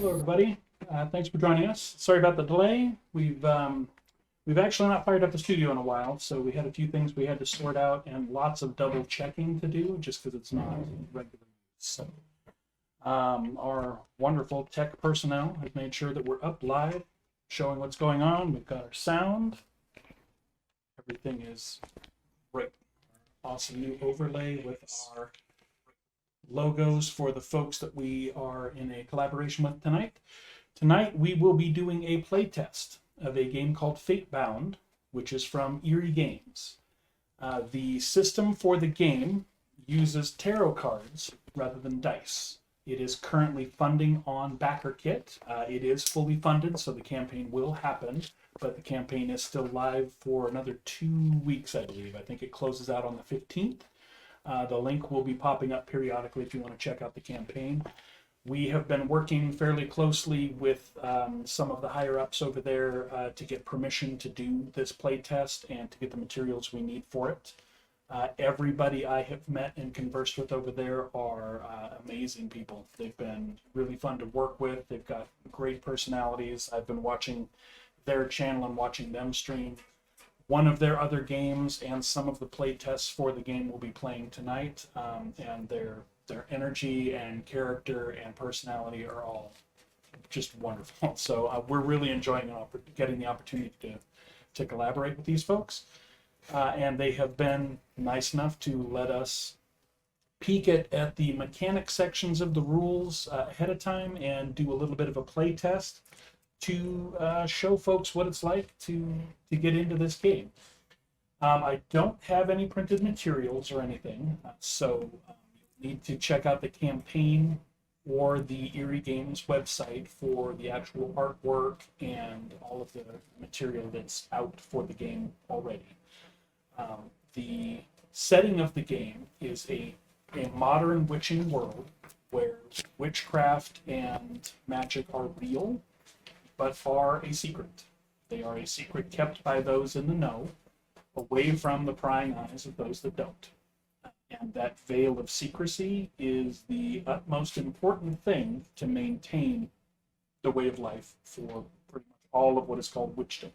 Hello, everybody. Thanks for joining us. Sorry about the delay. We've actually not fired up the studio in a while, so we had a few things we had to sort out and lots of double checking to do, just because it's not regular use. So, our wonderful tech personnel have made sure that we're up live, showing what's going on. We've got our sound. Everything is great. Awesome new overlay with our logos for the folks that we are in a collaboration with tonight. Tonight we will be doing a playtest of a game called Fatebound, which is from Eerie Games. The system for the game uses tarot cards rather than dice. It is currently funding on BackerKit. It is fully funded, so the campaign will happen, but the campaign is still live for another 2 weeks, I believe. I think it closes out on the 15th. The link will be popping up periodically if you want to check out the campaign. We have been working fairly closely with some of the higher ups over there to get permission to do this playtest and to get the materials we need for it. Everybody I have met and conversed with over there are amazing people. They've been really fun to work with. They've got great personalities. I've been watching their channel and watching them stream. One of their other games and some of the play tests for the game will be playing tonight, and their energy and character and personality are all just wonderful. So we're really enjoying getting the opportunity to collaborate with these folks, and they have been nice enough to let us peek at the mechanic sections of the rules ahead of time and do a little bit of a play test to show folks what it's like to get into this game. I don't have any printed materials or anything, so you need to check out the campaign or the Eerie Games website for the actual artwork and all of the material that's out for the game already. The setting of the game is a modern witching world where witchcraft and magic are real, but are a secret. They are a secret kept by those in the know, away from the prying eyes of those that don't. And that veil of secrecy is the utmost important thing to maintain the way of life for pretty much all of what is called witchdom.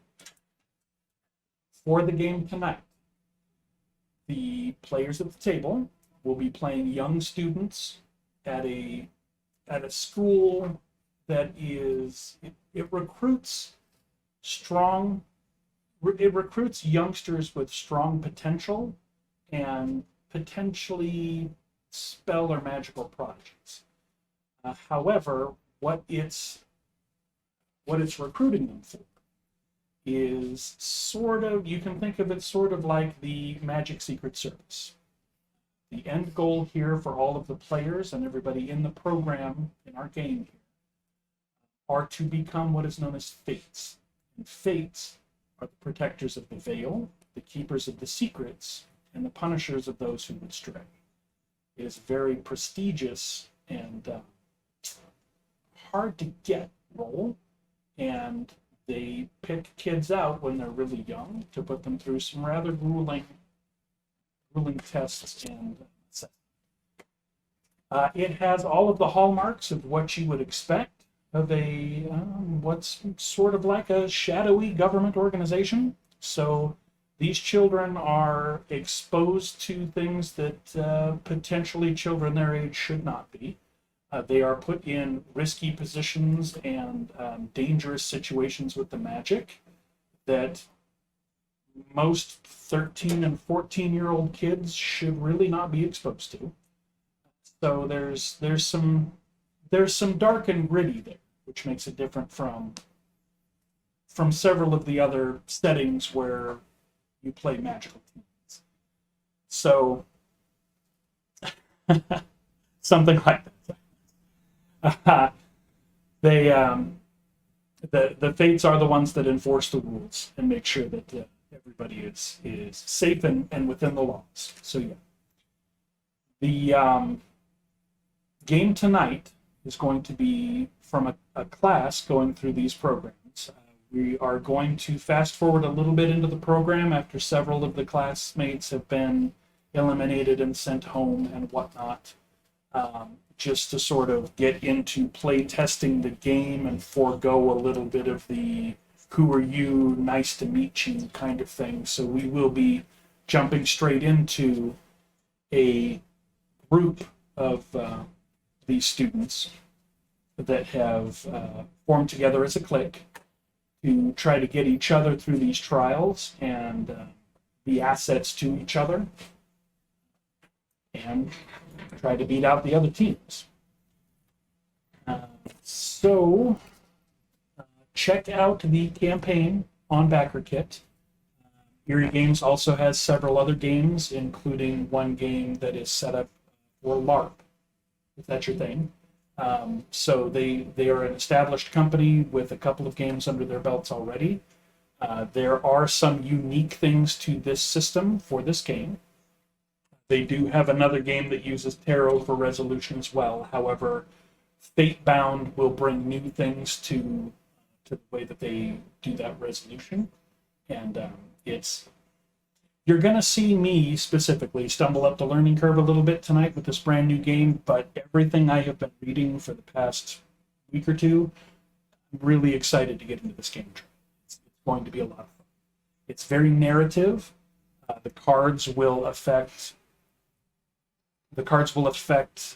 For the game tonight, the players at the table will be playing young students at a school that is, it recruits youngsters with strong potential and potentially spell or magical prodigies. However, what it's recruiting them for is sort of, you can think of it sort of like the Magic Secret Service. The end goal here for all of the players and everybody in the program in our game here are to become what is known as fates. And fates are the protectors of the veil, the keepers of the secrets, and the punishers of those who would stray. It is a very prestigious and hard to get role, and they pick kids out when they're really young to put them through some rather grueling tests and assessments. It has all of the hallmarks of what you would expect of a what's sort of like a shadowy government organization. So these children are exposed to things that potentially children their age should not be. They are put in risky positions and dangerous situations with the magic that most 13 and 14-year-old kids should really not be exposed to. So there's some dark and gritty there, which makes it different from several of the other settings where you play magical teams. So something like that. The fates are the ones that enforce the rules and make sure that everybody is safe and within the laws. So yeah, the game tonight is going to be from a class going through these programs. We are going to fast forward a little bit into the program after several of the classmates have been eliminated and sent home and whatnot. just to sort of get into play testing the game and forego a little bit of the who are you, nice to meet you kind of thing. So we will be jumping straight into a group of these students that have formed together as a clique to try to get each other through these trials and the assets to each other and try to beat out the other teams. So check out the campaign on BackerKit. Eerie Games also has several other games, including one game that is set up for LARP, if that's your thing. So they are an established company with a couple of games under their belts already. There are some unique things to this system for this game. They do have another game that uses tarot for resolution as well. However, Fatebound will bring new things to the way that they do that resolution. And you're going to see me specifically stumble up the learning curve a little bit tonight with this brand new game, but everything I have been reading for the past week or two, I'm really excited to get into this game. It's going to be a lot of fun. It's very narrative. The cards will affect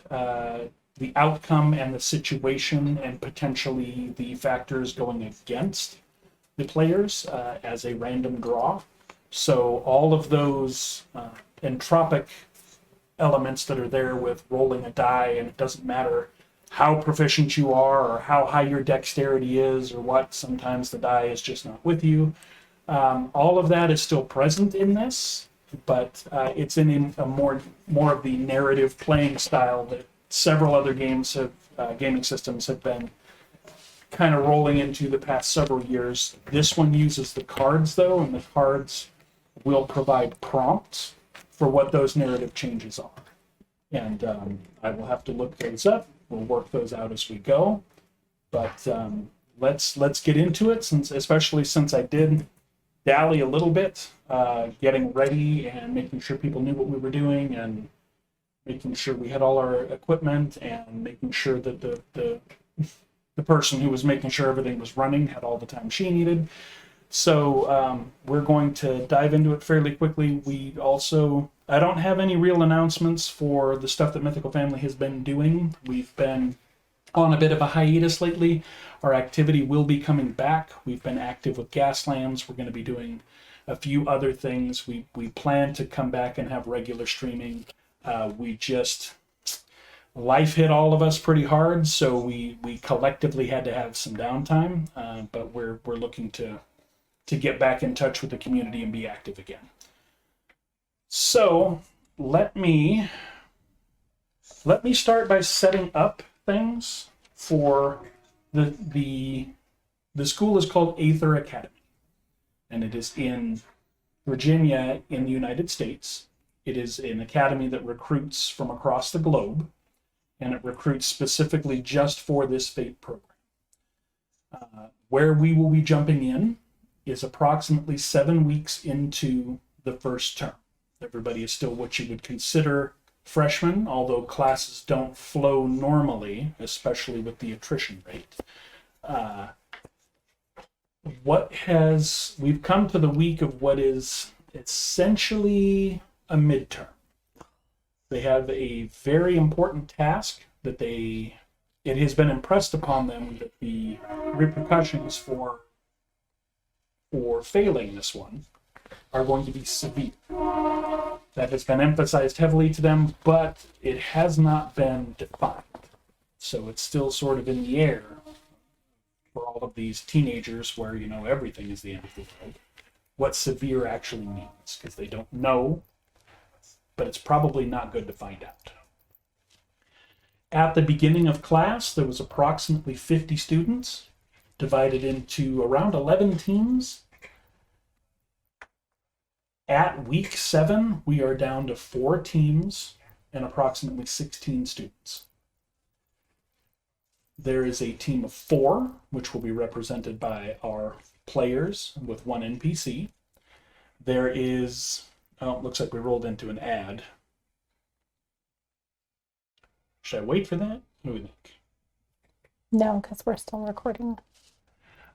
the outcome and the situation and potentially the factors going against the players as a random draw. So all of those entropic elements that are there with rolling a die, and it doesn't matter how proficient you are or how high your dexterity is or what, sometimes the die is just not with you. All of that is still present in this, but it's in a more of the narrative playing style that several other games have, gaming systems have been kind of rolling into the past several years. This one uses the cards though, and the cards will provide prompts for what those narrative changes are. And I will have to look those up. We'll work those out as we go. But let's get into it, especially since I did dally a little bit, getting ready and making sure people knew what we were doing and making sure we had all our equipment and making sure that the person who was making sure everything was running had all the time she needed. So we're going to dive into it fairly quickly. I don't have any real announcements for the stuff that Mythical Family has been doing. We've been on a bit of a hiatus lately. Our activity will be coming back. We've been active with Gaslands. We're going to be doing a few other things. We plan to come back and have regular streaming. Life hit all of us pretty hard, so we collectively had to have some downtime, but we're looking to get back in touch with the community and be active again. So let me start by setting up things for the school is called Aether Academy, and it is in Virginia in the United States. It is an academy that recruits from across the globe, and it recruits specifically just for this FATE program. Where we will be jumping in is approximately 7 weeks into the first term. Everybody is still what you would consider freshmen, although classes don't flow normally, especially with the attrition rate. We've come to the week of what is essentially a midterm. They have a very important task that it has been impressed upon them that the repercussions for failing this one are going to be severe. That has been emphasized heavily to them, but it has not been defined. So it's still sort of in the air for all of these teenagers where, everything is the end of the world, what severe actually means, because they don't know, but it's probably not good to find out. At the beginning of class, there was approximately 50 students, divided into around 11 teams. At week 7, we are down to 4 teams and approximately 16 students. There is a team of 4, which will be represented by our players with 1 NPC. There is, it looks like we rolled into an ad. Should I wait for that? What do we think? No, because we're still recording.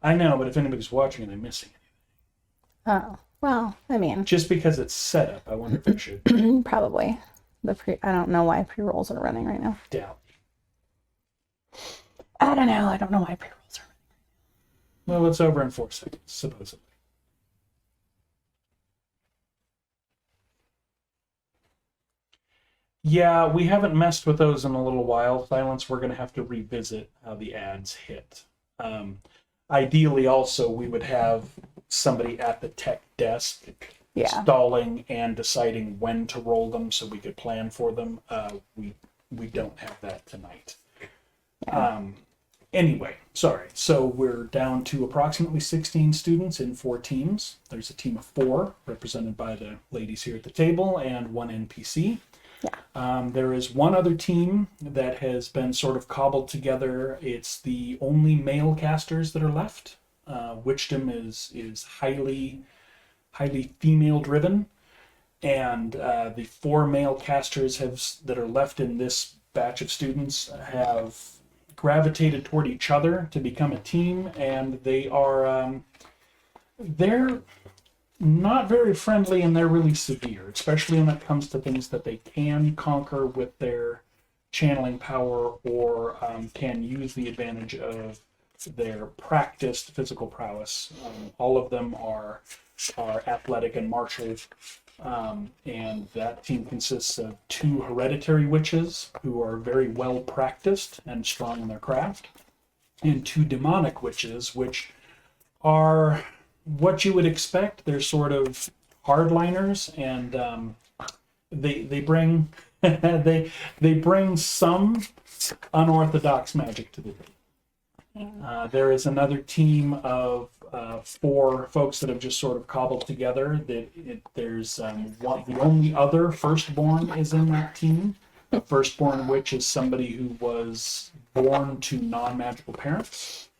I know, but if anybody's watching and I'm missing it. Oh, well, I mean. Just because it's set up, I wonder if I should. Probably. I don't know why pre-rolls are running right now. Doubt. I don't know. I don't know why pre-rolls are running. Well, it's over in 4 seconds, supposedly. Yeah, we haven't messed with those in a little while. Silence, we're going to have to revisit how the ads hit. Ideally, also, we would have somebody at the tech desk stalling and deciding when to roll them so we could plan for them. We don't have that tonight. Anyway, sorry. So we're down to approximately 16 students in 4 teams. There's a team of 4 represented by the ladies here at the table and 1 NPC. Yeah. There is one other team that has been sort of cobbled together. It's the only male casters that are left. Witchdom is highly female driven, and the 4 male casters that are left in this batch of students have gravitated toward each other to become a team, and they're not very friendly, and they're really severe, especially when it comes to things that they can conquer with their channeling power or can use the advantage of their practiced physical prowess. All of them are athletic and martial, and that team consists of 2 hereditary witches who are very well practiced and strong in their craft, and 2 demonic witches, which are what you would expect. They're sort of hardliners, and they bring they bring some unorthodox magic to the game. There is another team of 4 folks that have just sort of cobbled together. There's the only other firstborn is in that team. A firstborn witch is somebody who was born to non-magical parents.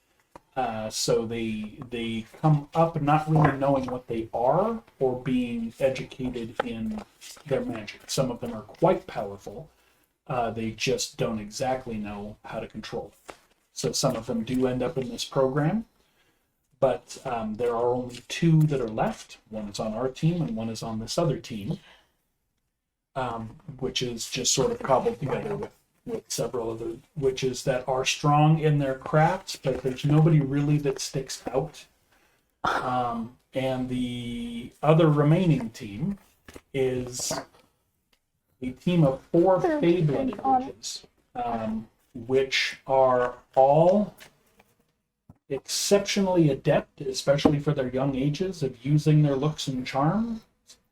So they come up not really knowing what they are or being educated in their magic. Some of them are quite powerful. They just don't exactly know how to control it. So some of them do end up in this program, but there are only 2 that are left. One is on our team and one is on this other team, which is just sort of cobbled together with several other witches that are strong in their crafts, but there's nobody really that sticks out. And the other remaining team is a team of 4 Fey-blooded witches, which are all exceptionally adept, especially for their young ages, of using their looks and charm,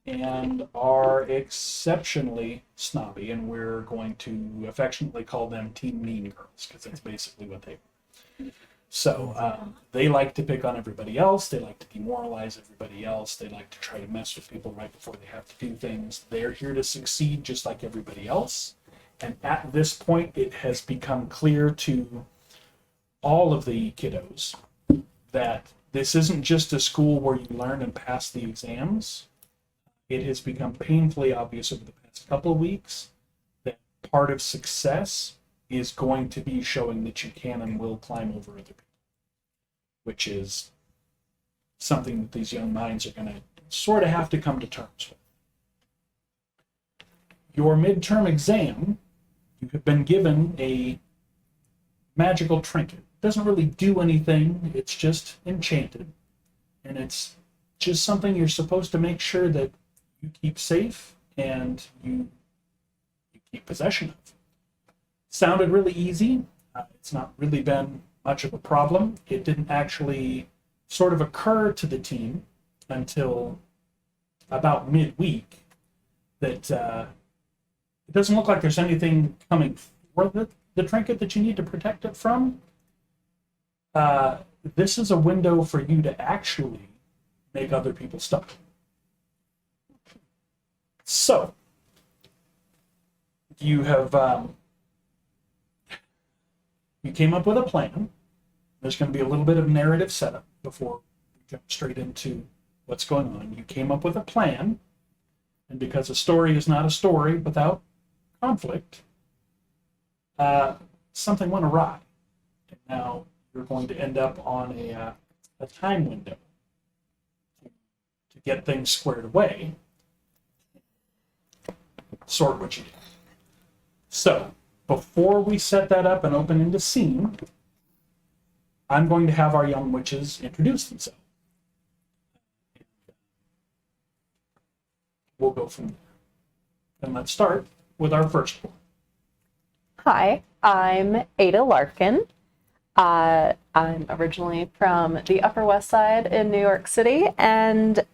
and are exceptionally snobby, and we're going to affectionately call them Team Mean Girls, because that's basically what they are. So they like to pick on everybody else, they like to demoralize everybody else, they like to try to mess with people right before they have to do things. They're here to succeed just like everybody else, and at this point it has become clear to all of the kiddos that this isn't just a school where you learn and pass the exams. It has become painfully obvious over the past couple of weeks that part of success is going to be showing that you can and will climb over other people, which is something that these young minds are going to sort of have to come to terms with. Your midterm exam, you have been given a magical trinket. It doesn't really do anything, it's just enchanted, and it's just something you're supposed to make sure that you keep safe and you keep possession of. Sounded really easy. It's not really been much of a problem. It didn't actually sort of occur to the team until about midweek that it doesn't look like there's anything coming for the trinket that you need to protect it from. This is a window for you to actually make other people stop. So, you have you came up with a plan. There's going to be a little bit of narrative setup before we jump straight into what's going on. You came up with a plan, and because a story is not a story without conflict, something went awry. And now you're going to end up on a time window to get things squared away. Sort what you do. So, before we set that up and open into scene, I'm going to have our young witches introduce themselves. We'll go from there. And let's start with our first one. Hi, I'm Ada Larkin. I'm originally from the Upper West Side in New York City, and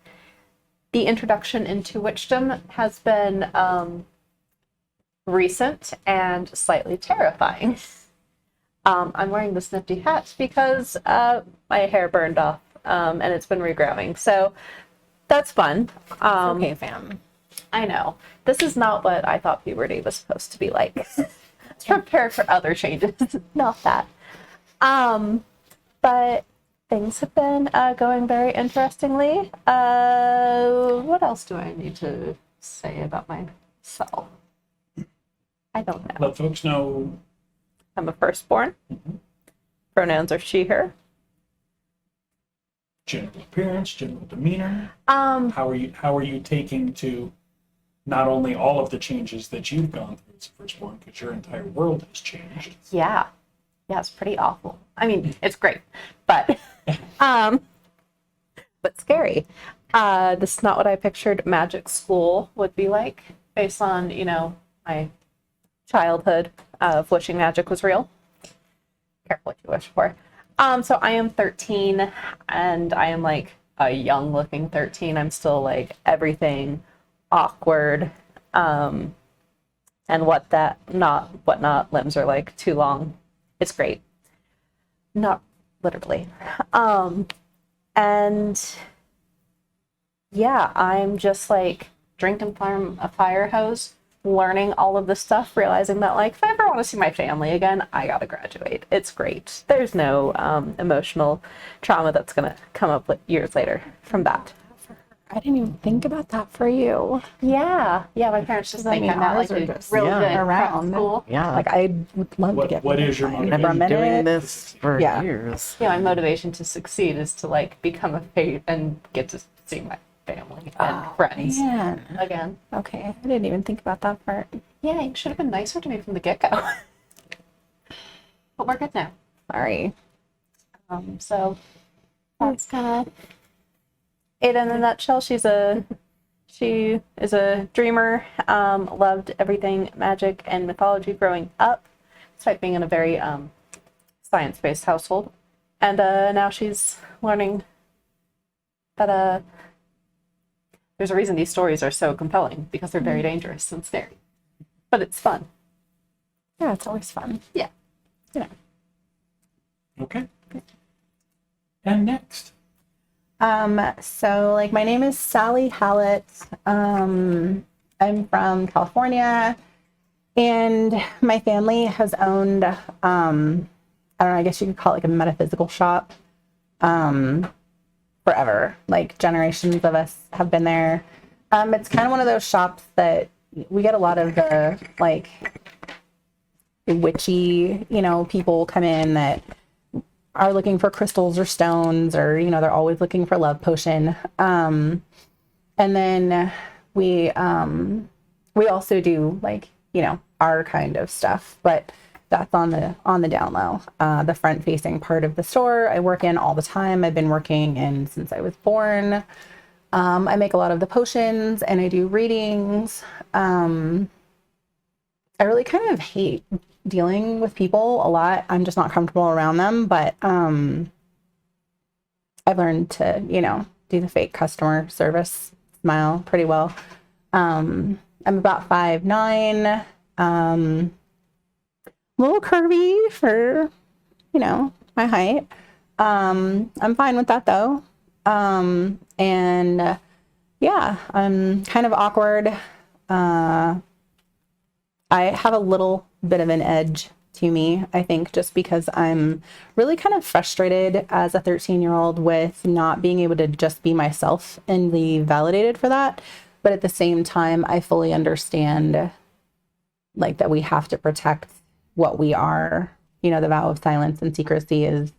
the introduction into witchdom has been recent and slightly terrifying. I'm wearing this nifty hat because my hair burned off and it's been regrowing, so that's fun. Okay, fam. I know. This is not what I thought puberty was supposed to be like. Let's prepare for other changes, not that. But things have been going very interestingly. What else do I need to say about myself? I don't know. Let folks know. I'm a firstborn. Pronouns are she, her. General appearance, general demeanor. Um, How are you taking to not only all of the changes that you've gone through as a firstborn, because your entire world has changed. yeah. Yeah, it's pretty awful. I mean, it's great, but but scary. This is not what I pictured magic school would be like, based on, my childhood of wishing magic was real. Careful what you wish for. So I am 13, and I am like a young looking 13. I'm still like everything awkward, and whatnot. Limbs are like too long. It's great. Not literally. And yeah, I'm just like drinking from a fire hose, learning all of this stuff, realizing that like if I ever want to see my family again, I gotta graduate. It's great. There's no emotional trauma that's gonna come up years later from that. I didn't even think about that for you. Yeah, my parents just think I'm at like a real good around. prep school. Yeah, like I would love to get. What is your motivation? Never met Doing it. this for Yeah. years. Yeah, my motivation to succeed is to like become a fate and get to see my family and friends Man. again. Okay, I didn't even think about that part. Yeah, you should have been nicer to me from the get-go. But we're good now. Sorry. So that's kind of it in a nutshell. She is a dreamer, loved everything magic and mythology growing up, despite being in a very science-based household. And now she's learning that there's a reason these stories are so compelling, because they're very dangerous and scary. But it's fun. Yeah, it's always fun. Yeah. Okay. And next. So like my name is Sally Hallett. I'm from California, and my family has owned, I don't know, I guess you could call it like a metaphysical shop, forever. Like generations of us have been there. It's kind of one of those shops that we get a lot of the like witchy, people come in that are looking for crystals or stones, or they're always looking for love potion. And then we also do like our kind of stuff, but that's on the down low. The front facing part of the store I work in all the time. I've been working in since I was born. I make a lot of the potions and I do readings. I really kind of hate dealing with people a lot. I'm just not comfortable around them, but I've learned to, do the fake customer service smile pretty well. I'm about 5'9", a little curvy for, my height. I'm fine with that though. And yeah, I'm kind of awkward. I have a little bit of an edge to me, I think, just because I'm really kind of frustrated as a 13-year-old with not being able to just be myself and be validated for that. But at the same time, I fully understand like that we have to protect what we are. You know, the vow of silence and secrecy is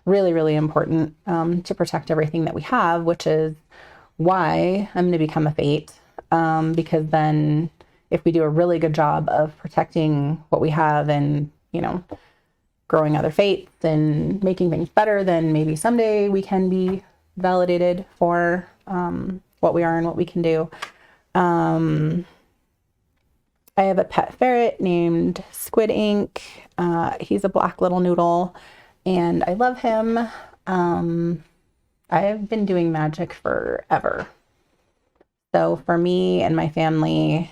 really, really important to protect everything that we have, which is why I'm going to become a fate. Because then if we do a really good job of protecting what we have and, you know, growing other fates and making things better, then maybe someday we can be validated for what we are and what we can do. I have a pet ferret named Squid Ink. He's a black little noodle, and I love him. I have been doing magic forever. So for me and my family,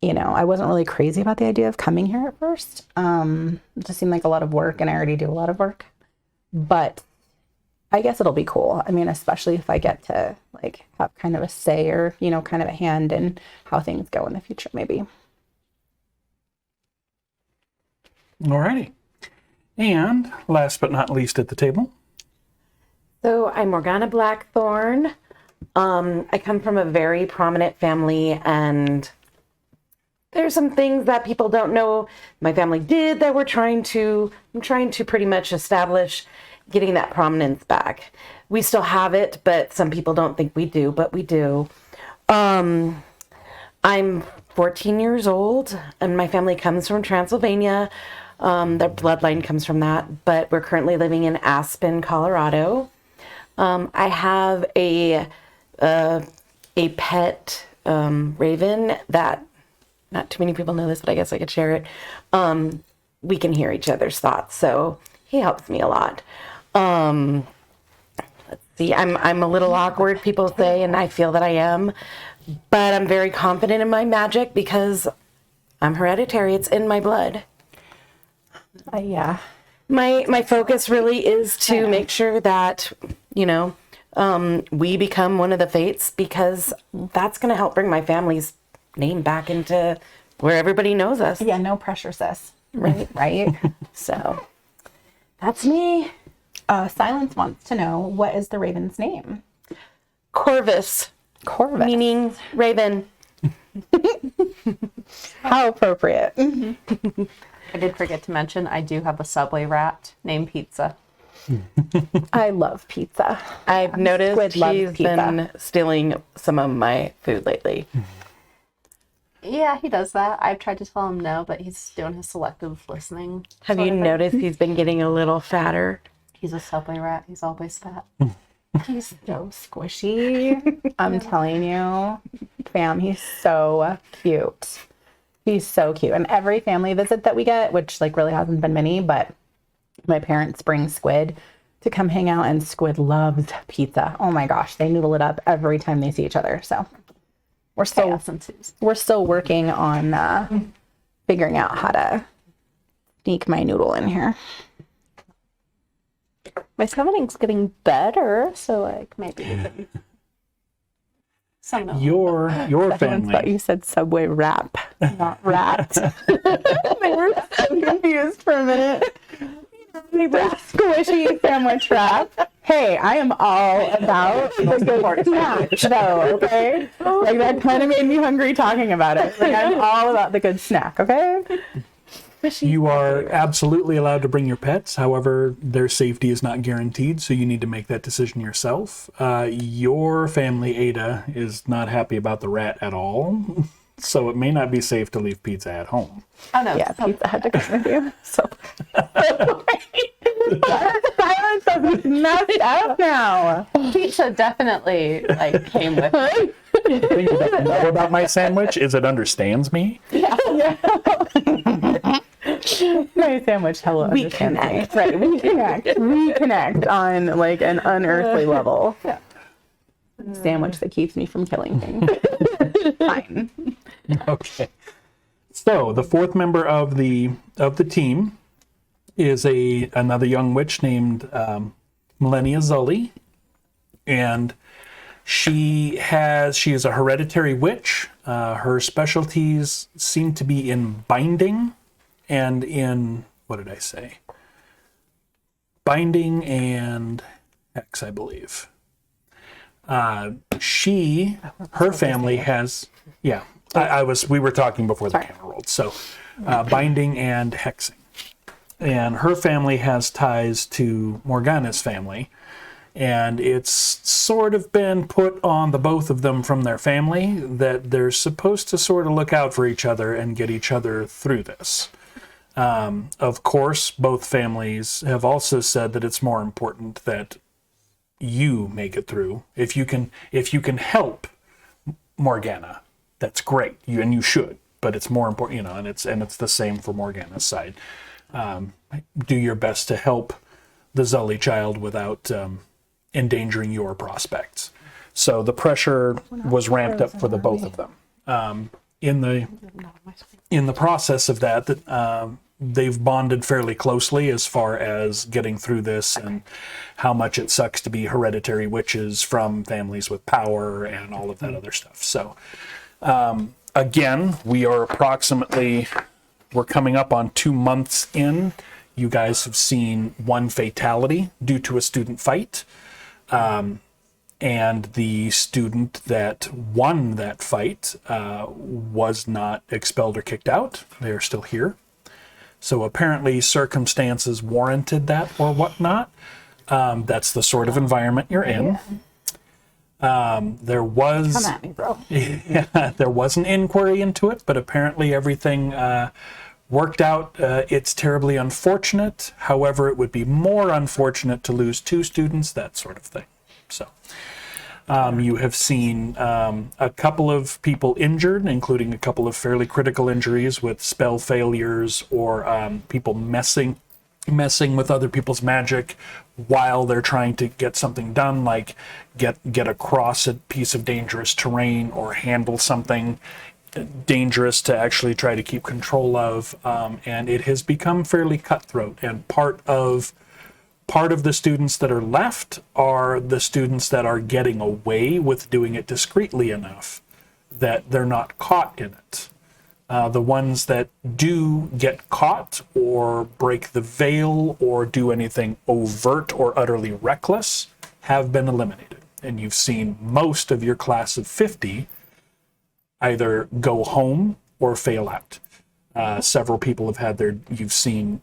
you know, I wasn't really crazy about the idea of coming here at first. It just seemed like a lot of work, and I already do a lot of work. But I guess it'll be cool. I mean, especially if I get to like have kind of a say or, you know, kind of a hand in how things go in the future, maybe. Alrighty. And last but not least at the table. So I'm Morgana Blackthorn. I come from a very prominent family, and there's some things that people don't know my family did that I'm trying to pretty much establish getting that prominence back. We still have it, but some people don't think we do, but we do. I'm 14 years old, and my family comes from Transylvania. Their bloodline comes from that, but we're currently living in Aspen, Colorado. I have a pet raven that not too many people know this, but I guess I could share it. We can hear each other's thoughts, so he helps me a lot. Let's see, I'm a little awkward, people say, and I feel that I am, but I'm very confident in my magic because I'm hereditary. It's in my blood. Yeah. My focus really is to make sure that, you know, we become one of the fates, because that's going to help bring my family's name back into where everybody knows us. Yeah, no pressure, sis. Right? So that's me. Silence wants to know, what is the raven's name? Corvus, Corvus. meaning raven. How appropriate. I did forget to mention I do have a Subway rat named Pizza. I love pizza. I've noticed Squid loves she's pizza. been stealing some of my food lately. Yeah, he does that. I've tried to tell him no, but he's doing his selective listening. Have sort you of thing. noticed he's been getting a little fatter? He's a Subway rat. He's always fat. He's so squishy. I'm telling you, fam, he's so cute. He's so cute. And every family visit that we get, which like really hasn't been many, but my parents bring Squid to come hang out, and Squid loves pizza. Oh my gosh, they noodle it up every time they see each other. So we're still working on figuring out how to sneak my noodle in here. My summoning's getting better, so like maybe we can summon him. Your I family. thought you said Subway wrap, not rat. They were so confused for a minute. Squishy sandwich wrap. Hey, I am all about the good snack, though, okay? Like, that kind of made me hungry talking about it. Like, I'm all about the good snack, okay? You are absolutely allowed to bring your pets. However, their safety is not guaranteed, so you need to make that decision yourself. Your family, Ada, is not happy about the rat at all, so it may not be safe to leave pizza at home. Oh no, Yeah, pizza had to come with you. So, silence is messed up now. Pizza definitely like came with me. The thing that I know about my sandwich is it understands me. My sandwich, hello, We understands me. connect. Right, we connect. We connect on like an unearthly level. Yeah. Sandwich that keeps me from killing things. Fine. Okay. So the fourth member of the team is another young witch named Millennia Zully, and she is a hereditary witch. Her specialties seem to be in binding and in, what did I say? Binding and Hex, I believe. Her family has We were talking before the Sorry. camera rolled. So, binding and hexing. And her family has ties to Morgana's family. And it's sort of been put on the both of them from their family that they're supposed to sort of look out for each other and get each other through this. Of course, both families have also said that it's more important that you make it through. If you can help Morgana, that's great. You should, but it's more important, and it's the same for Morgana's side. Do your best to help the Zully child without endangering your prospects. So the pressure was ramped up for the both of them. In the process of that, they've bonded fairly closely as far as getting through this and how much it sucks to be hereditary witches from families with power and all of that other stuff. So again, we're coming up on 2 months in. You guys have seen one fatality due to a student fight. And the student that won that fight was not expelled or kicked out. They're still here. So apparently circumstances warranted that or whatnot. That's the sort of environment you're in. There was Come at me, bro. there was an inquiry into it, but apparently everything worked out. It's terribly unfortunate. However, it would be more unfortunate to lose 2 students, that sort of thing. So you have seen a couple of people injured, including a couple of fairly critical injuries with spell failures or people messing with other people's magic while they're trying to get something done, like get across a piece of dangerous terrain or handle something dangerous to actually try to keep control of, and it has become fairly cutthroat. And part of the students that are left are the students that are getting away with doing it discreetly enough that they're not caught in it. The ones that do get caught or break the veil or do anything overt or utterly reckless have been eliminated. And you've seen most of your class of 50 either go home or fail out. Several people have had you've seen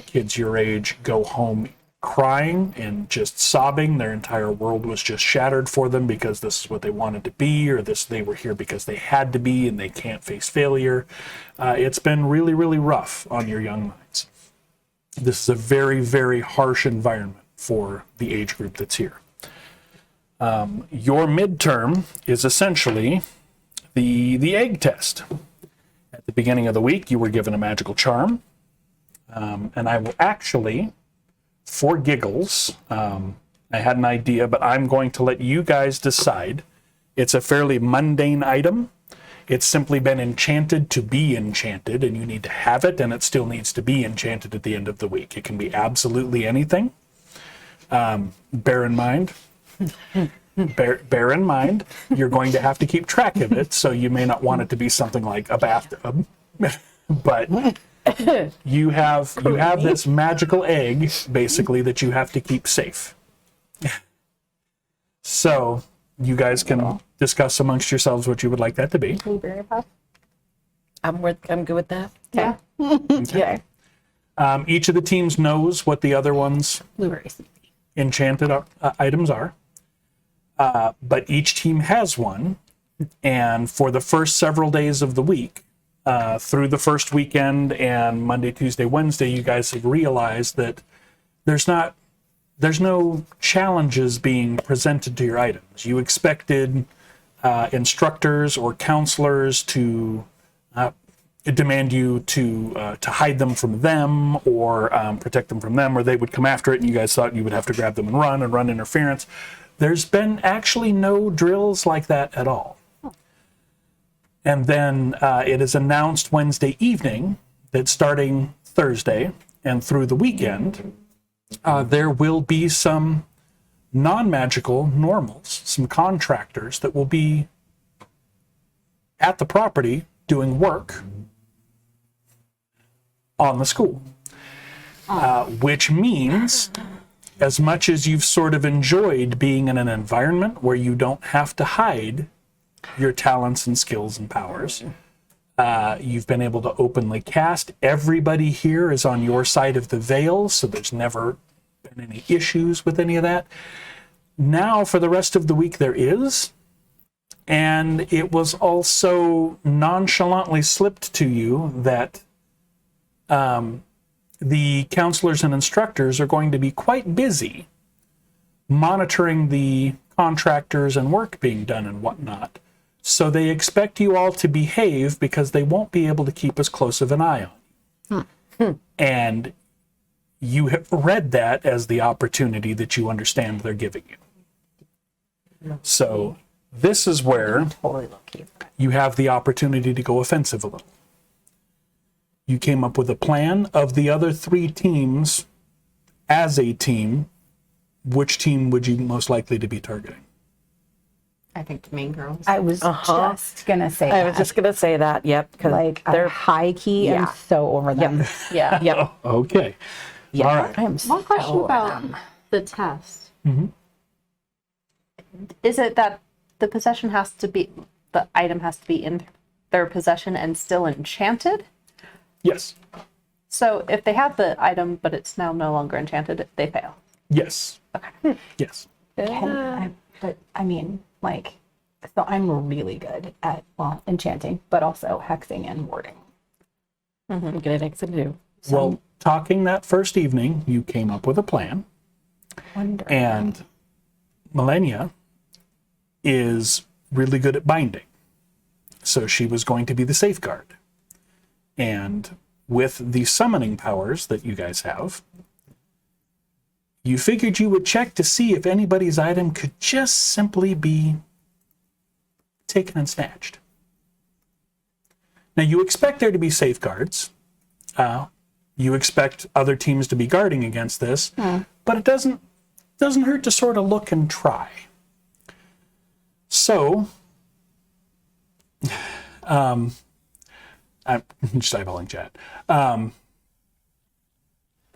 kids your age go home crying and just sobbing. Their entire world was just shattered for them because this is what they wanted to be, or they were here because they had to be and they can't face failure. It's been really, really rough on your young minds. This is a very, very harsh environment for the age group that's here. Your midterm is essentially the egg test. At the beginning of the week, you were given a magical charm. And I will actually, for giggles, I had an idea, but I'm going to let you guys decide. It's a fairly mundane item. It's simply been enchanted to be enchanted, and you need to have it, and it still needs to be enchanted at the end of the week. It can be absolutely anything. Bear in mind, you're going to have to keep track of it, so you may not want it to be something like a bathtub. But you have this magical egg, basically, that you have to keep safe. So you guys can discuss amongst yourselves what you would like that to be. Blueberry puff. I'm good with that. Yeah. Okay. Each of the teams knows what the other one's Blueberries. enchanted items are. But each team has one. And for the first several days of the week, through the first weekend and Monday, Tuesday, Wednesday, you guys have realized that there's no challenges being presented to your items. You expected instructors or counselors to demand you to hide them from them or protect them from them, or they would come after it and you guys thought you would have to grab them and run interference. There's been actually no drills like that at all. And then it is announced Wednesday evening that starting Thursday and through the weekend, there will be some non-magical normals, some contractors that will be at the property doing work on the school. Which means, as much as you've sort of enjoyed being in an environment where you don't have to hide your talents and skills and powers. You've been able to openly cast. Everybody here is on your side of the veil, so there's never been any issues with any of that. Now, for the rest of the week, there is. And it was also nonchalantly slipped to you that the counselors and instructors are going to be quite busy monitoring the contractors and work being done and whatnot. So they expect you all to behave because they won't be able to keep as close of an eye on you. And you have read that as the opportunity that you understand they're giving you. So this is where Totally low-key. you have the opportunity to go offensive a little. You came up with a plan of the other 3 teams as a team. Which team would you most likely to be targeting? I think the main girls. I was just gonna say I was that. just gonna say that. Yep, because Like they're they're high key and yeah. so over them. Yeah. yep. Okay. Yeah. All right. I'm so One question over about them. the test. Mhm. Is it that the possession has to be, the item has to be in their possession and still enchanted? Yes. So if they have the item, but it's now no longer enchanted, they fail. Yes. Okay. Yes. But I mean, like, so I'm really good at, well, enchanting, but also hexing and warding. I'm good at X and do. Well, talking that first evening, you came up with a plan, Wonderful. and Millennia is really good at binding. So she was going to be the safeguard. And with the summoning powers that you guys have, you figured you would check to see if anybody's item could just simply be taken and snatched. Now, you expect there to be safeguards. You expect other teams to be guarding against this, but it doesn't hurt to sort of look and try. So, I'm just eyeballing chat.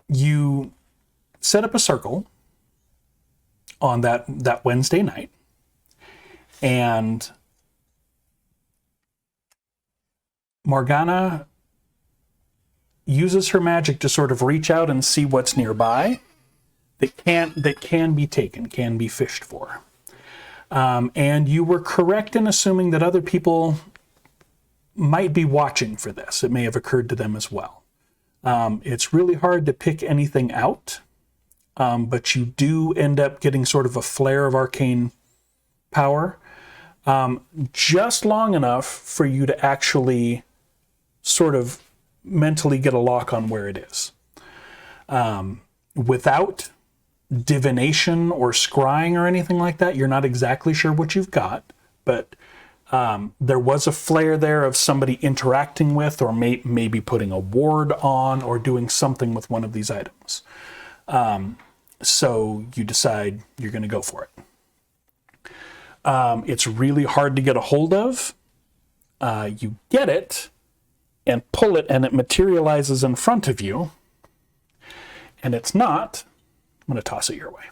You set up a circle on that Wednesday night, and Morgana uses her magic to sort of reach out and see what's nearby that can be taken, can be fished for. And you were correct in assuming that other people might be watching for this. It may have occurred to them as well. It's really hard to pick anything out, but you do end up getting sort of a flare of arcane power, just long enough for you to actually sort of mentally get a lock on where it is. Without divination or scrying or anything like that, you're not exactly sure what you've got, but there was a flare there of somebody interacting with, or maybe putting a ward on, or doing something with one of these items. So you decide you're going to go for it. It's really hard to get a hold of. You get it and pull it, and it materializes in front of you. And it's not. I'm going to toss it your way.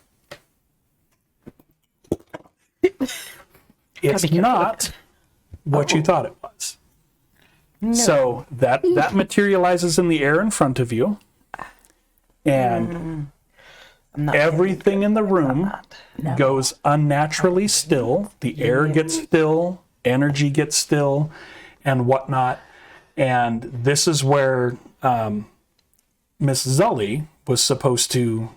It's not what you thought it was. No. So that materializes in the air in front of you, and everything in the room goes unnaturally still. The air gets still, energy gets still, and whatnot. And this is where Miss Zully was supposed to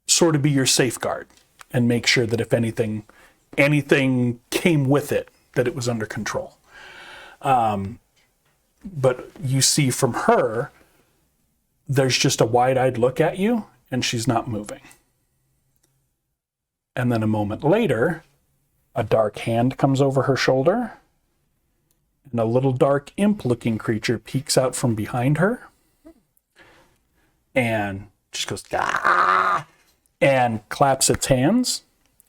sort of be your safeguard and make sure that if anything came with it, that it was under control. But you see from her, there's just a wide-eyed look at you, and she's not moving. And then a moment later, a dark hand comes over her shoulder, and a little dark imp-looking creature peeks out from behind her, and just goes, ah, and claps its hands,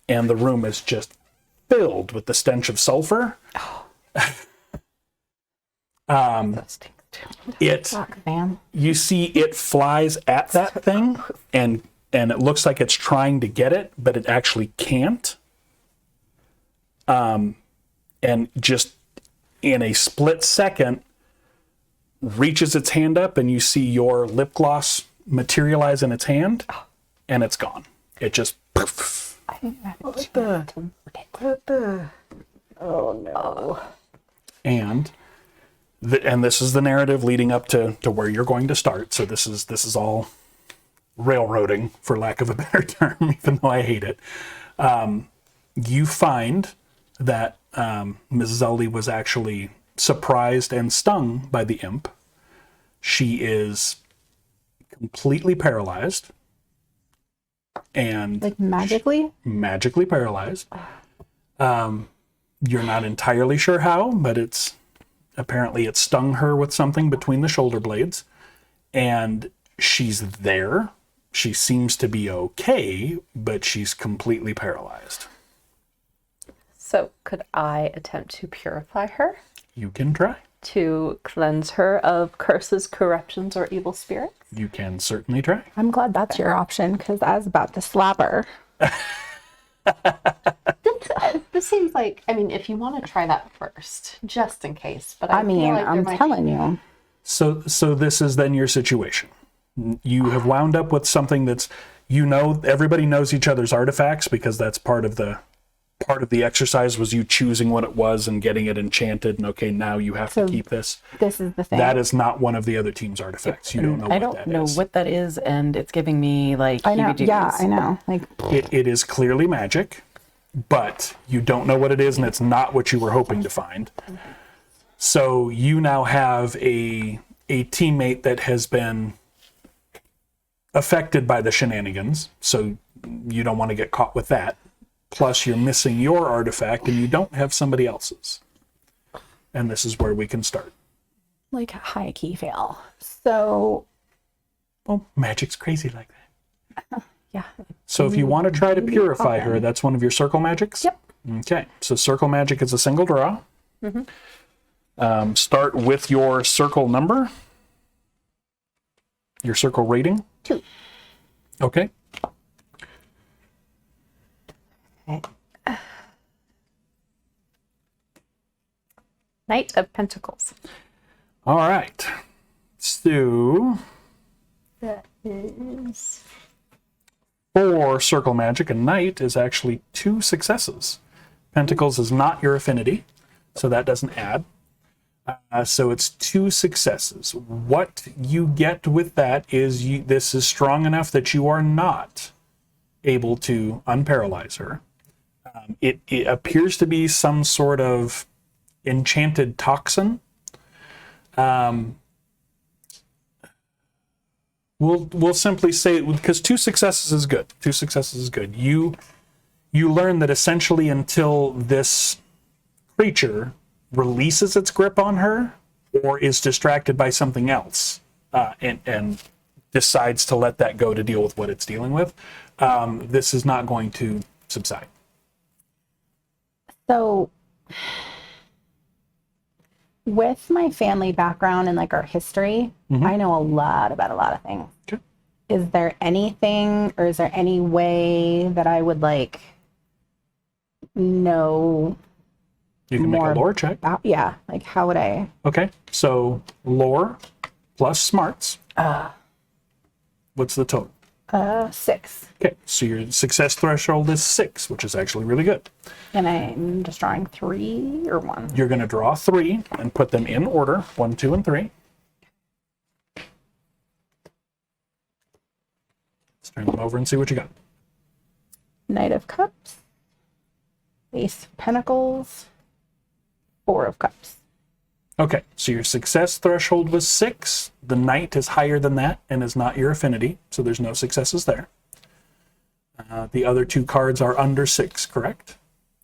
and the room is just filled with the stench of sulfur. You see it flies at that thing, and it looks like it's trying to get it, but it actually can't. and just in a split second reaches its hand up, and you see your lip gloss materialize in its hand, and it's gone. It just poof. What the? Oh no. And this is the narrative leading up to where you're going to start. So this is all railroading, for lack of a better term, even though I hate it. You find that Mrs. Eldy was actually surprised and stung by the imp. She is completely paralyzed. And Like magically? magically paralyzed. You're not entirely sure how, but it stung her with something between the shoulder blades, and she's there. She seems to be okay, but she's completely paralyzed. So could I attempt to purify her? You can try. To cleanse her of curses, corruptions, or evil spirits? You can certainly try. I'm glad that's your option because I was about to slap her. This seems like, I mean, if you want to try that first, just in case. But I mean, feel like I'm telling you. So this is then your situation. You have wound up with something that's, everybody knows each other's artifacts, because that's part of the exercise was you choosing what it was and getting it enchanted, and okay, now you have to keep this. This is the thing. That is not one of the other team's artifacts. You don't know I what don't that know is. what that is, and it's giving me like I know. heebie-jeebies. Yeah, I know. Like, It is clearly magic, but you don't know what it is, and it's not what you were hoping to find. So you now have a teammate that has been affected by the shenanigans, so you don't want to get caught with that. Plus, you're missing your artifact, and you don't have somebody else's. And this is where we can start. like high key fail. So, Well, magic's crazy like that. yeah. So if you want to try to purify her, that's one of your circle magics? Yep. Okay, so circle magic is a single draw. Start with your circle number. Your circle rating. 2. Okay. Knight of Pentacles. All right. So That is... for circle magic, a knight is actually 2 successes. Pentacles is not your affinity, so that doesn't add. So it's 2 successes. What you get with that is this is strong enough that you are not able to unparalyze her. It appears to be some sort of enchanted toxin. We'll simply say, because 2 successes is good. 2 successes is good. You learn that essentially until this creature releases its grip on her or is distracted by something else and decides to let that go to deal with what it's dealing with, this is not going to subside. So, with my family background and like our history, I know a lot about a lot of things. Okay. Is there anything, or is there any way that I would like know You can make more a lore check. about? Yeah, like how would I? Okay, so lore plus smarts. What's the total? 6, Okay, so your success threshold is 6, which is actually really good. and I'm just drawing 3 or 1. You're going to draw 3 and put them in order, 1, 2, and 3. Let's turn them over and see what you got. Knight of Cups, Ace of Pentacles, 4 of Cups. Okay, so your success threshold was 6. The knight is higher than that and is not your affinity, so there's no successes there. The other 2 cards are under 6, correct?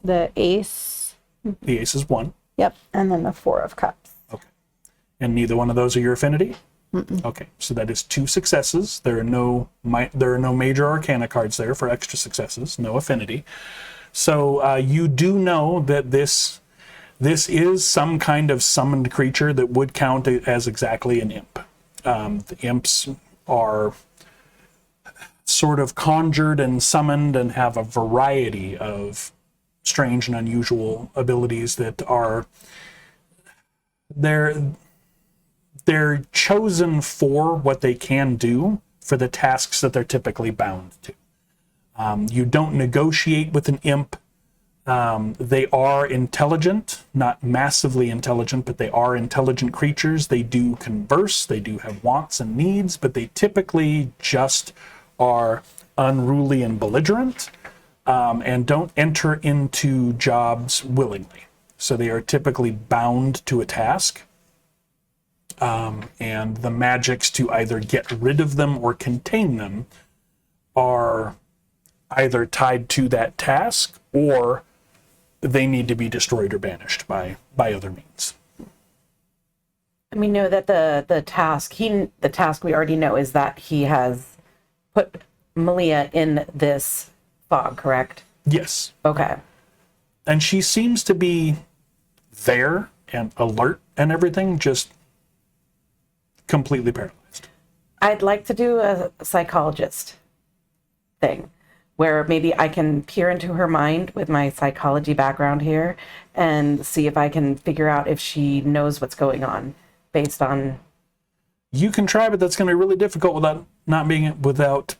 The Ace, The ace is 1. yep, and then the 4 of Cups. Okay. And neither one of those are your affinity? Okay, so that is 2 successes. There are no major arcana cards there for extra successes, no affinity. So you do know that this is some kind of summoned creature that would count as exactly an imp. The imps are sort of conjured and summoned and have a variety of strange and unusual abilities that are they're chosen for what they can do for the tasks that they're typically bound to. You don't negotiate with an imp. They are intelligent, not massively intelligent, but they are intelligent creatures. They do converse, they do have wants and needs, but they typically just are unruly and belligerent, and don't enter into jobs willingly. So they are typically bound to a task, and the magics to either get rid of them or contain them are either tied to that task, or they need to be destroyed or banished by other means. And we know that the task we already know is that he has put Malia in this fog, correct? Yes. Okay. And she seems to be there and alert and everything, just completely paralyzed. I'd like to do a psychologist thing where maybe I can peer into her mind with my psychology background here and see if I can figure out if she knows what's going on based on. You can try, but that's going to be really difficult without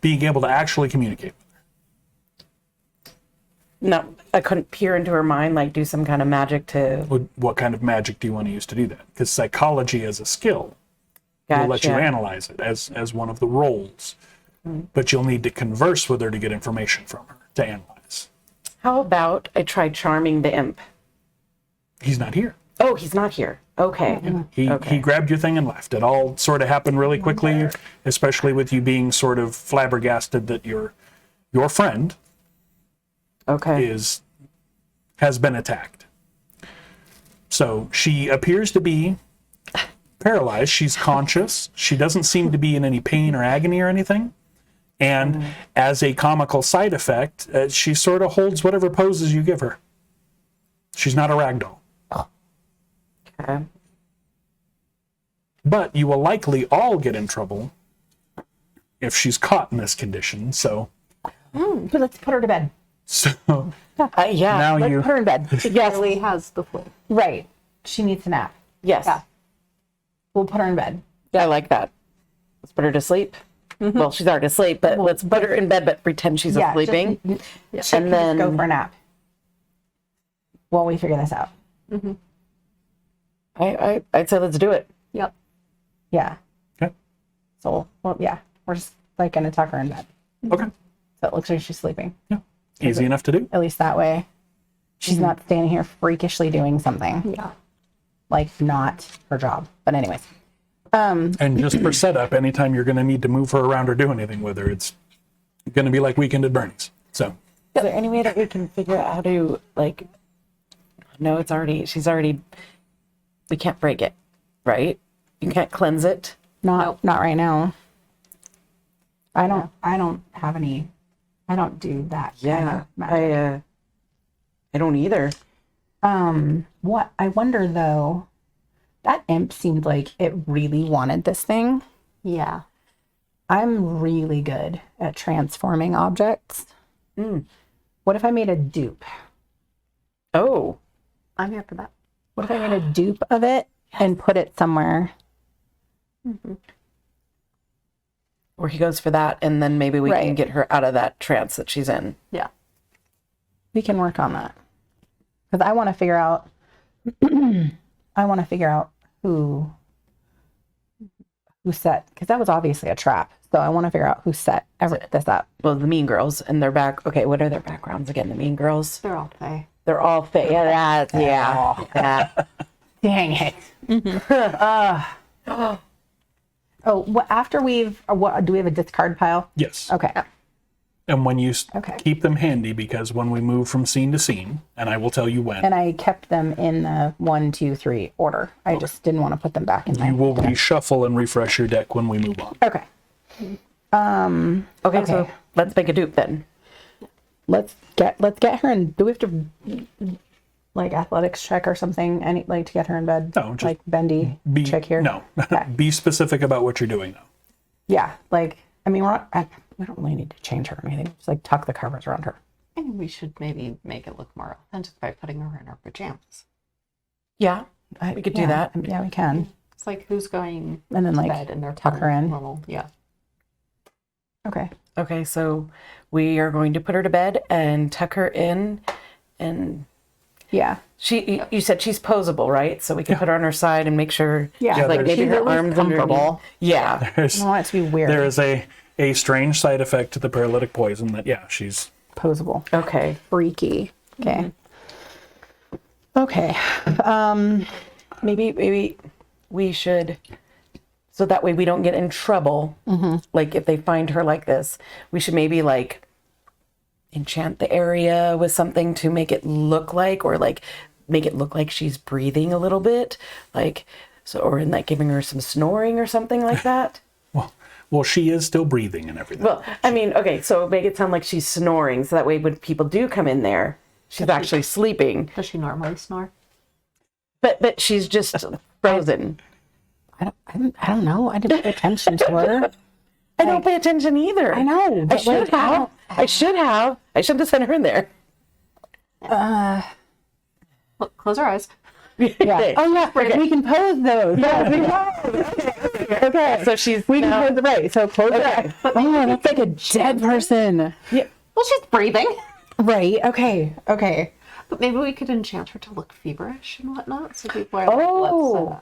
being able to actually communicate. No, I couldn't peer into her mind, like do some kind of magic to. What kind of magic do you want to use to do that? Because psychology as a skill will let you Gotcha. analyze it as one of the roles. But you'll need to converse with her to get information from her to analyze. How about I try charming the imp? He's not here. Oh, he's not here. Okay. He grabbed your thing and left. It all sort of happened really quickly, especially with you being sort of flabbergasted that your friend Okay. has been attacked. So she appears to be paralyzed. She's conscious. She doesn't seem to be in any pain or agony or anything. And as a comical side effect, she sort of holds whatever poses you give her. She's not a ragdoll. Okay. But you will likely all get in trouble if she's caught in this condition. So But let's put her to bed. Yeah. now Let's you put her in bed. Yes. Really has the flu. Right. She needs a nap. Yes. Yeah. We'll put her in bed. I like that. Let's put her to sleep. Well, she's already asleep, but let's put her in bed, but pretend she's Yeah, sleeping. She And can then just go for a nap while we figure this out. I'd say let's do it. Yep. Yeah. Okay. So, well, yeah, we're just like gonna tuck her in bed. Okay. So it looks like she's sleeping. Yeah. Easy enough to do. At least that way, she's not standing here freakishly doing something. Yeah. Like not her job. But anyways, And just for setup, anytime you're going to need to move her around or do anything with her, it's going to be like Weekend at Bernie's. So Is there any way that we can figure out how to like? No, she's already. We can't break it, right? You can't cleanse it. not right now. I don't have any. I don't do that. kind Yeah, of magic. I don't either. What I wonder though, that imp seemed like it really wanted this thing. Yeah. I'm really good at transforming objects. What if I made a dupe? Oh, I'm here for that. What if I made a dupe of it and put it somewhere? where he goes for that, and then maybe we can Right. get her out of that trance that she's in. Yeah. We can work on that. Because I want to figure out who set, because that was obviously a trap. So I want to figure out who set this up. Well, the Mean Girls and their back. Okay, what are their backgrounds again? The Mean Girls. They're all Fae. They're all fake. Yeah, yeah. Dang it. After do we have a discard pile? yes. Okay. And when you Okay. keep them handy, because when we move from scene to scene, and I will tell you when, And I kept them in the 1, 2, 3 order. I just didn't want to put them back in you my. will reshuffle and refresh your deck when we move on. Okay. Okay, Okay. so let's make a dupe then. Let's get her in. Do we have to like athletics check or something? Any to get her in bed? No, just like bendy check here. No, Okay. be specific about what you're doing though. Yeah, we don't really need to change her or anything. Just tuck the covers around her. I think we should maybe make it look more authentic by putting her in her pajamas. Yeah, we could do that. Yeah, we can. It's like who's going And then to like bed in their tuck her in. normal, yeah. Okay. Okay, so we are going to put her to bed and tuck her in, and Yeah. you said she's posable, right? So we can put her on her side and make sure, Yeah. Yeah, like there's- maybe She's her at least arms comfortable. underneath. Yeah. I There's, don't want it to be weird. there is a strange side effect to the paralytic poison that, yeah, she's... Posable. Okay. Freaky. Okay. Okay. Maybe we should, so that way we don't get in trouble. Like if they find her like this, we should maybe like enchant the area with something to make it look like, or like make it look like she's breathing a little bit, like so, or in like giving her some snoring or something like that. Well, she is still breathing and everything. Well, I mean, okay, so make it sound like she's snoring, so that way when people do come in there, she's actually sleeping, Does she normally snore? but she's just frozen. I don't know. I didn't pay attention to her. I don't pay attention either. I know. I But should like, have. I should have. I should have sent her in there. Look, close her eyes. Yeah. Oh yeah. Okay. We can pose those. Yeah. We can. Okay. So she's We now- can pose right. So close your eyes. Oh, that's like a dead person. Yeah. Well, she's breathing. Right. Okay. Okay. But maybe we could enchant her to look feverish and whatnot. So people are like, Oh. let's,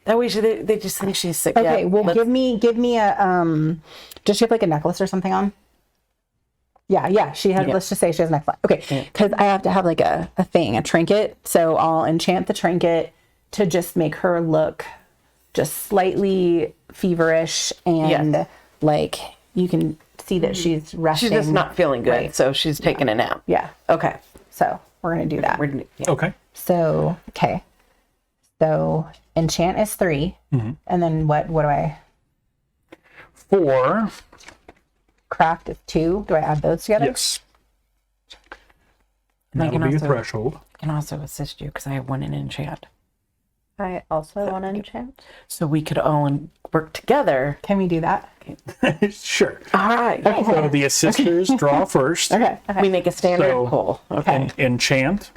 That way they just think she's sick. Okay. Yeah, Well, let's- give me a Does she have like a necklace or something on? Yeah. She has. Yeah. Let's just say she has a necklace. Okay. Because I have to have like a thing, a trinket. So I'll enchant the trinket to just make her look just slightly feverish and Yes. like you can see that she's resting. she's just not feeling good, Right. so she's taking a nap. Yeah. Okay. So we're gonna do that. We're yeah. Okay. So okay. So enchant is 3, and then what do I? 4. Craft is 2. Do I add those together? Yes. And I that'll can be your also- threshold. I can also assist you because I have one in enchant, I also want to enchant. so we could all work together. Can we do that? Sure. All right. So the assisters draw first. Okay. We make a standard So- pull. Okay. Enchant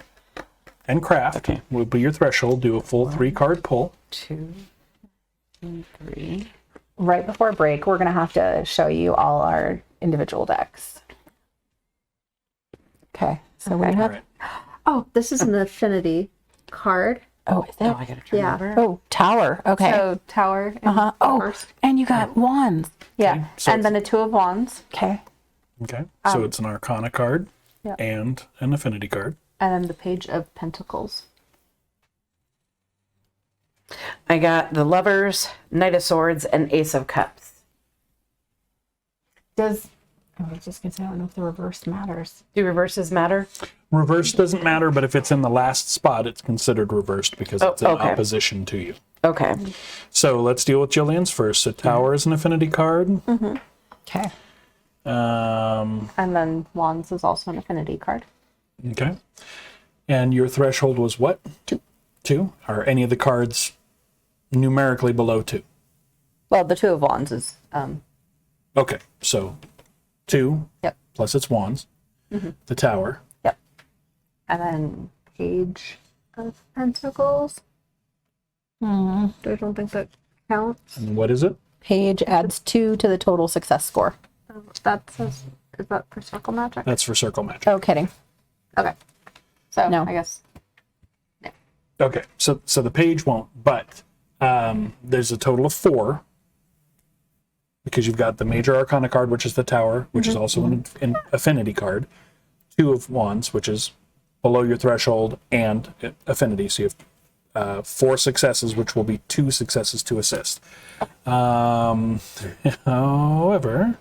and craft will be your threshold. Do a full 3-card pull. 2, 3. Right before break, we're gonna have to show you all our individual decks. Okay. So we All have. right. Oh, this is an affinity card. Oh, is Oh, it? I gotta turn Yeah. over. Oh, tower. Okay. So tower. Uh-huh. Oh, First. and you got wands. Yeah. so and then a 2 of wands. Okay. Okay. So it's an Arcana card yeah. and an Affinity card. And then the page of pentacles. I got the Lovers, Knight of Swords, and Ace of Cups. Does I was just gonna say I don't know if the reverse matters. Do reverses matter? Reverse doesn't matter, but if it's in the last spot, it's considered reversed because it's in okay. opposition to you. Okay. So let's deal with Jillian's first. So Tower is an Affinity card. Okay. And then wands is also an affinity card. Okay. And your threshold was what? 2. 2? Are any of the cards numerically below 2? Well, the 2 of wands is Okay. So 2 Yep. plus its wands. The Tower. Yep. And then page of pentacles. I don't think that counts. And what is it? Page adds 2 to the total success score. That says, is that for circle magic? That's for Circle Magic. Oh, kidding. Okay. So No. I guess Okay. So the page won't, but there's a total of 4 because you've got the Major Arcana card, which is the Tower, which is also an Affinity card. 2 of Wands, which is below your threshold, and Affinity. So you have 4 successes, which will be 2 successes to assist. However,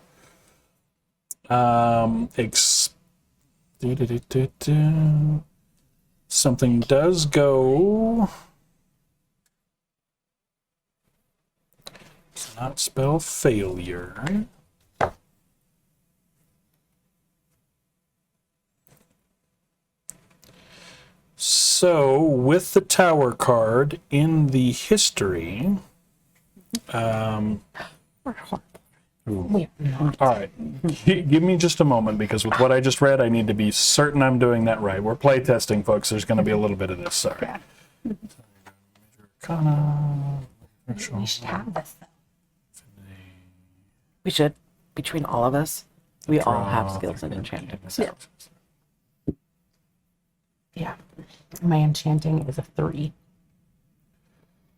something does go. Does not spell failure. So, with the Tower card in the history, We are not. All right. Give me just a moment, because with what I just read, I need to be certain I'm doing that right. We're playtesting, folks. There's going to be a little bit of this. Sorry. Yeah. Arcana. We should have this though. We should. Between all of us, we all have skills in enchanting. So. Yeah. My enchanting is a 3.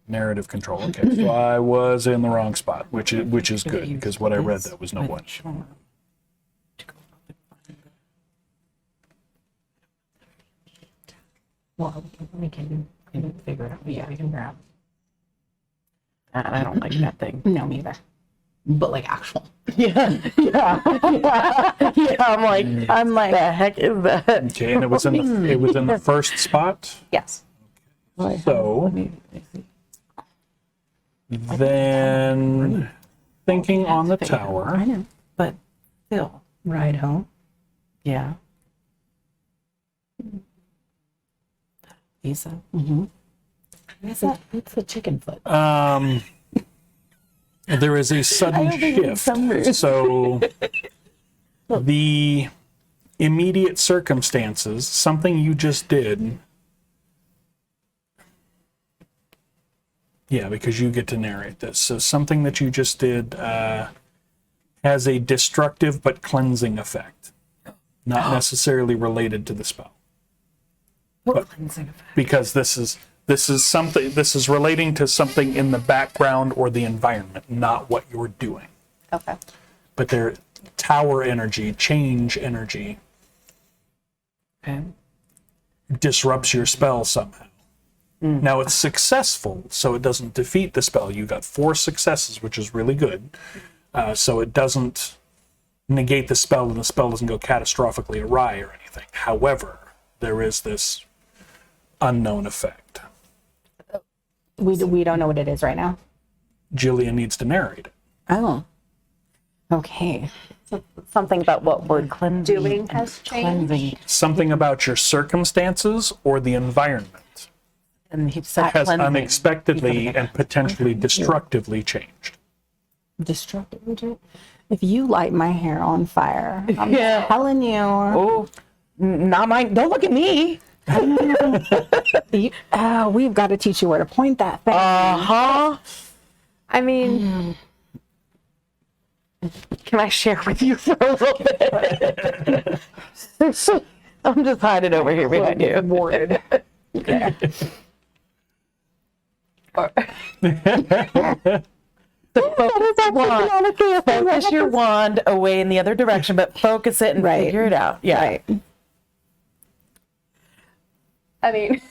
Narrative control. Okay, so I was in the wrong spot, which is good, because what I read, that was no one. Well, we can figure it out. Yeah, we can grab. And I don't like that thing. No, me either. But like actual. Yeah. I'm like, the heck is that? Okay, and it was in the first spot. Yes. So then, thinking on the I tower. know. But still, Ride home. yeah. Isa. It's a chicken foot. There is a sudden shift. So the immediate circumstances, something you just did. Yeah, because you get to narrate this. So something that you just did has a destructive but cleansing effect, not necessarily related to the spell. What cleansing effect? Because this is relating to something in the background or the environment, not what you're doing. Okay. But they're tower energy, change energy, Okay. disrupts your spell somehow. Now it's successful, so it doesn't defeat the spell. You got 4 successes, which is really good. So it doesn't negate the spell, and the spell doesn't go catastrophically awry or anything. However, there is this unknown effect. We don't know what it is right now. Jillian needs to narrate it. Oh. Okay. Something about what we're Cleansing. doing has changed. Cleansing. Something about your circumstances or the environment And he said has cleansing. unexpectedly and potentially destructively changed. Destructive. If you light my hair on fire, I'm Yeah. telling you. Oh, not mine. Don't look at me. We've got to teach you where to point that thing. Uh-huh. I mean, Can I share with you for a little bit? I'm just hiding over here behind you. Word. Focus your wand away in the other direction, but focus it and Right. figure it out. Yeah. Right. I mean,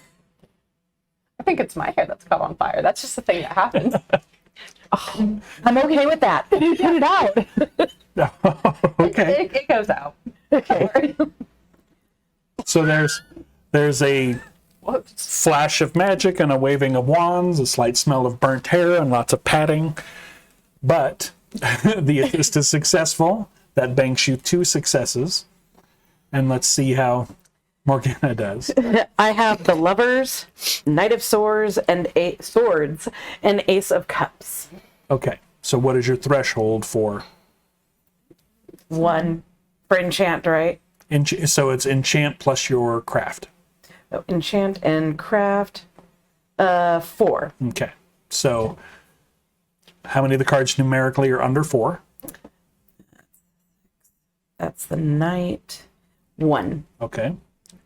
I think it's my hair that's caught on fire. That's just the thing that happens. I'm okay with that. Put it out. Okay. It goes out. Okay. So there's a Whoops. flash of magic and a waving of wands, a slight smell of burnt hair, and lots of patting. But the assist is successful. That banks you 2 successes. And let's see how Morgana does. I have the Lovers, Knight of Swords, and Swords, and Ace of Cups. Okay, so what is your threshold for? 1 for enchant, right? So it's enchant plus your craft. Oh, enchant and craft. 4. Okay, so how many of the cards numerically are under 4? That's the Knight. 1. Okay.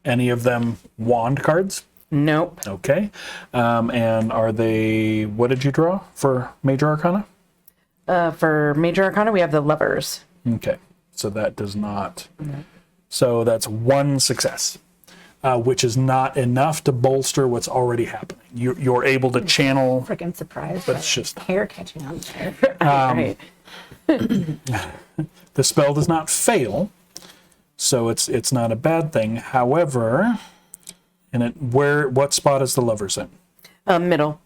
Any of them wand cards? Nope. Okay. And are they, what did you draw for Major Arcana? For Major Arcana, we have the Lovers. Okay. So that does not. So that's 1 success, which is not enough to bolster what's already happening. You're able to channel. Freaking surprised. But it's just hair catching on fire. Right. the spell does not fail, so it's not a bad thing. However, what spot is the Lovers in? Middle.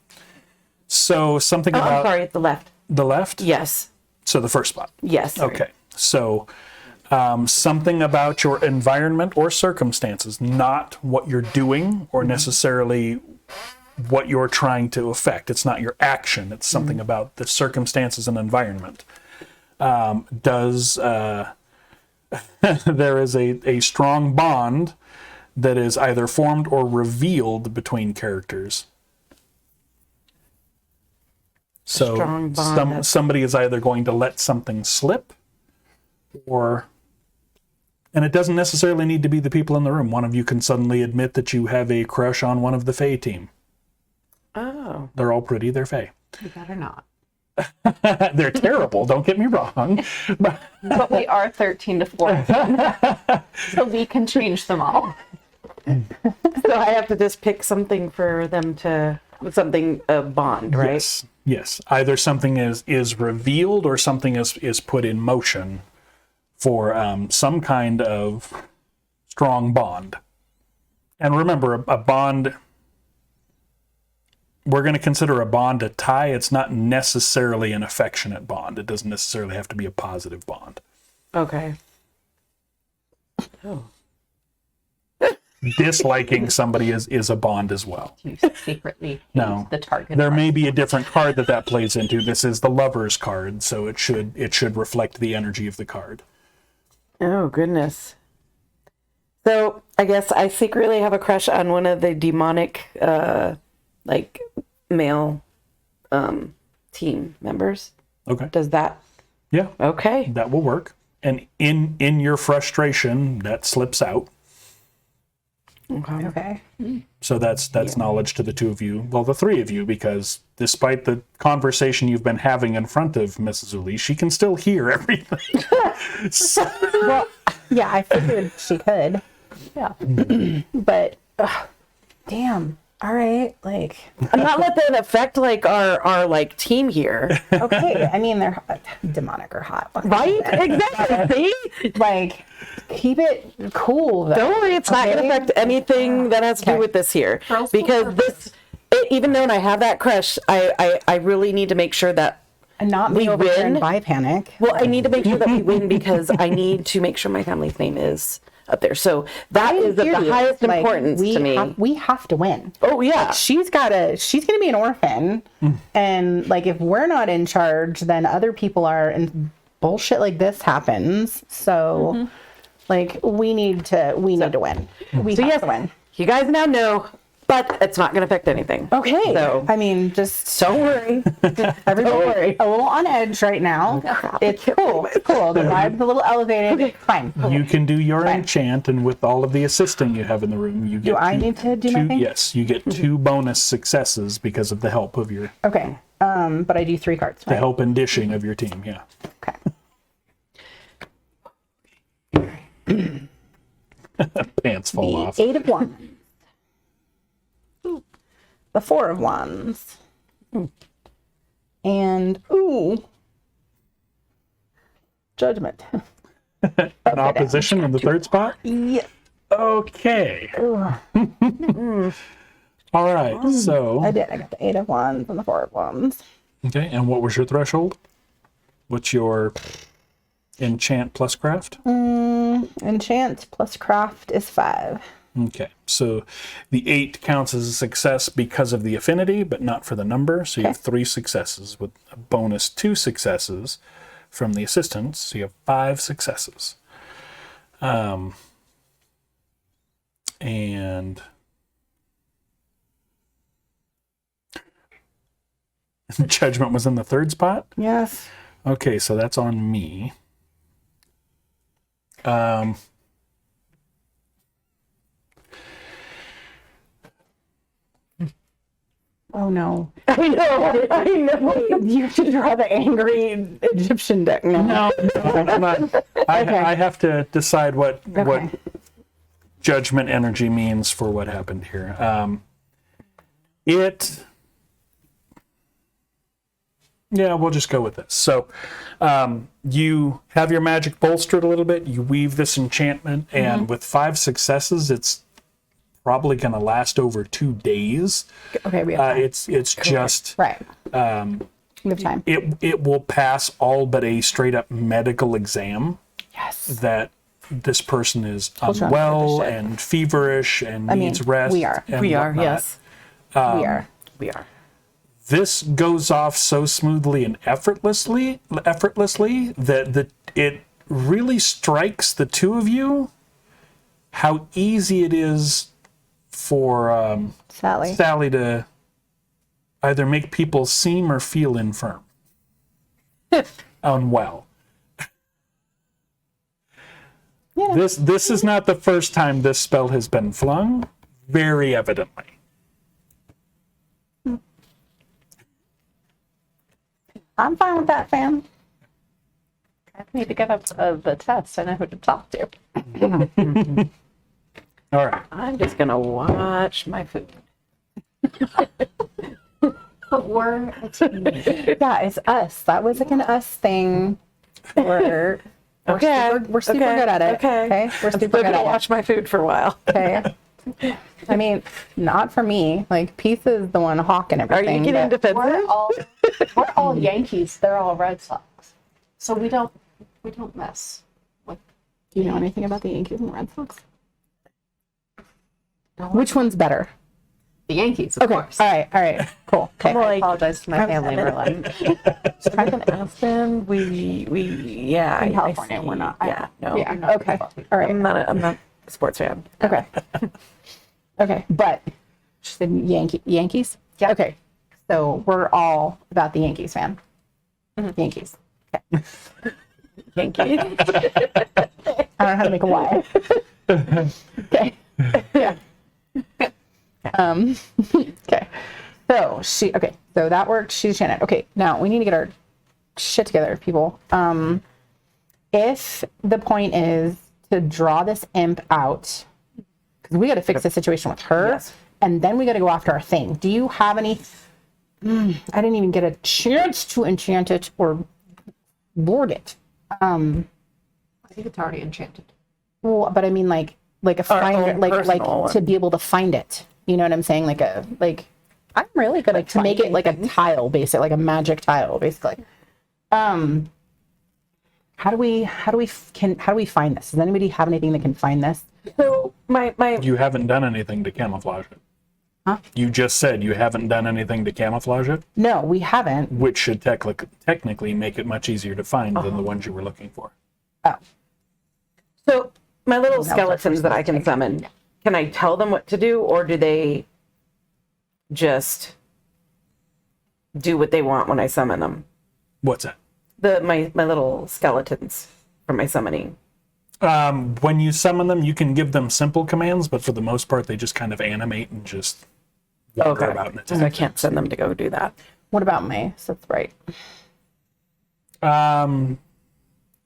So something Oh, I'm about sorry, at the left. the left. Yes. So the first spot. Yes. Okay. So something about your environment or circumstances, not what you're doing or necessarily what you're trying to affect. It's not your action. It's something about the circumstances and environment. does there is a strong bond that is either formed or revealed between characters. So strong bond somebody is either going to let something slip, and it doesn't necessarily need to be the people in the room. One of you can suddenly admit that you have a crush on one of the Fae team. Oh. They're all pretty, they're Fae. You better not. They're terrible, don't get me wrong. But we are 13 to 14. So we can change them all. So I have to just pick something for them to, a bond, right? Yes. Either something is revealed or something is put in motion for some kind of strong bond. And remember, a bond, we're going to consider a bond a tie. It's not necessarily an affectionate bond. It doesn't necessarily have to be a positive bond. Okay. Oh. Disliking somebody is a bond as well. You secretly hate No, the target. there may be a different card that plays into. This is the Lover's card, so it should reflect the energy of the card. Oh, goodness. So I guess I secretly have a crush on one of the demonic, male team members. Okay. Does that? Yeah. Okay. That will work. And in your frustration, that slips out. Okay. So that's knowledge to the two of you. Well, the three of you, because despite the conversation you've been having in front of Mrs. Uli, she can still hear everything. Well, yeah, I figured she could. Yeah. But, damn. All right. Like, I'm not let that affect our team here. okay. I mean, they're demonic or hot. Right? Exactly. See? Like, keep it cool, though. Don't worry, it's not going to affect anything that has to do with this here. Because even though I have that crush, I really need to make sure that And not be we over here win. and buy panic. Well, I need to make sure that we win because I need to make sure my family's name is up there. So that is of the highest importance to me. We have to win. Oh yeah. Like, she's gonna be an orphan, and like if we're not in charge, then other people are, and bullshit like this happens. So, like we need to win. We have to win. You guys now know, but it's not going to affect anything. Okay. So I mean, just don't worry. everybody a little on edge right now. It's cool. It's cool. The vibe's a little elevated. It's fine. You can do your enchant, and with all of the assisting you have in the room, you get. Do I need to do my thing? Yes, you get 2 bonus successes because of the help of your. Okay. But I do 3 cards. The Right? help and dishing of your team. Yeah. Okay. Pants fall off. The 8 of Wands. The 4 of Wands. And, Judgment. An opposition in the 3rd spot? Yeah. Okay. All right. So. I did. I got the 8 of Wands and the 4 of Wands. Okay. And what was your threshold? What's your enchant plus craft? Enchant plus craft is 5. Okay. So the 8 counts as a success because of the affinity, but not for the number. So you have 3 successes with a bonus 2 successes from the assistants. So you have 5 successes. And judgment was in the 3rd spot? Yes. Okay, so that's on me. Oh no. I know. You should draw the angry Egyptian deck now. No, I have to decide what judgment energy means for what happened here. We'll just go with this. So you have your magic bolstered a little bit. You weave this enchantment, and with 5 successes, it's probably going to last over 2 days. Okay, we have time. It's just Right. We have time. it will pass all but a straight up medical exam. Yes. That this person is Hold on, unwell shit. and feverish and needs rest. we are. and We are, whatnot. yes. We are. We are. this goes off so smoothly and effortlessly that it really strikes the two of you how easy it is for Sally to either make people seem or feel infirm, unwell. Yeah. This is not the first time this spell has been flung, very evidently. I'm fine with that, fam. I need to get up the test. I know who to talk to. All right. I'm just gonna watch my food. But we're a team. Yeah, it's us. That was like an us thing. We're super good at it. Okay. We're I'm super still good gonna at it. watch my food for a while. Okay. I mean, not for me. Like, Peace is the one hawking Are everything. you getting but- defensive? We're all Yankees. They're all Red Sox. So we don't mess with. Do you know anything about the Yankees and the Red Sox? Which one's better? The Yankees, of Okay. course. All right. Cool. Okay. I apologize to my family. We're like, I can ask them. Yeah. In California, I see. we're not. Yeah, no. Yeah. Okay. All right. I'm not a sports fan. Okay. Okay. But she said Yankees? Yeah. Okay. So we're all about the Yankees, fan. Yankees. Okay. Yankees. I don't know how to make a Y. Okay. Yeah. Okay. So that worked. She's Shannon. Okay. Now we need to get our shit together, people. If the point is to draw this imp out, because we got to fix the situation with her, Yes. and then we got to go after our thing. Do you have any? I didn't even get a chance to enchant it or board it. I think it's already enchanted. Well, but I mean, like a finder, own like personal one. to be able to find it. You know what I'm saying? I'm really good at to make it like a tile, basically, like a magic tile, basically. How do we find this? Does anybody have anything that can find this? So my You haven't done anything to camouflage it. Huh? You just said you haven't done anything to camouflage it, No, we haven't. which should technically make it much easier to find than the ones you were looking for. Oh, so my little was our skeletons first that I can summon. Can I tell them what to do, or do they just do what they want when I summon them? What's that? My little skeletons from my summoning. When you summon them, you can give them simple commands, but for the most part, they just kind of animate and just wander Okay. about and So I attack. can't send them to go do that. what about May? So that's right.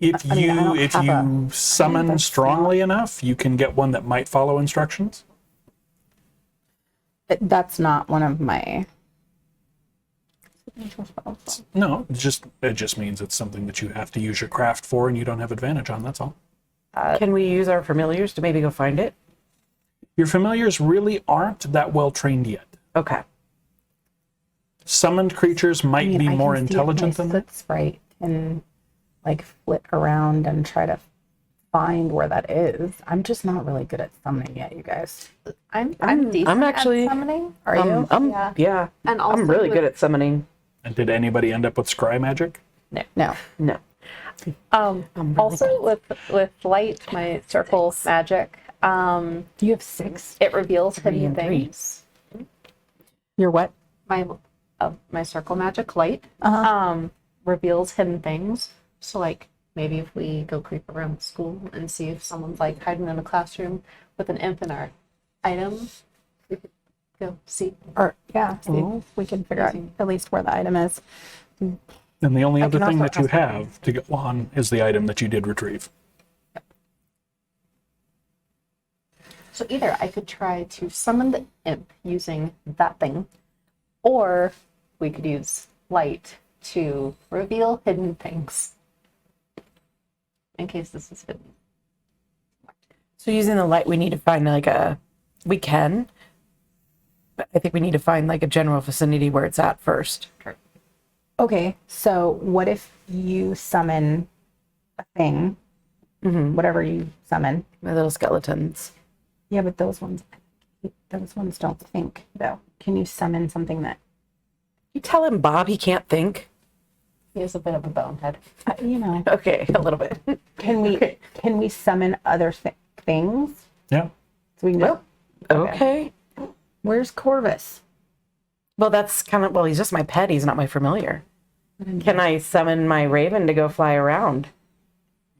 If I mean, I don't you have summon that's strongly enough, you can get one that might follow instructions. That's not one of my. No, it just means it's something that you have to use your craft for, and you don't have advantage on. That's all. Can we use our familiars to maybe go find it? Your familiars really aren't that well trained yet. Okay. Summoned creatures might I mean, be I more can see if intelligent my than that. Soot Sprite can like flit around and try to find where that is. I'm just not really good at summoning yet, you guys. I'm decent I'm actually- at summoning. Are you? Yeah. And also I'm really with- good at summoning. And did anybody end up with scry magic? No. No. really Also with light, my circle magic, You have 6. it reveals hidden and three. things. You're what? My circle magic light reveals hidden things. So like maybe if we go creep around school and see if someone's like hiding in a classroom with an infinite item, we could go see. Or yeah, see if we can figure out at least where the item is. And the only other can thing also that you ask have to go on is the item that you did retrieve. So either I could try to summon the imp using that thing, or we could use light to reveal hidden things. In case this is hidden. So using the light, we need to find we can, but I think we need to find like a general vicinity where it's at first. Okay, so what if you summon a thing, whatever you summon? My little skeletons. Yeah, but those ones don't think though. Can you summon something that You tell him, Bob, he can't think. He is a bit of a bonehead. You know, Okay, a little bit. can we summon other things? Yeah. So we can just, Okay. where's Corvus? Well, that's kind of, well, he's just my pet. He's not my familiar. Can I summon my raven to go fly around?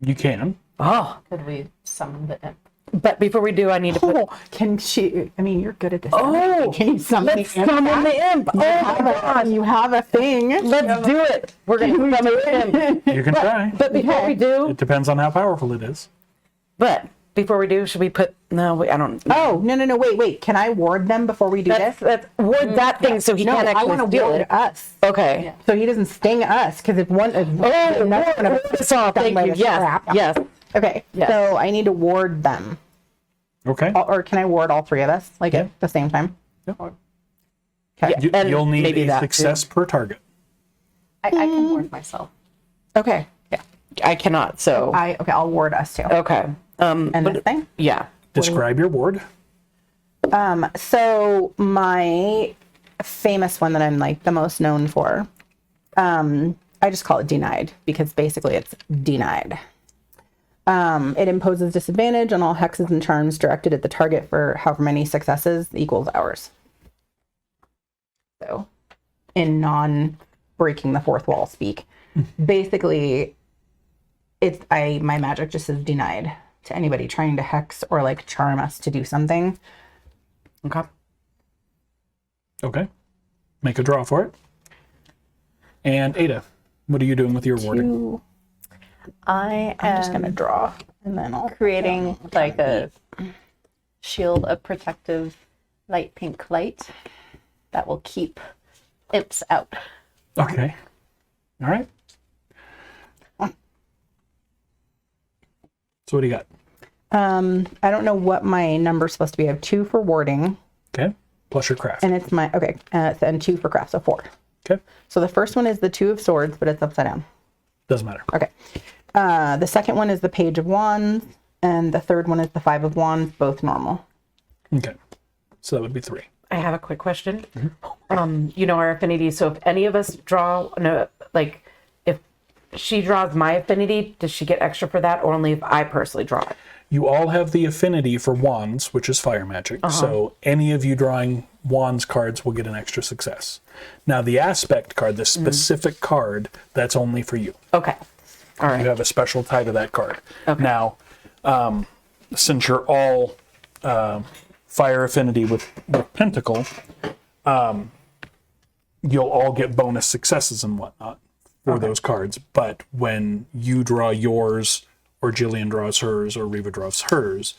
You can. Oh, Could we summon the imp? but before we do, I need to put. Oh, can she? I mean, you're good at this. Oh, can you summon let's the imp? summon the imp. Oh my gosh. You have a thing. Let's do it. We're going to summon the imp. You can try. But before we do, It depends on how powerful it is. should we put, no, wait, I don't. Oh, no, wait. Can I ward them before we do That's ward that thing so he No, can't I actually want to steal ward it. us. Okay. So he doesn't sting us, because if one. Oh, thank you. Yes, yes. Okay, Yes. so I need to ward them. Okay. Or can I ward all three of us, like Yeah. at the same time? Yeah. Okay. And You'll need maybe a that success per target. I can ward myself. Okay. Yeah. I cannot, so. I'll ward us too. Okay. And this thing? Yeah. Describe your ward. So my famous one that I'm like the most known for, I just call it denied because basically it's denied. It imposes disadvantage on all hexes and charms directed at the target for however many successes equals ours. So, in non-breaking the fourth wall speak, basically, my magic just is denied to anybody trying to hex or like charm us to do something. Okay. Okay. Make a draw for it. And Ada, what are you doing with your warding? I'm just gonna draw and then I'll creating like a shield of protective light pink light that will keep imps out. Okay. All right. So what do you got? I don't know what my number's supposed to be. I have 2 for warding, Okay. Plus your craft. and it's my and 2 for craft, so 4. Okay. So the first one is the 2 of swords, but it's upside down. Doesn't matter. Okay. The second one is the page of wands, and the third one is the 5 of wands, both normal. Okay. So that would be 3. I have a quick question. You know our affinity, so if any of us draw, no, like, if she draws my affinity, does she get extra for that, or only if I personally draw it? You all have the affinity for wands, which is fire magic. So any of you drawing wands cards will get an extra success. Now the aspect card, the specific card, that's only for you. Okay. All right. You have a special tie to that card. Okay. Now, since you're all fire affinity with Pentacle, you'll all get bonus successes and whatnot for those cards. But when you draw yours, or Jillian draws hers, or Reva draws hers,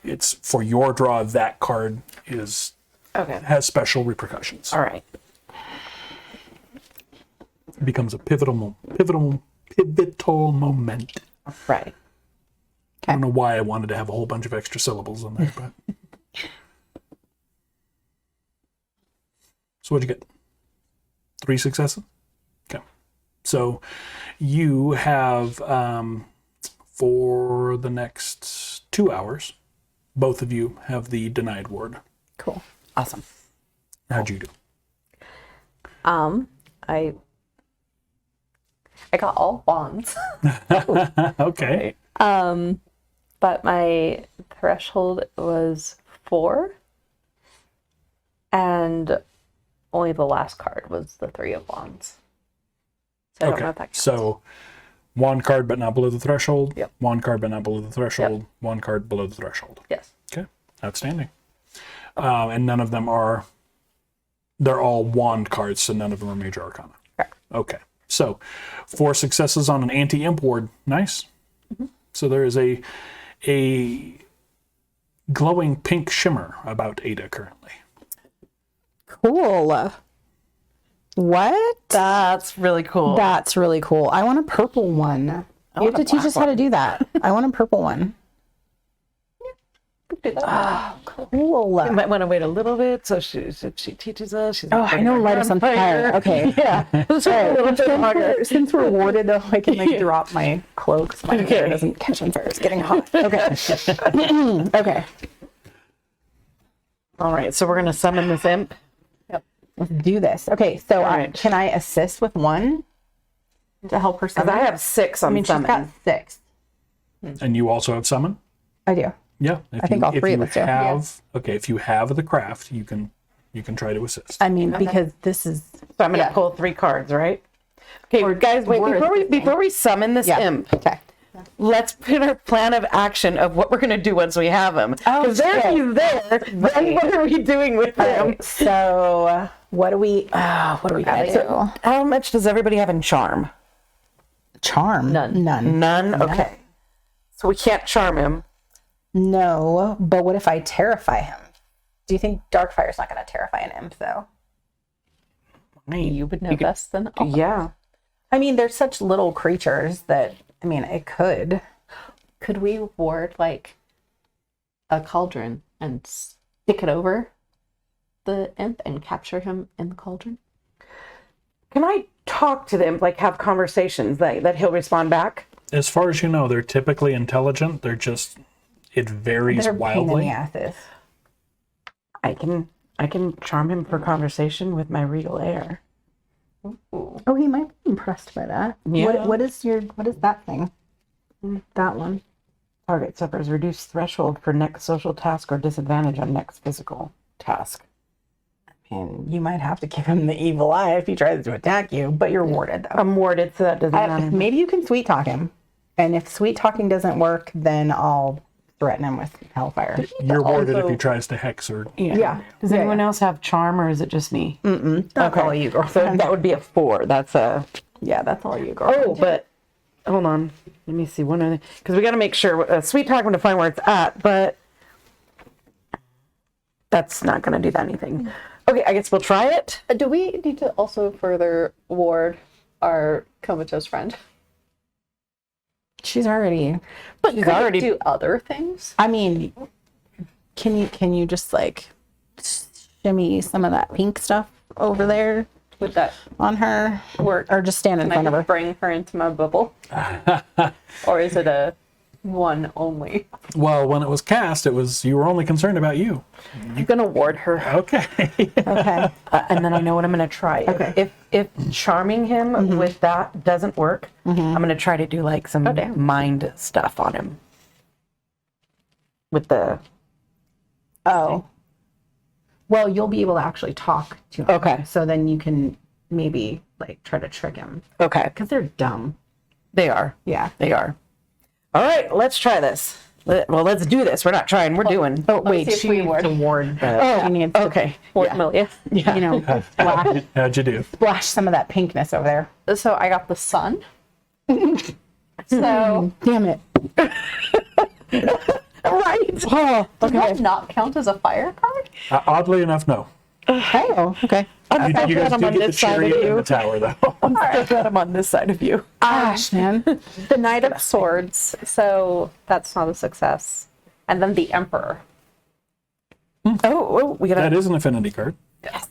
it's for your draw. That card has special repercussions. All right. It becomes a pivotal moment. Right. I don't know why I wanted to have a whole bunch of extra syllables in there, but. So what'd you get? 3 successes? Okay. So you have, for the next 2 hours, both of you have the denied ward. Cool. Awesome. How'd you do? I got all wands. Okay. But my threshold was 4. And only the last card was the 3 of wands. So I don't know if that counts. So one card but not below the threshold. Yep. One card but not below the threshold. One card below the threshold. Yes. Okay. Outstanding. And none of them are, they're all wand cards, so none of them are major arcana. Correct. Okay. So 4 successes on an anti-imp ward. Nice. So there is a glowing pink shimmer about Ada currently. Cool. What? That's really cool. That's really cool. I want a purple one. You have to teach us how to do that. I want a purple one. Cool. You might want to wait a little bit so she teaches us. She's Oh, I know, light us on fire. Okay. Yeah. Since we're warded, though, I can like drop my cloak so my hair doesn't catch on fire. It's getting hot. Okay. Okay. All right, so we're going to summon this imp. Yep. Let's do this. Okay, so Alright. can I assist with one to help her Because summon? I have 6 on I mean, she's summon. got 6. And you also have summon? I do. Yeah. I think all three of us do. Okay, if you have the craft, you can try to assist. I mean, because this is So I'm going to pull 3 cards, right? Okay, guys, wait, before we summon this imp, okay. let's put our plan of action of what we're going to do once we have him. Because there he's there, then what are we doing with him? Alright, so what do we gonna do? How much does everybody have in charm? Charm? None. None? Okay. So we can't charm him. No, but what if I terrify him? Do you think Darkfire's not going to terrify an imp, though? You would know best than all. Yeah. I mean, they're such little creatures that, I mean, it could. Could we ward like a cauldron and stick it over the imp and capture him in the cauldron? Can I talk to them, like have conversations that he'll respond back? As far as you know, they're typically intelligent. They're just, it varies They're a pain in the wildly. asses. I can charm him for conversation with my regal air. Oh, he might be impressed by that. Yeah. What is that thing? That one. Target suffers reduced threshold for next social task or disadvantage on next physical task. And you might have to give him the evil eye if he tries to attack you, but you're warded though. I'm warded, so that doesn't matter. Maybe you can sweet talk him. And if sweet talking doesn't work, then I'll threaten him with hellfire. You're warded if Also- he tries to hex or. Yeah. Does anyone else have charm, or is it just me? That's all you, So girlfriend. that would be a 4. That's a. Yeah, that's all you, girlfriend. Oh, but hold on. Let me see one other, because we got to make sure sweet talk to find where it's at, but that's not going to do anything. Okay, I guess we'll try it. Do we need to also further ward our comatose friend? She's already. But She's could it already- do other things? I mean, can you just like shimmy some of that pink stuff over there Would that on her, work? or just stand in Can front I of her? bring her into my bubble? Or is it a one only? Well, when it was cast, you were only concerned about you. I'm gonna ward her. Okay. Okay. And then I know what I'm going to try. Okay. If charming him with that doesn't work, I'm going to try to do like some damn. mind stuff on him. With the. Oh. Well, you'll be able to actually talk to him. Okay. So then you can maybe like try to trick him Okay. because they're dumb. They are. Yeah. They are. All right, let's try this. Well, let's do this. We're not trying. We're doing. Oh wait, see if she we needs ward. to ward. She needs to, Okay. Ward Amelia. you know, splash, How'd you do? splash some of that pinkness over there. So I got the sun. So Damn it. Right. Oh, does that not count as a fire card? Oddly enough, no. oh, okay. You guys I'm do on get the this side of chariot and you. the tower, though. I'm glad I'm on this side of you. Gosh, man. The Knight of Swords. So that's not a success. And then the Emperor. Oh, we got That to. is an affinity card. Yes.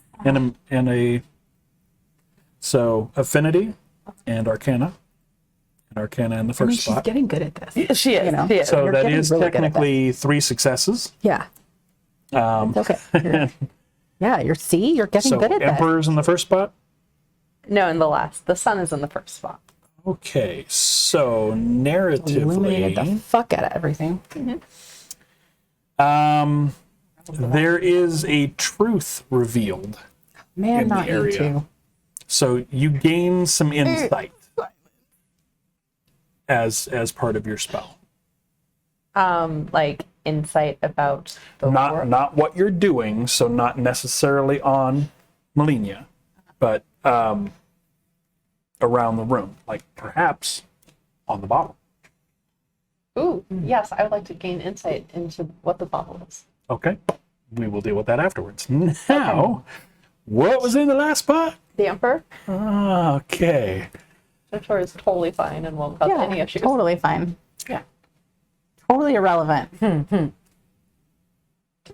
So affinity and arcana. And arcana in the I first mean, she's spot. getting good at this. She is. You know. She is. So you're that getting is really good at technically 3 successes. Yeah. It's okay. Yeah, you're getting So good at this. emperor's in the first spot. No, in the last. The sun is in the first spot. Okay, so Illuminated the narratively, fuck out of everything. there is a truth revealed. Man, In the not you area. two. So you gain some insight as part of your spell. Like insight about the world. Not what you're doing, so not necessarily on Melina, but around the room, like perhaps on the bottle. Ooh, yes, I would like to gain insight into what the bottle is. Okay, we will deal with that afterwards. Now, what was in the last spot? The Emperor, Okay. I'm sure is totally fine and won't cause any issues. Totally fine. Yeah. Totally irrelevant.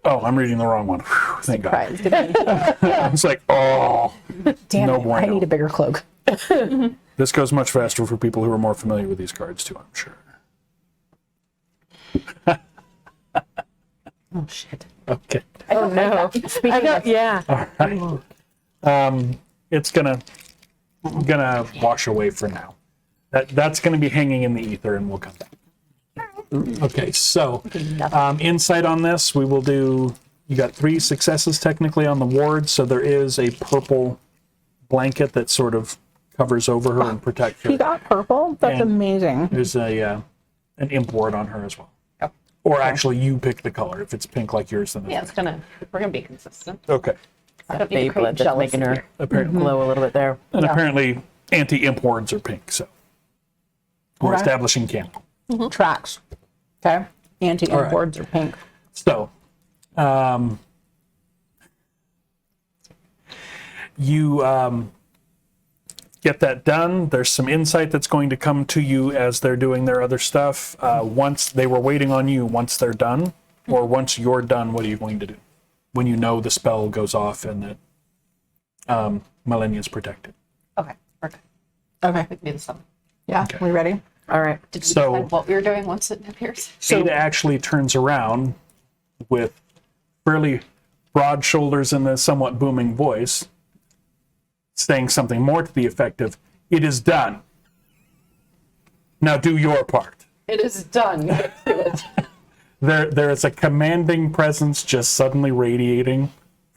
Oh, I'm reading the wrong one. Whew, thank God. Surprised. I was like, oh, Damn no it, I bueno. need a bigger cloak. This goes much faster for people who are more familiar with these cards too, I'm sure. Oh shit. Okay. Oh no. I know. Yeah. All right. It's gonna wash away for now. That's gonna be hanging in the ether, and we'll come back. Okay, so insight on this, we will do. You got 3 successes technically on the ward, so there is a purple blanket that sort of covers over her and protects her. She got purple? That's And amazing. There's an imp ward on her as well. Or actually, you pick the color. If it's pink like yours, then Yeah, we're gonna be consistent. okay. I don't need to create Fablet that's jealousy making her here. Apparently, glow a little bit there. and apparently, anti-imp wards are pink. So we're Okay. establishing canon. Tracks. Okay. Anti-imp right. boards are pink. So, you get that done. There's some insight that's going to come to you as they're doing their other stuff. Once they were waiting on you, once they're done, or once you're done, what are you going to do? When you know the spell goes off and that Millennia is protected. Okay, perfect. Okay. We can do the sum. Yeah. Okay. We ready? All right. Did we So- decide what we were doing once it appears? Ada actually turns around with fairly broad shoulders and a somewhat booming voice, saying something more to the effect of, "It is done. Now do your part." It is done. Get to it. There is a commanding presence just suddenly radiating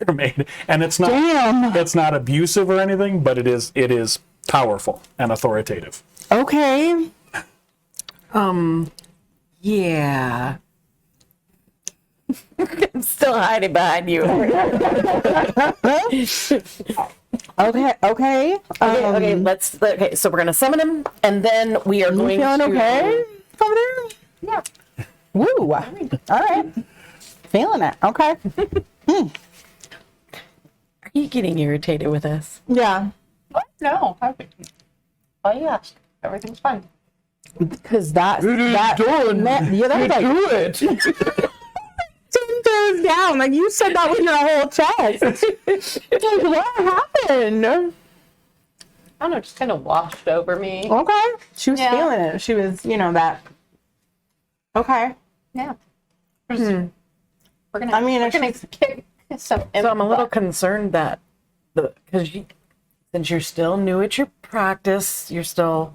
from Ada, and it's not Damn. it's not abusive or anything, but it is powerful and authoritative. Okay. Yeah. I'm still hiding behind you. Okay. Okay. Okay, so we're gonna summon him, and then we are going Feeling to. okay over there? Yeah. Woo. All right. Feeling it. Okay. Are you getting irritated with us? Yeah. What? No. Why you ask? Everything's fine. Because that done. Yeah, that was like do it. 10 toes down. Like you said that with your whole chest. Like, what happened? I don't know, just kind of washed over me. Okay. She was Yeah. feeling it. She was, that. Okay. Yeah. We're gonna. I mean, we're if gonna kick some. So I'm a little concerned that because since you're still new at your practice, you're still,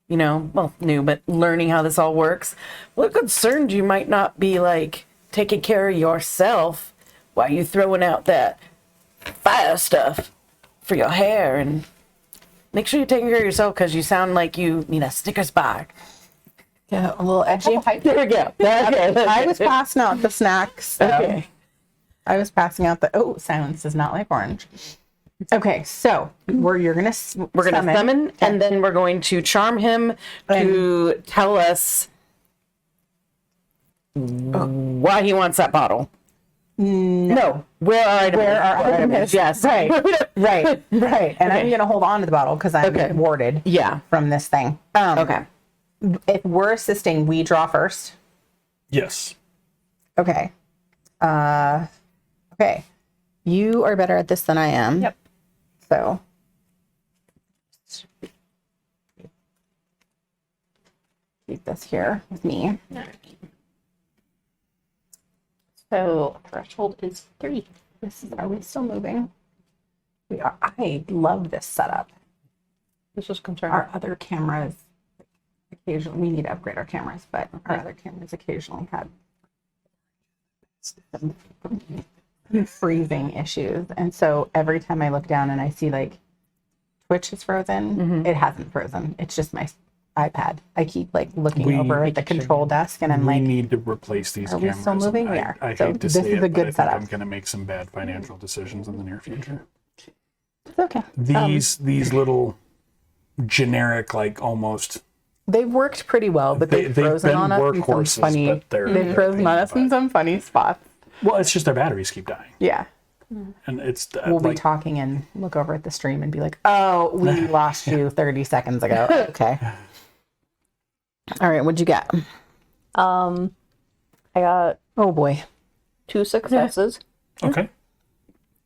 new, but learning how this all works. What concerned you might not be like taking care of yourself while you throwing out that fire stuff for your hair, and make sure you're taking care of yourself because you sound like you need a Snickers bar. Yeah, a little edgy. There we go. Okay. I was passing out the snacks. Okay. I was passing out the silence does not like orange. Okay, so you're gonna summon, and then we're going to charm him to tell us why he wants that bottle. No, where our item is. Yes, right. And I'm gonna hold on to the bottle because I'm warded. Yeah. From this thing. Okay. If we're assisting, we draw first. Yes. Okay. Okay. You are better at this than I am. Yep. So. Keep this here with me. So threshold is 3. Are we still moving? We are. I love this setup. This was concerned. Our other cameras, occasionally, we need to upgrade our cameras, but our other cameras occasionally have some freezing issues. And so every time I look down and I see like Twitch is frozen, it hasn't frozen. It's just my iPad. I keep like looking over at the control desk and I'm We like, need to replace these are we cameras. still moving? and We are. I So hate to this say is it, a but good I think setup. I'm going to make some bad financial decisions in the near future. it's okay. These little generic, like almost. They've worked pretty well, but they've frozen been on us in some workhorses, funny. but they're They've frozen on us in but- some funny spots. Well, it's just their batteries keep dying, Yeah. and it's We'll be like talking and look over at the stream and be like, oh, we lost you 30 seconds ago. Okay. All right. What'd you get? I got Oh boy. 2 successes. okay.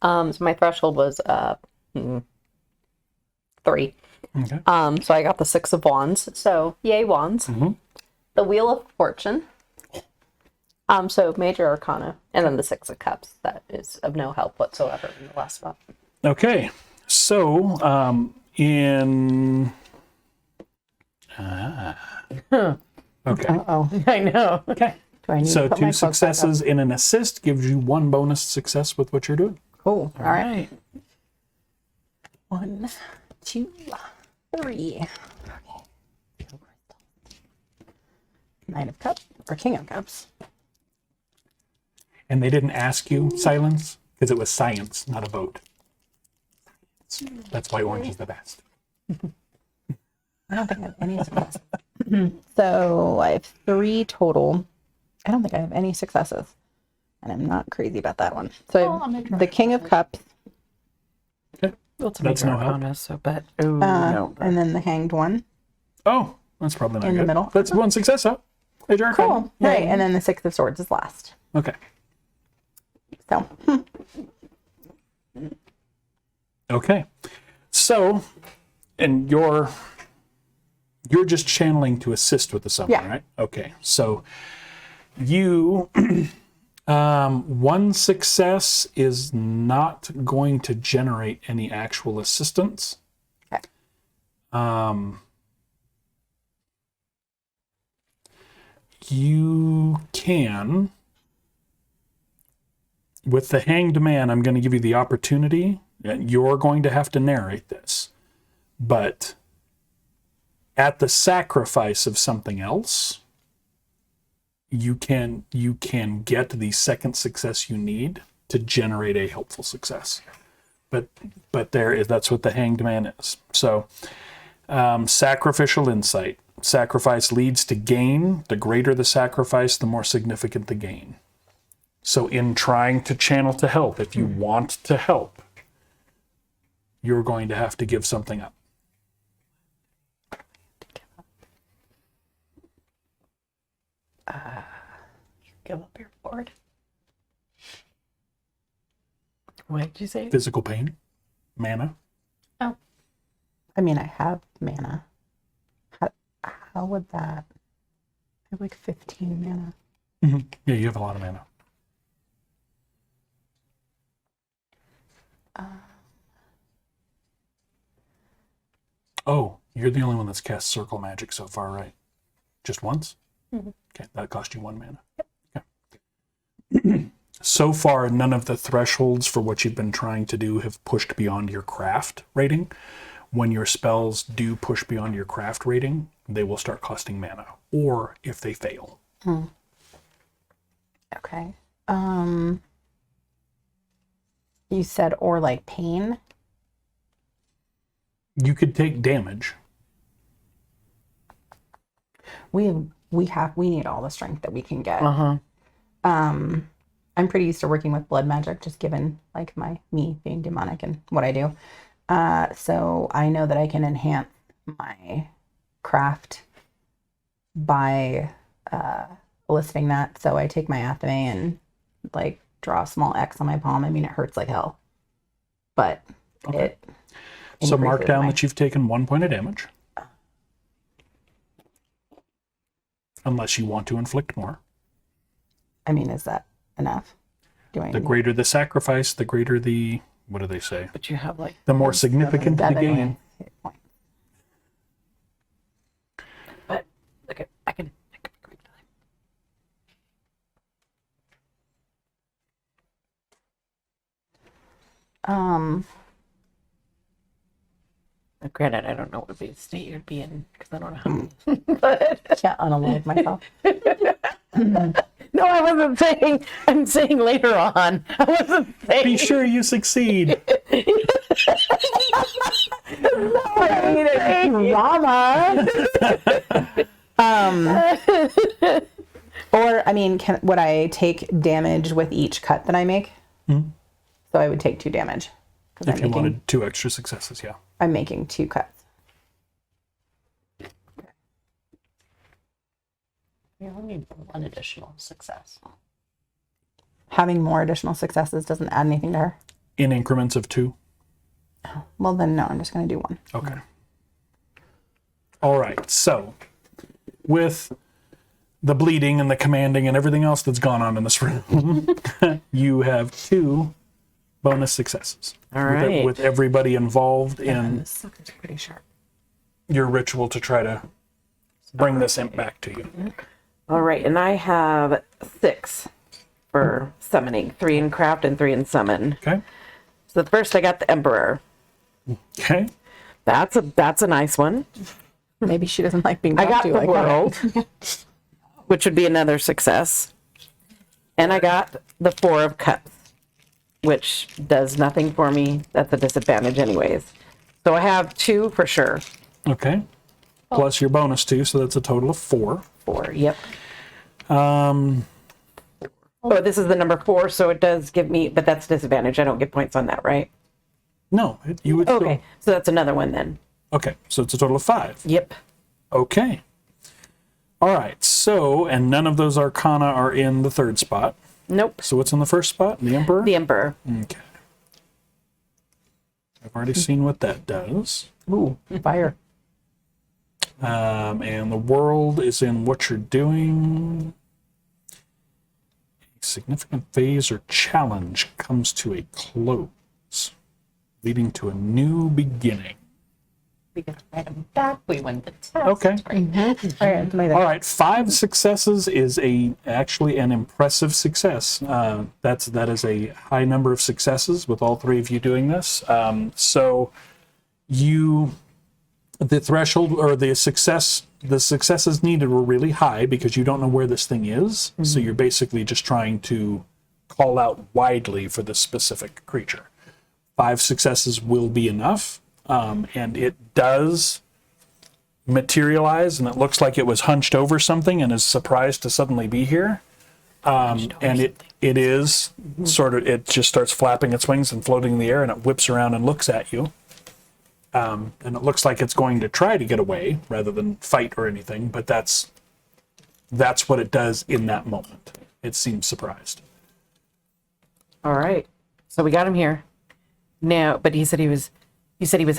So my threshold was 3. Okay. So I got the 6 of Wands. So yay wands. The Wheel of Fortune. So Major Arcana, and then the 6 of Cups. That is of no help whatsoever in the last spot. Okay. So, in okay, Oh, I know. okay. do I need So to put my 2 cloak back up? successes in an assist gives you 1 bonus success with what you're doing. Cool. All right. 1, 2, 3. Okay. Knight of Cups or King of Cups. And they didn't ask you silence because it was science, not a vote. That's why orange is the best. I don't think I have any successes. So I have 3 total. I don't think I have any successes. And I'm not crazy about that one. So I have the King of Cups That's no help. So, but no. and then the Hanged one. Oh, that's probably not In the good. middle. That's 1 success, huh? Hey, Jared. Cool. Yeah. Right. And then the 6 of Swords is last. Okay. So Okay. So, and you're just channeling to assist with the summon, Yeah. right? Okay. So you 1 success is not going to generate any actual assistance. Okay. You can, with the Hanged Man, I'm going to give you the opportunity. You're going to have to narrate this, but at the sacrifice of something else, you can get the second success you need to generate a helpful success. But that's what the Hanged Man is. So sacrificial insight. Sacrifice leads to gain. The greater the sacrifice, the more significant the gain. So in trying to channel to help, if you want to help, you're going to have to give something up. Give up your board. What did you say? Physical pain, mana. Oh. I mean, I have mana. How would that? I have like 15 mana. Mm-hmm. Yeah, you have a lot of mana. Oh, you're the only one that's cast circle magic so far, right? Just once? Mm-hmm. Okay, that cost you 1 mana. Yep. Okay. So far, none of the thresholds for what you've been trying to do have pushed beyond your craft rating. When your spells do push beyond your craft rating, they will start costing mana, or if they fail. Okay. You said or like pain. You could take damage. We need all the strength that we can get. Uh-huh. I'm pretty used to working with blood magic, just given like me being demonic and what I do. So I know that I can enhance my craft by eliciting that. So I take my athame and like draw a small X on my palm. I mean, it hurts like hell, but Okay. it. So mark increases down my- that you've taken 1 point of damage. Unless you want to inflict more. I mean, is that enough? Do I The need greater the sacrifice, the greater the, what do they say? But you have like, The more significant the 7 gain. hit points? but okay, I can quick time. Granted, I don't know what state you'd be in because I don't know how. But Can't unalive myself. no, I wasn't saying. I'm saying later on. I wasn't saying. Be sure you succeed. Drama. Or I mean, would I take damage with each cut that I make? Hmm. So I would take 2 damage because If you wanted 2 extra successes, yeah. I'm making 2 cuts. You only need 1 additional success. Having more additional successes doesn't add anything to her. In increments of 2. Well, then no, I'm just going to do 1. Okay. All right. So, with the bleeding and the commanding and everything else that's gone on in this room, you have 2 bonus successes. All with, right. with everybody involved in This sucker's pretty sharp. your ritual to try to bring this imp back to you. All right, and I have 6 for summoning, 3 in craft and 3 in summon. Okay. So the first I got the Emperor. Okay. That's a nice one. Maybe she doesn't like being I talked got to the like World, which would be another success. And I got the 4 of Cups, which does nothing for me. That's a disadvantage anyways. So I have 2 for sure. Okay. Plus your bonus 2, so that's a total of 4. 4, yep. Oh, this is the number 4, so it does give me, but that's disadvantage. I don't get points on that, right? No, you would Okay, so that's another one then. Okay, so it's a total of 5. Yep. Okay. All right, so, and none of those arcana are in the third spot. Nope. So what's in the first spot? The Emperor? The Emperor. Okay. I've already seen what that does. Ooh, fire. And the world is in what you're doing. A significant phase or challenge comes to a close, leading to a new beginning. We get to write them back. We win the test. Okay. All right, my All right, 5 successes is actually an impressive success. That is a high number of successes with all 3 of you doing this. So the threshold or the successes needed were really high because you don't know where this thing is. So you're basically just trying to call out widely for this specific creature. 5 successes will be enough. And it does materialize, and it looks like it was hunched over something and is surprised to suddenly be here. And it is sort of, it just starts flapping its wings and floating in the air, and it whips around and looks at you. And it looks like it's going to try to get away rather than fight or anything, but that's what it does in that moment. It seems surprised. All right. So we got him here. Now, but he said he was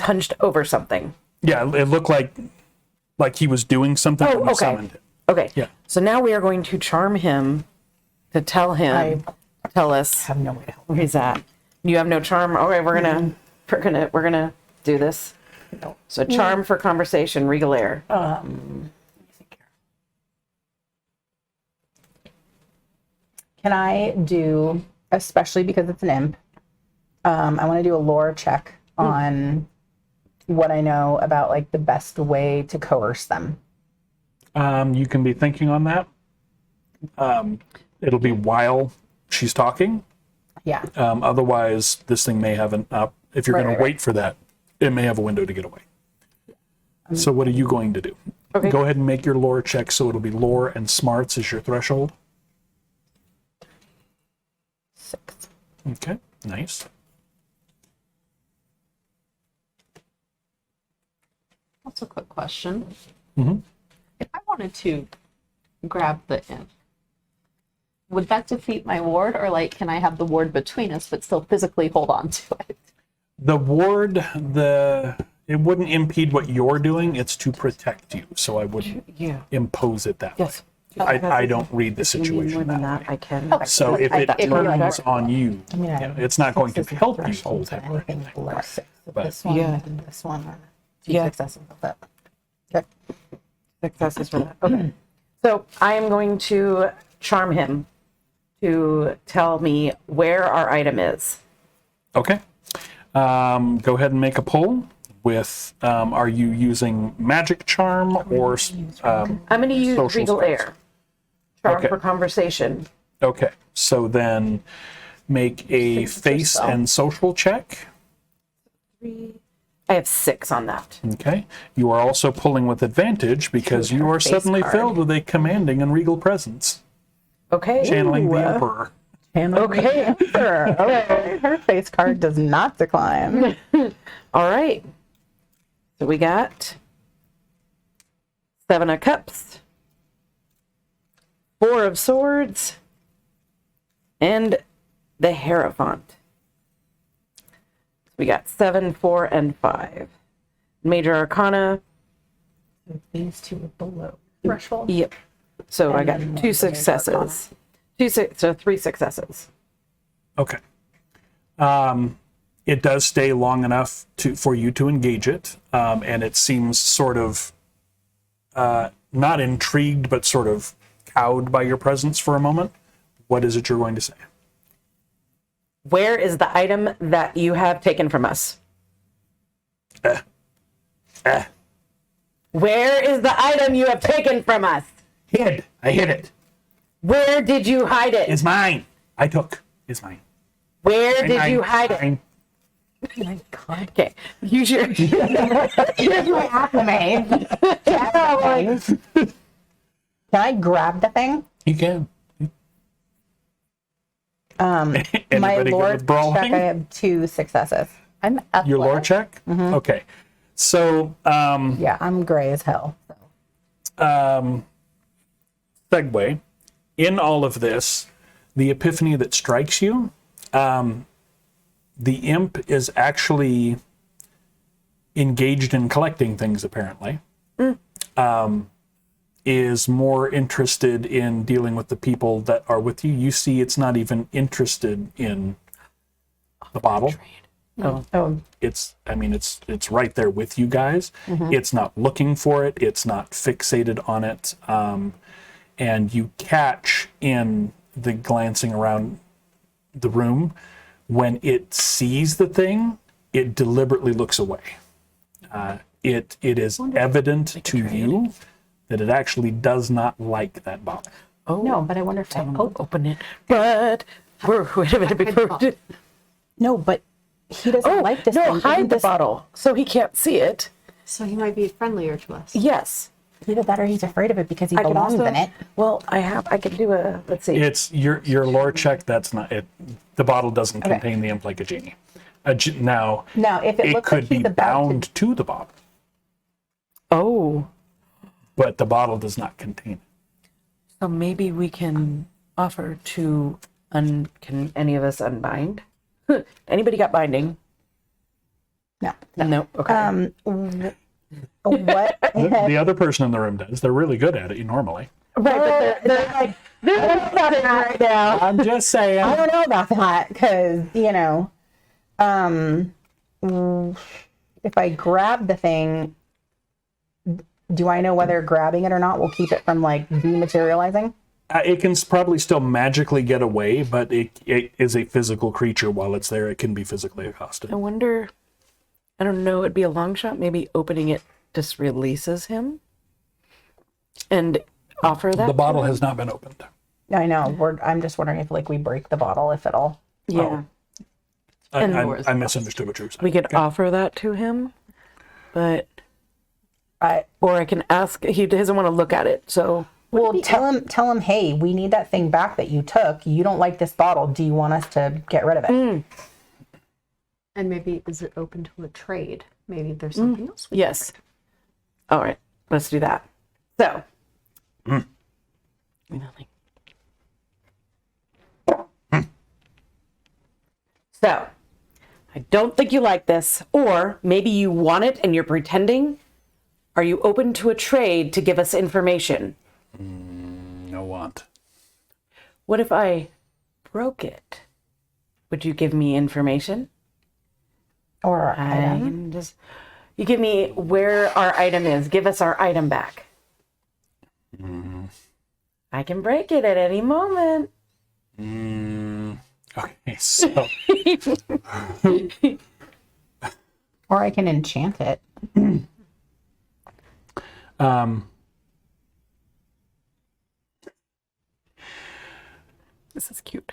hunched over something. Yeah, it looked like he was doing something when we summoned it. Okay. Yeah. So now we are going to charm him to tell us have no way to help. where he's at. You have no charm. Okay, we're gonna do this. No. So charm for conversation, regal air. Can I do, especially because it's an imp, I want to do a lore check on what I know about like the best way to coerce them. You can be thinking on that. It'll be while she's talking. Yeah. Otherwise, this thing may have an up. If you're Right, going right, to wait for that, it may have a window to get away. So what are you going to do? Okay. Go ahead and make your lore check. So it'll be lore and smarts is your threshold. 6. Okay, nice. That's a quick question. Mhm. If I wanted to grab the imp, would that defeat my ward, or like, can I have the ward between us but still physically hold on to it? The ward, it wouldn't impede what you're doing. It's to protect you. So I wouldn't Yeah. impose it that Yes. way. I don't read the If you need more situation than that that, way. I can. So if it If you're turns like- on you, I mean, it's not going to six is help the you threshold hold to him or anything anything. below 6. But- This one Yeah. and this one are 2 Yeah. successes with that. Okay. Successes for that. Okay. So I am going to charm him to tell me where our item is. Okay. Go ahead and make a pull with, are you using magic charm or, I'm going to use Social regal spells. air. Charm Okay. for conversation. okay. So then make a face spell. and social check. I have 6 on that. Okay. You are also pulling with advantage because you are face suddenly card. filled with a commanding and regal presence. Okay. Channeling the Emperor. Okay. Sure. Okay. Her face card does not decline. All right. So we got 7 of cups, 4 of swords, and the Hierophant. We got 7, 4, and 5. Major Arcana. These 2 are below. Threshold. Yep. So I And got then 2 one for Major successes. So 3 successes. Okay. It does stay long enough for you to engage it, and it seems sort of not intrigued, but sort of cowed by your presence for a moment. What is it you're going to say? Where is the item that you have taken from us? Where is the item you have taken from us? Hid. I hid it. Where did you hide it? It's mine. I took. It's mine. Where did you hide it? Mine. Oh my God. Okay, use your. Here's my acclimate. Can I grab the thing? You can. My Anybody good lore with brawling? check, I have 2 successes. I'm Your lore athletic. check? Okay. So, Yeah, I'm gray as hell. segue. In all of this, the epiphany that strikes you, the imp is actually engaged in collecting things, apparently. Is more interested in dealing with the people that are with you. You see, it's not even interested in the bottle. Oh, It's right there with you guys. It's not looking for it. It's not fixated on it. And you catch in the glancing around the room, when it sees the thing, it deliberately looks away. It is evident to you that it actually does not like that bottle. no, but I wonder if I Open it. But wait a minute before we do. No, but he doesn't like this No, thing. hide Isn't the this bottle so he can't see it. So he might be friendlier to us. Yes. Either that or he's afraid of it because he I can belongs also. in it. Well, I can do a. Let's see. It's your lore check. That's not it. The bottle doesn't contain the imp like a genie. Now, Now, if it it looks could like be he's about bound to the bottle, Oh, but the bottle does not contain it. so maybe we can offer to. Can any of us unbind? Anybody got binding? to, No. Okay. what? The other person in the room does. They're really good at it normally. Right, but They're like, they're about it right now. I'm just saying. I don't know about that because if I grab the thing, do I know whether grabbing it or not will keep it from like dematerializing? It can probably still magically get away, but it is a physical creature. While it's there, it can be physically accosted. I wonder. I don't know. It'd be a long shot. Maybe opening it just releases him, and offer that. The to bottle him? has not been opened. I know. I'm just wondering if like we break the bottle, if at all. Yeah. I misunderstood what you were saying. We could offer that to him, but or I can ask. He doesn't want to look at it, so Well, tell him, hey, we need that thing back that you took. You don't like this bottle. Do you want us to get rid of it? And maybe is it open to a trade? Maybe there's something else. yes. All right, let's do that. So, so I don't think you like this, or maybe you want it and you're pretending. Are you open to a trade to give us information? No want. What if I broke it? Would you give me information? Or I can just. You give me where our item is. Give us our item back. I can break it at any moment. Okay, so or I can enchant it. This is cute.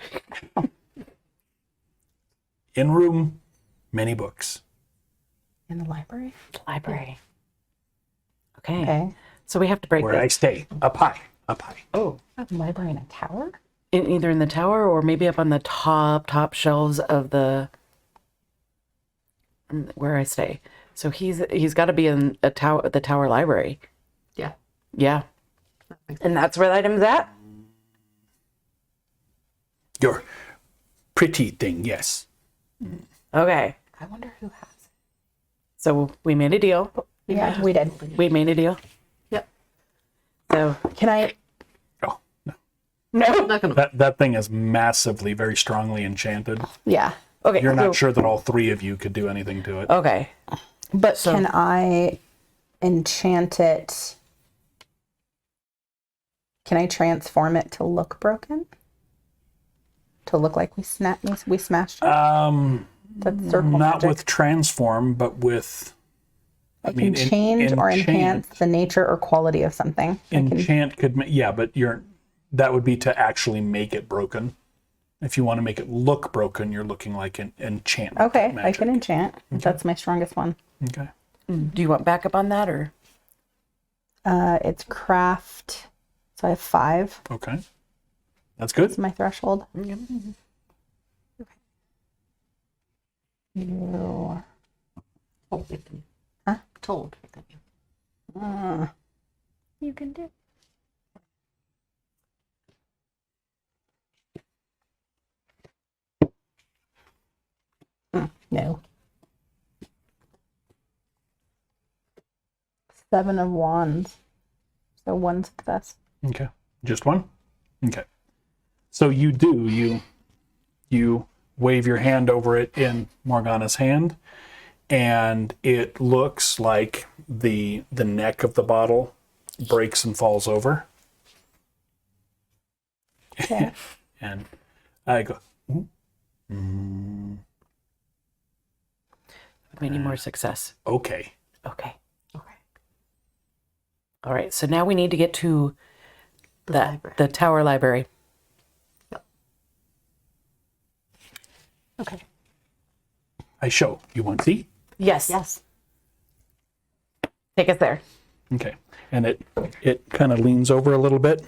in room, many books. In the library? Library. Okay. Okay. So we have to break Where I this. stay, up high, up high. Oh. Library in a tower? Either in the tower or maybe up on the top shelves of the where I stay. So he's got to be in the tower library. Yeah. Yeah. And that's where the item's at? Your pretty thing, yes. Okay. I wonder who has it. So we made a deal. Yeah, we did. We made a deal. Yep. So Can I? Oh, no. no. I'm not gonna. That thing is massively, very strongly enchanted. Yeah. Okay. You're so- not sure that all three of you could do anything to it. Okay. But So- can I enchant it? Can I transform it to look broken? To look like we smashed it? That's circle Not magic. with transform, but with. I can change or enhance the nature or quality of something. Enchant could, yeah, but that would be to actually make it broken. If you want to make it look broken, you're looking like an enchantment. Okay, I magic. can enchant. That's my strongest one. Okay. Do you want backup on that or? It's craft. So I have 5. Okay. That's good. That's my threshold. Yep. You. Told it to me. Huh? Told it to me. You can do. No. 7 of wands. So 1 success. Okay. Just one? Okay. So you wave your hand over it in Morgana's hand, and it looks like the neck of the bottle breaks and falls over. Okay. And I go, We need more success. okay. Okay. All right. So now we need to get to library. the tower library. Okay. I show. You want to see? Yes. Yes. Take us there. Okay. And it kind of leans over a little bit.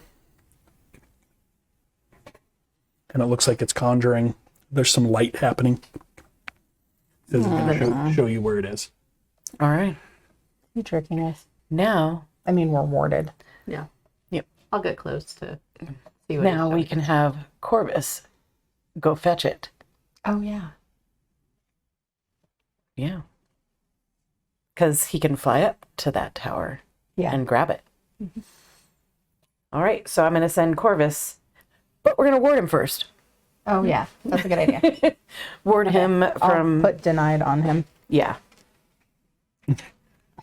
And it looks like it's conjuring. There's some light happening. This is going to show you where it is. All right. You tricking us. Now, I mean, we're warded. Yeah. Yep. I'll get close to see what now it's we showing. can have Corvus go fetch it. Oh, yeah. Yeah. Because he can fly up to that tower Yeah. and grab it. All right. So I'm going to send Corvus, but we're going to ward him first. Oh, yeah. That's a good idea. Ward him I'll from. put denied on him. Yeah.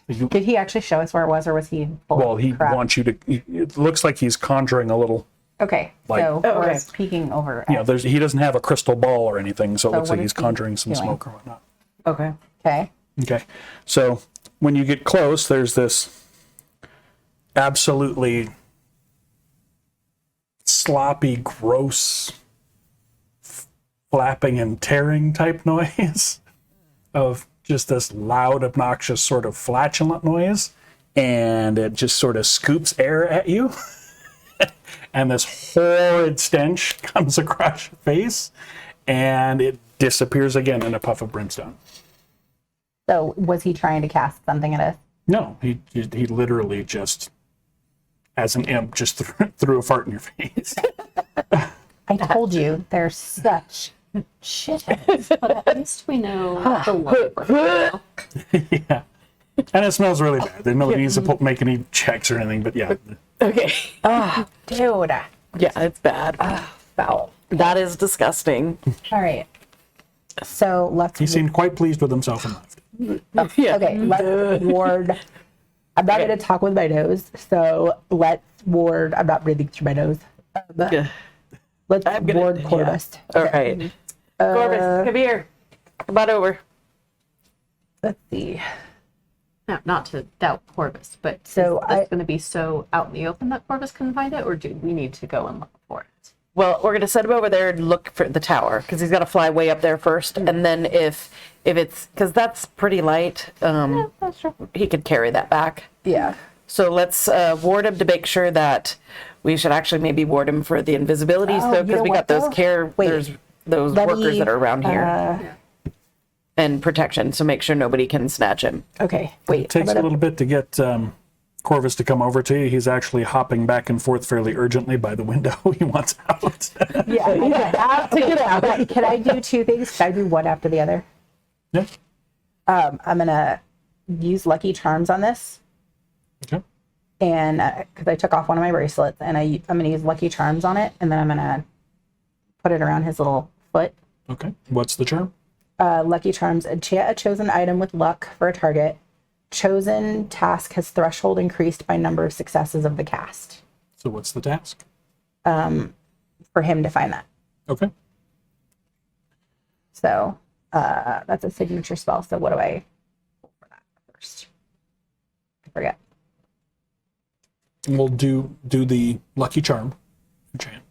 Did he actually show us where it was, or was he full Well, of he crap? wants you to. It looks like he's conjuring a little. Okay, like- so Oh, we're okay. peeking over. Yeah, he doesn't have a crystal ball or anything, so it So looks like what he's is he conjuring some doing? smoke or whatnot. Okay. Okay. Okay. So when you get close, there's this absolutely sloppy, gross, flapping and tearing type noise of just this loud, obnoxious sort of flatulent noise. And it just sort of scoops air at you. And this horrid stench comes across your face. And it disappears again in a puff of brimstone. So was he trying to cast something at us? No, he literally just, as an imp, just threw a fart in your face. I told you, they're such shitheads. But at least we know the library. Yeah. And it smells really bad. Nobody needs to make any checks or anything, but yeah. Okay. Oh, dude. Yeah, it's bad. Foul. That is disgusting. All right. So let's. He seemed quite pleased with himself and left. Yeah. Okay, let's ward. I'm not going to talk with my nose, so let's ward. I'm not breathing through my nose. Yeah. Let's I'm gonna- ward yeah. Corvus. All right. Corvus, come here. Come on over. Let's see. Now, not to doubt Corvus, but So is this going to be so out in the open that Corvus can find it, or do we need to go and look for it? Well, we're gonna send him over there and look for the tower because he's got to fly way up there first, and then if it's because that's pretty light, That's true. he could carry that back. Yeah. So let's ward him to make sure that we should actually maybe ward him for the invisibility. Oh, So you because know we what, got those though? Wait. there's those Let workers me, that are around here and protection. So make sure nobody can snatch him. Okay. Wait. It takes a little bit to get Corvus to come over to you. He's actually hopping back and forth fairly urgently by the window. He wants out. Yeah. Okay. Take it out. Okay, can I do 2 things? Can I do one after the other? Yeah. I'm gonna use Lucky Charms on this, Okay. and because I took off one of my bracelets, and I'm gonna use Lucky Charms on it, and then I'm gonna put it around his little foot. Okay. What's the charm? Lucky Charms. Enchant a chosen item with luck for a target. Chosen task has threshold increased by number of successes of the cast. So what's the task? For him to find that. Okay. So that's a signature spell. So what do I roll for that first? I forget. We'll do the Lucky Charm. Enchant.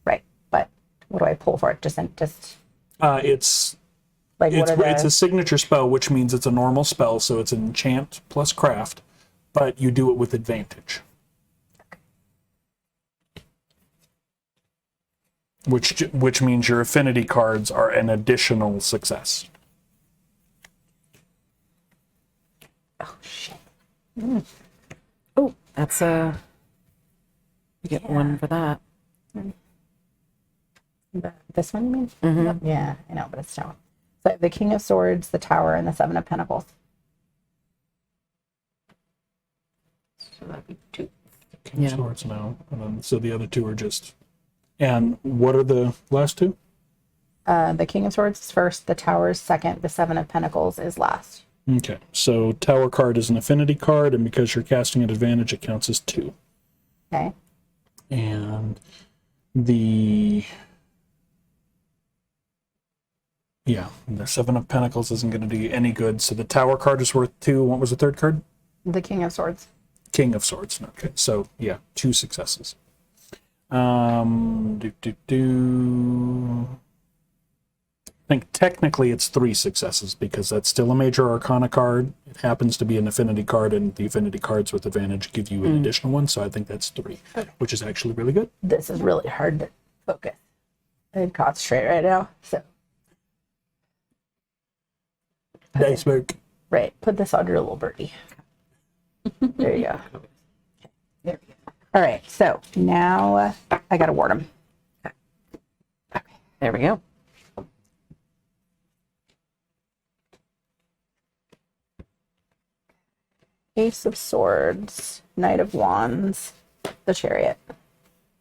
Right. But what do I pull for it? Just It's like what are the... it's a signature spell, which means it's a normal spell, so it's an enchant plus craft, but you do it with advantage. Which means your affinity cards are an additional success. Oh shit. Oh, that's you get one for that. This one, you mean? Mm-hmm. Yeah, I know, but it's not. So I have the King of Swords, the Tower, and the Seven of Pentacles. So that'd be 2. King of Swords now, and then so the other two are just. And what are the last two? The King of Swords is first, the Tower is second, the Seven of Pentacles is last. Okay, so Tower card is an affinity card, and because you're casting at advantage, it counts as 2. Okay. And the Seven of Pentacles isn't going to do you any good. So the Tower card is worth 2. What was the third card? The King of Swords. King of Swords. Okay, so 2 successes. I think technically it's 3 successes because that's still a major arcana card. It happens to be an affinity card, and the affinity cards with advantage give you an additional one. So I think that's 3, which is actually really good. This is really hard to focus and concentrate right now. So, Dice work. right, put this on your little birdie. There you go. There we go. All right, so now I got to ward him. Okay, there we go. Ace of Swords, Knight of Wands, the Chariot.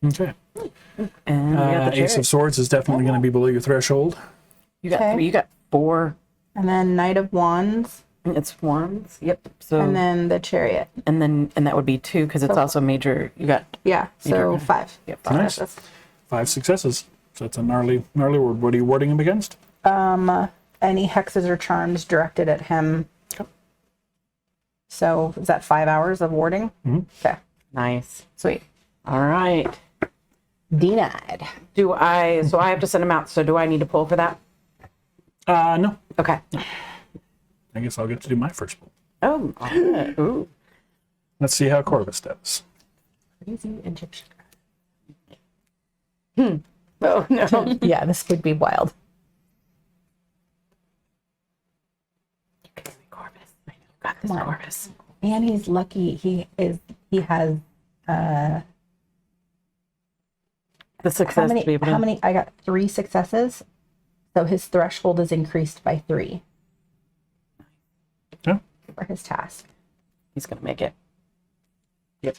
Okay. And we got the Ace chariot. of Swords is definitely going to be below your threshold. You got Okay. 3. You got 4. And then Knight of Wands, It's wands. Yep. So and then the Chariot. and that would be 2 because it's also major. You got Yeah, so Major. 5. Yep. Nice. 5 successes. So that's a gnarly word. What are you warding him against? Any hexes or charms directed at him. Okay. So is that 5 hours of warding? Mhm. Okay, nice. sweet. All right. Denied. So I have to send them out. So do I need to pull for that? No. Okay. I guess I'll get to do my first pull. Oh. Ooh. Let's see how Corvus does. Crazy Egyptian. Oh no. Yeah, this would be wild. Corvus. I know. Got this Come on. Corvus. And he's lucky. He has The success to be able to. how many? I got 3 successes. So his threshold is increased by 3 Yeah. for his task. He's gonna make it. Yep.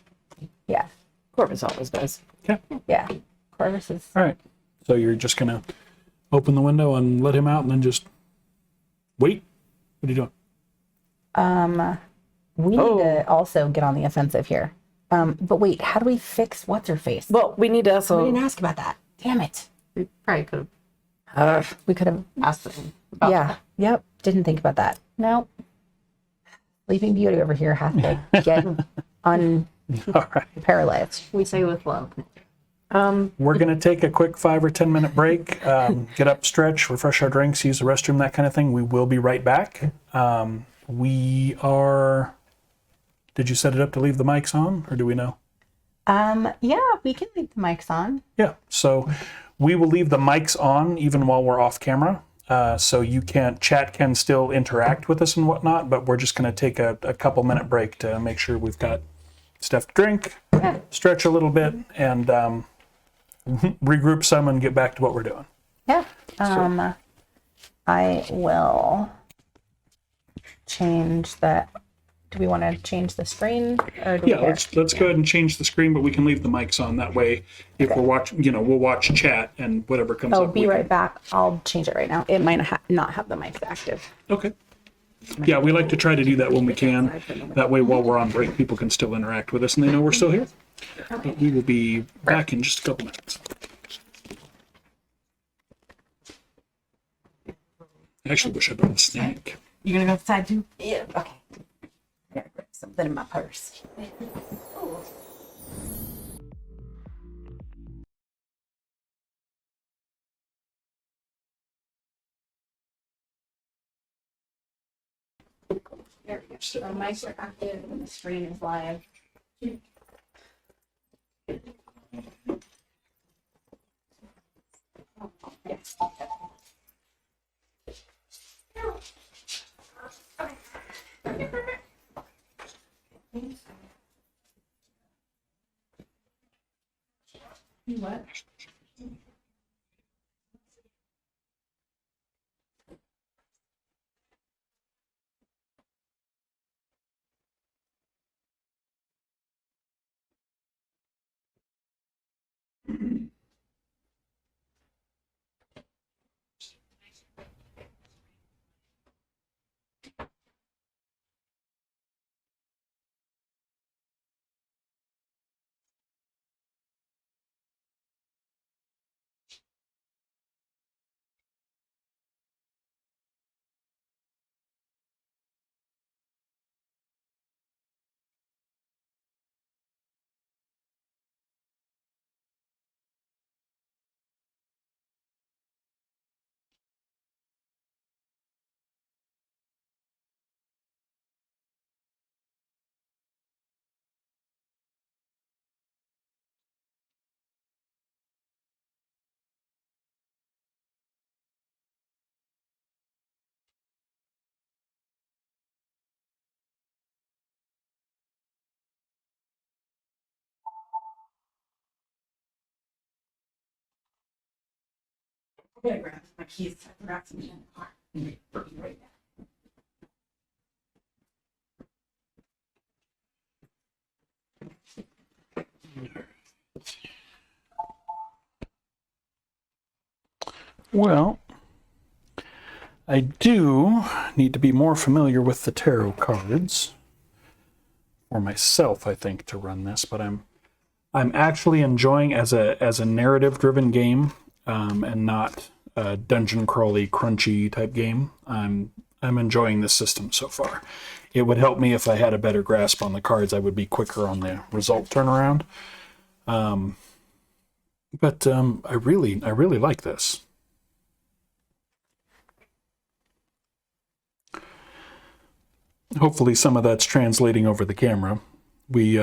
Yeah. Corvus always does. Okay. Yeah. Corvus is All right. So you're just going to open the window and let him out and then just wait? What are you doing? we need to also get on the offensive here. But wait, how do we fix what's her face? Well, we need to We also. didn't ask about that. Damn it. We probably could We could have. have asked them about Yeah. Yep. Didn't think about that. Nope. Sleeping Beauty over here has to get All right. unparalyzed. We say with love. We're going to take a quick 5 or 10 minute break, get up, stretch, refresh our drinks, use the restroom, that kind of thing. We will be right back. We are. Did you set it up to leave the mics on, or do we know? Yeah, we can leave the mics on. Yeah. So we will leave the mics on even while we're off camera. So chat can still interact with us and whatnot, but we're just going to take a couple minute break to make sure we've got stuff to drink, stretch a little bit, and regroup some and get back to what we're doing. Yeah. I will change the do we want to change the screen or do we Yeah, care? let's go ahead and change the screen, but we can leave the mics on. That way, if we're watching, we'll watch chat and whatever comes Oh, up. be we right can- back. I'll change it right now. It might not have the mics active. Okay. Yeah, we like to try to do that when we can. That way, while we're on break, people can still interact with us and they know we're still here. But we will be back in just a couple minutes. I actually wish I brought a snack. You gonna go outside too? Yeah. Okay. I gotta grab something in my purse. There we go. So the mics are active and the screen is live. Yes. What? I'm gonna grab my keys. I forgot some in the car. Right now. Well, I do need to be more familiar with the tarot cards for myself, I think, to run this, but I'm actually enjoying as a narrative driven game, and not a dungeon crawly crunchy type game. I'm enjoying this system so far. It would help me if I had a better grasp on the cards. I would be quicker on the result turnaround. But I really like this. Hopefully some of that's translating over the camera. We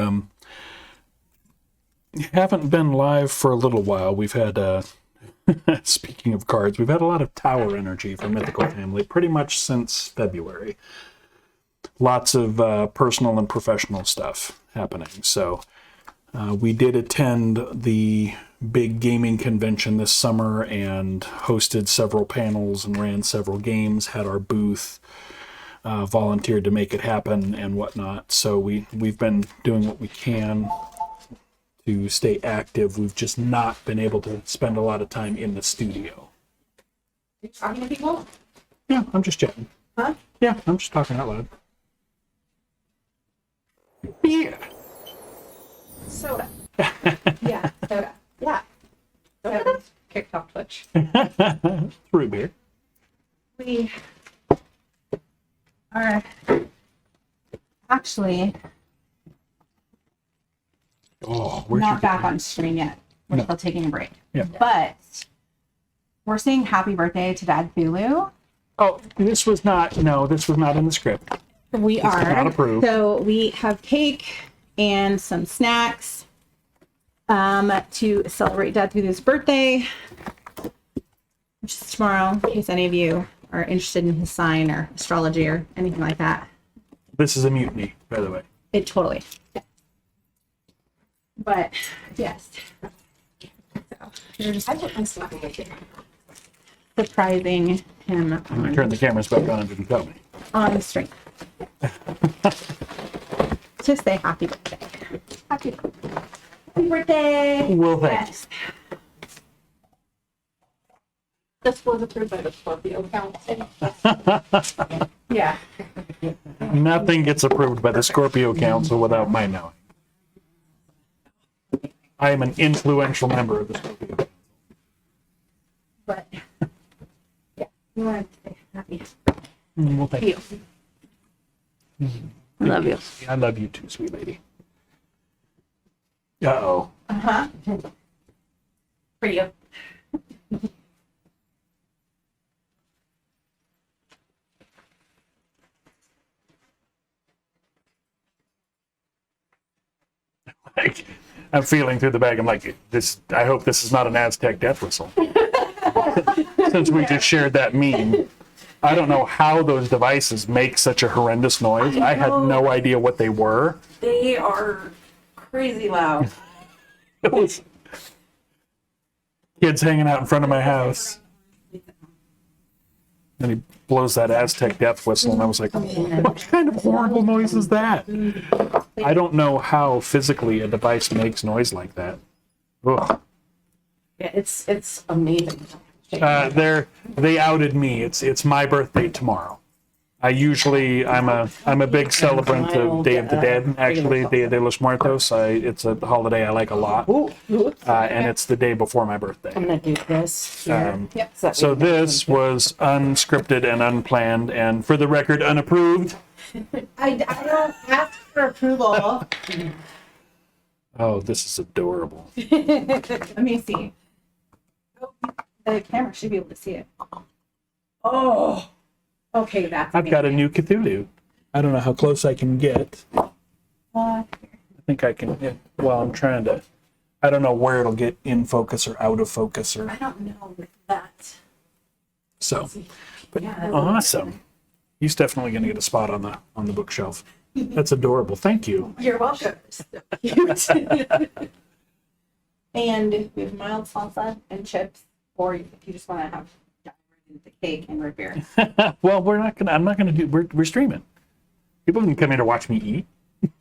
haven't been live for a little while. We've had, speaking of cards, we've had a lot of tower energy for Mythical Family pretty much since February. Lots of personal and professional stuff happening. So we did attend the big gaming convention this summer and hosted several panels and ran several games, had our booth, volunteered to make it happen and whatnot. So we've been doing what we can to stay active. We've just not been able to spend a lot of time in the studio. You talking to people? Yeah, I'm just chatting. Huh? Yeah, I'm just talking out loud. Yeah. Soda. Yeah, soda. Yeah. Soda. Kicked off Twitch. Through beer. We are actually Oh, where's not your back on stream yet. We're No. still taking a break. Yeah. But we're saying happy birthday to Dadthulhu. Oh, this was not in the script. We are. not approved. So we have cake and some snacks to celebrate Dadthulhu's birthday, which is tomorrow, in case any of you are interested in his sign or astrology or anything like that. This is a mutiny, by the way. It totally. But yes. So you're just surprising him I turned the cameras back on and didn't tell me. on the stream. to say happy birthday. Happy birthday. Well, thank This was approved by the Scorpio Council. Yeah. you. Nothing gets approved by the Scorpio Council without my knowing. I am an influential member of the Scorpio Council. But yeah, you want to say happy. Well, thank you. I love you. I love you too, sweet lady. Uh-oh. For you. Like, I'm feeling through the bag. I'm like, this. I hope this is not an Aztec death whistle. Since we just shared that meme, I don't know how those devices make such a horrendous noise. I had no idea what they were. They are crazy loud. Kids hanging out in front of my house. And he blows that Aztec death whistle, and I was like, what kind of horrible noise is that? I don't know how physically a device makes noise like that. Ugh. Yeah, it's amazing. They outed me. It's my birthday tomorrow. I'm a big celebrant of Day of the Dead. Actually, Dia de los Muertos. It's a holiday I like a lot, and it's the day before my birthday. I'm gonna do this here. So this was unscripted and unplanned, and for the record, unapproved. I don't ask for approval. Oh, this is adorable. Let me see. Oh, the camera should be able to see it. Oh, okay, that's. I've got a new Cthulhu. I don't know how close I can get. I think I can. Yeah, well, I'm trying to. I don't know where it'll get in focus or out of focus or I don't know with that. so. But Yeah. awesome. He's definitely going to get a spot on the bookshelf. That's adorable. Thank you. You're welcome. Cute. And we have mild salsa and chips, or if you just want to have the cake and root beer. Well, I'm not gonna do. We're streaming. People can come in to watch me eat.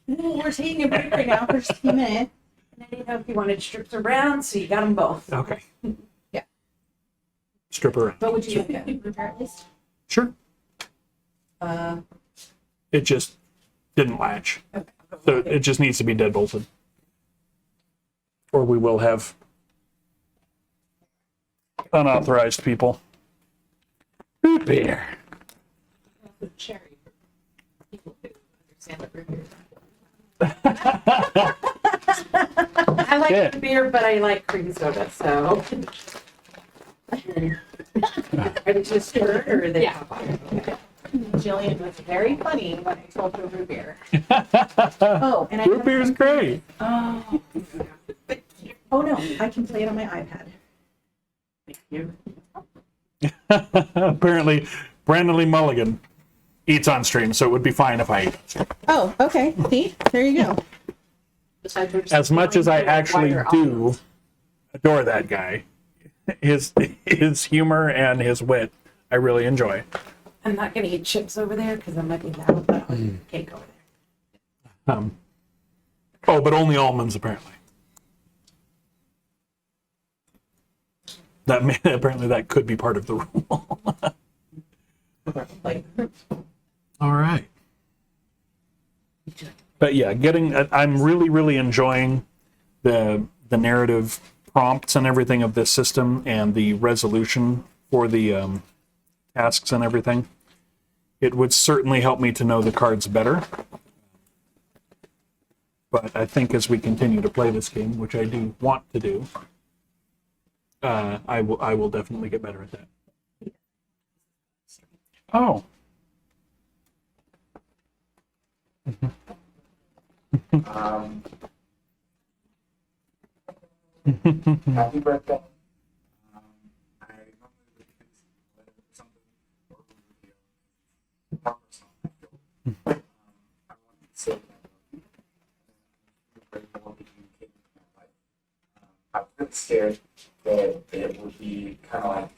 We're taking a break right now for just a few minutes. And I didn't know if you wanted strips or browns, so you got them both. Okay. Yeah. Stripper. But would you like a root beer at least? Sure. It just didn't latch, so it just needs to be dead bolted, or we will have unauthorized people. Root beer. Cherry. People who understand that root beer. I like Yeah. beer, but I like cream soda, so. Are they just stir or are they Yeah. hot water? Jillian was very funny when I told her root beer. Oh, and I Root beer is great. Oh. Oh no, I can play it on my iPad. Thank you. Apparently, Brandon Lee Mulligan eats on stream, so it would be fine if I ate. Oh, okay. See, there you go. Besides, we're just As much as I going for, like, actually wider do audience. adore that guy, his humor and his wit, I really enjoy. I'm not gonna eat chips over there because I might be loud, but I'll eat cake over there. Oh, but only almonds apparently. Apparently that could be part of the rule. All right. But yeah, I'm really enjoying the narrative prompts and everything of this system and the resolution for the tasks and everything. It would certainly help me to know the cards better. But I think as we continue to play this game, which I do want to do, I will definitely get better at that. Oh. Happy birthday. I normally would do something or more personal. I want to say that I'm grateful to communicate with my life. I was really scared that it would be kind of like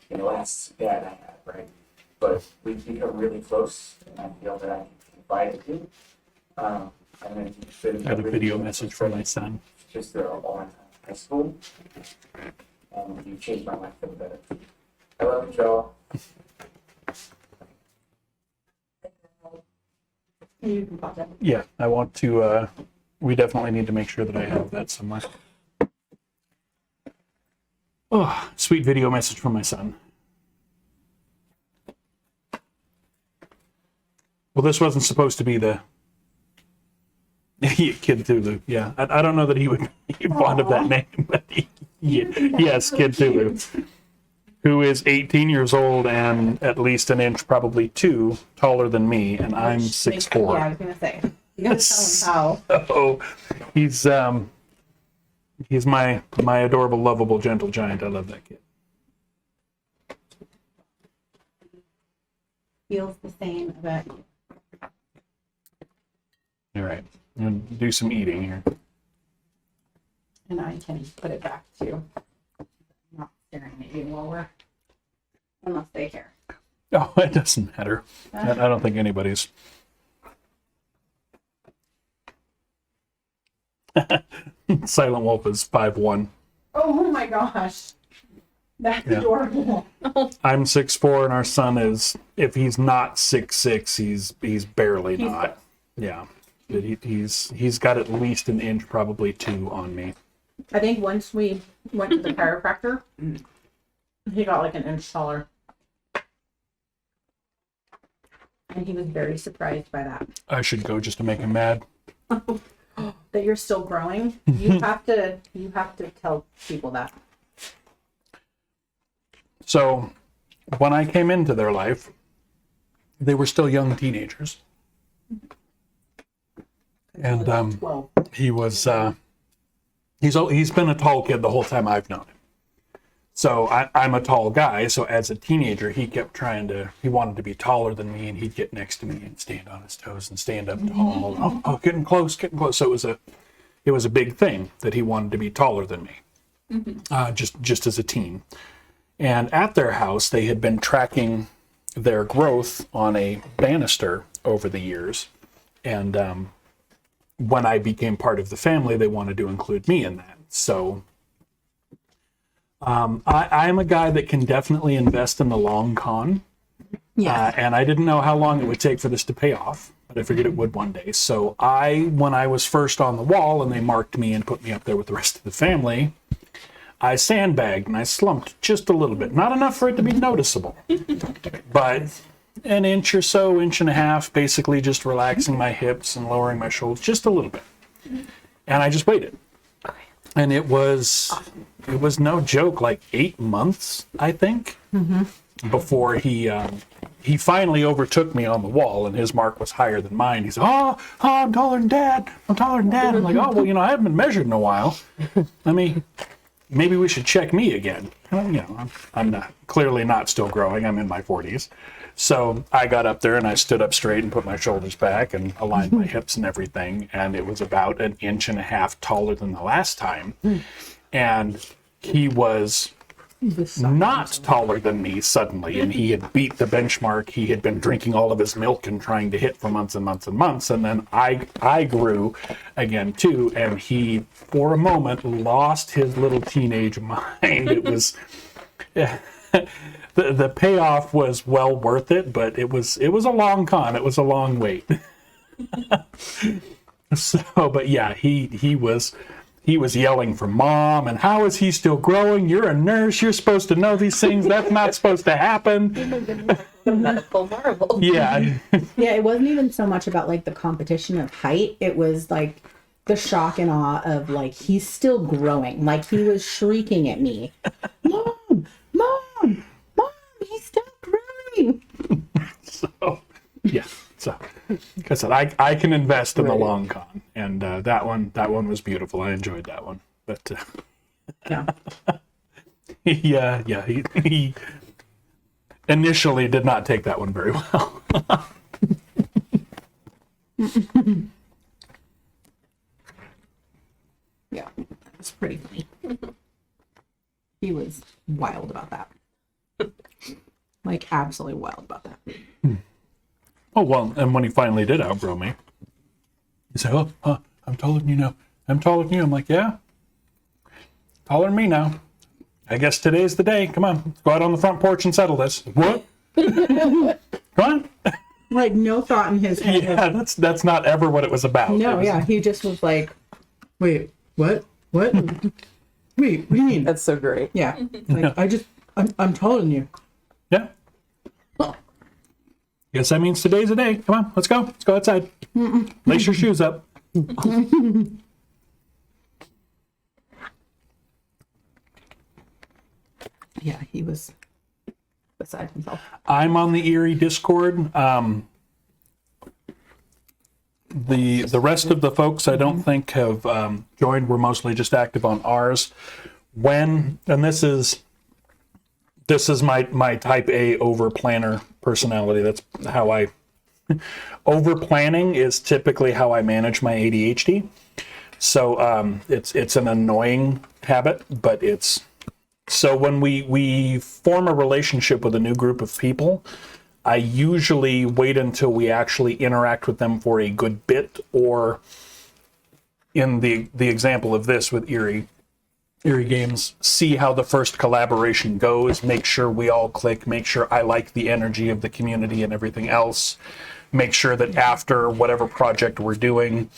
the last dad I had, right? But we've become really close, and I feel that I can confide in him. And then you've been I had a video message from my son. just all in high school. And you changed my life for the better. I love you, Joe. Yeah, I want to, we definitely need to make sure that I have that somewhere. Oh, sweet video message from my son. Well, this wasn't supposed to be the Kid Thulu. Yeah, I don't know that he would be fond of that name, but yes, Kid Thulu, who is 18 years old and at least an inch, probably 2, taller than me, and I'm 6'4". Yeah, I was gonna say. You gotta tell him how. Oh, he's my adorable, lovable, gentle giant. I love that kid. Feels the same about you. All right, I'm gonna do some eating here. And I can put it back too. Not staring at you while we're, unless they care. Oh, it doesn't matter. I don't think anybody's. Silent Wolf is 5'1". Oh my gosh. That's Yeah. adorable. I'm 6'4", and our son is, if he's not 6'6", he's barely He's not. Yeah, but he's got at least an inch, probably 2 on me. I think once we went to the chiropractor, he got like an inch taller. And he was very surprised by that. I should go just to make him mad. That you're still growing. You have to tell people that. So, when I came into their life, they were still young teenagers, and 12. he was he's been a tall kid the whole time I've known him. So I'm a tall guy. So as a teenager, he kept he wanted to be taller than me, and he'd get next to me and stand on his toes and stand up tall. Oh, getting close. So it was a big thing that he wanted to be taller than me, just as a teen. And at their house, they had been tracking their growth on a banister over the years. And when I became part of the family, they wanted to include me in that. So I'm a guy that can definitely invest in the long con. Yeah. And I didn't know how long it would take for this to pay off, but I figured it would one day. So when I was first on the wall and they marked me and put me up there with the rest of the family, I sandbagged and I slumped just a little bit. Not enough for it to be noticeable, but an inch or so, inch and a half, basically just relaxing my hips and lowering my shoulders just a little bit. And I just waited. And it was no joke, like 8 months, I think, before he finally overtook me on the wall, and his mark was higher than mine. He said, oh, I'm taller than Dad. I'm taller than Dad. I'm like, oh, well, I haven't been measured in a while. Maybe we should check me again. I'm clearly not still growing. I'm in my 40s. So I got up there and I stood up straight and put my shoulders back and aligned my hips and everything. And it was about an inch and a half taller than the last time. And he was not taller than me suddenly. And he had beat the benchmark. He had been drinking all of his milk and trying to hit for months and months and months. And then I grew again too. And he, for a moment, lost his little teenage mind. It was... The payoff was well worth it, but it was a long con. It was a long wait. But yeah, he was yelling for Mom, and how is he still growing? You're a nurse. You're supposed to know these things. That's not supposed to happen. Medical marvel. Yeah. Yeah, it wasn't even so much about like the competition of height. It was like the shock and awe of like, he's still growing. Like he was shrieking at me. Mom, Mom, Mom, he's still growing. So, yeah. So, like I said, I can invest in the long con, and that one was beautiful. I enjoyed that one, but Yeah. he initially did not take that one very well. Yeah, it was pretty funny. He was wild about that. Like absolutely wild about that. Oh well, and when he finally did outgrow me, He said, oh, I'm taller than you now. I'm taller than you. I'm like, yeah, taller than me now. I guess today's the day. Come on, let's go out on the front porch and settle this. What? Come on. Like no thought in his head. Yeah, that's not ever what it was about. No, yeah, he just was like, wait, what? Wait, what do you mean? That's so great. Yeah, like I'm taller than you. Yeah. Guess that means today's the day. Come on, let's go. Let's go outside. Lace your shoes up. Yeah, he was beside himself. I'm on the Eerie Discord. The rest of the folks I don't think have joined. We're mostly just active on ours. And this is my type A over planner personality. That's how I over planning is typically how I manage my ADHD. So it's an annoying habit, but it's so when we form a relationship with a new group of people, I usually wait until we actually interact with them for a good bit, or in the example of this with Eerie Games, see how the first collaboration goes, make sure we all click, make sure I like the energy of the community and everything else, make sure that after whatever project we're doing,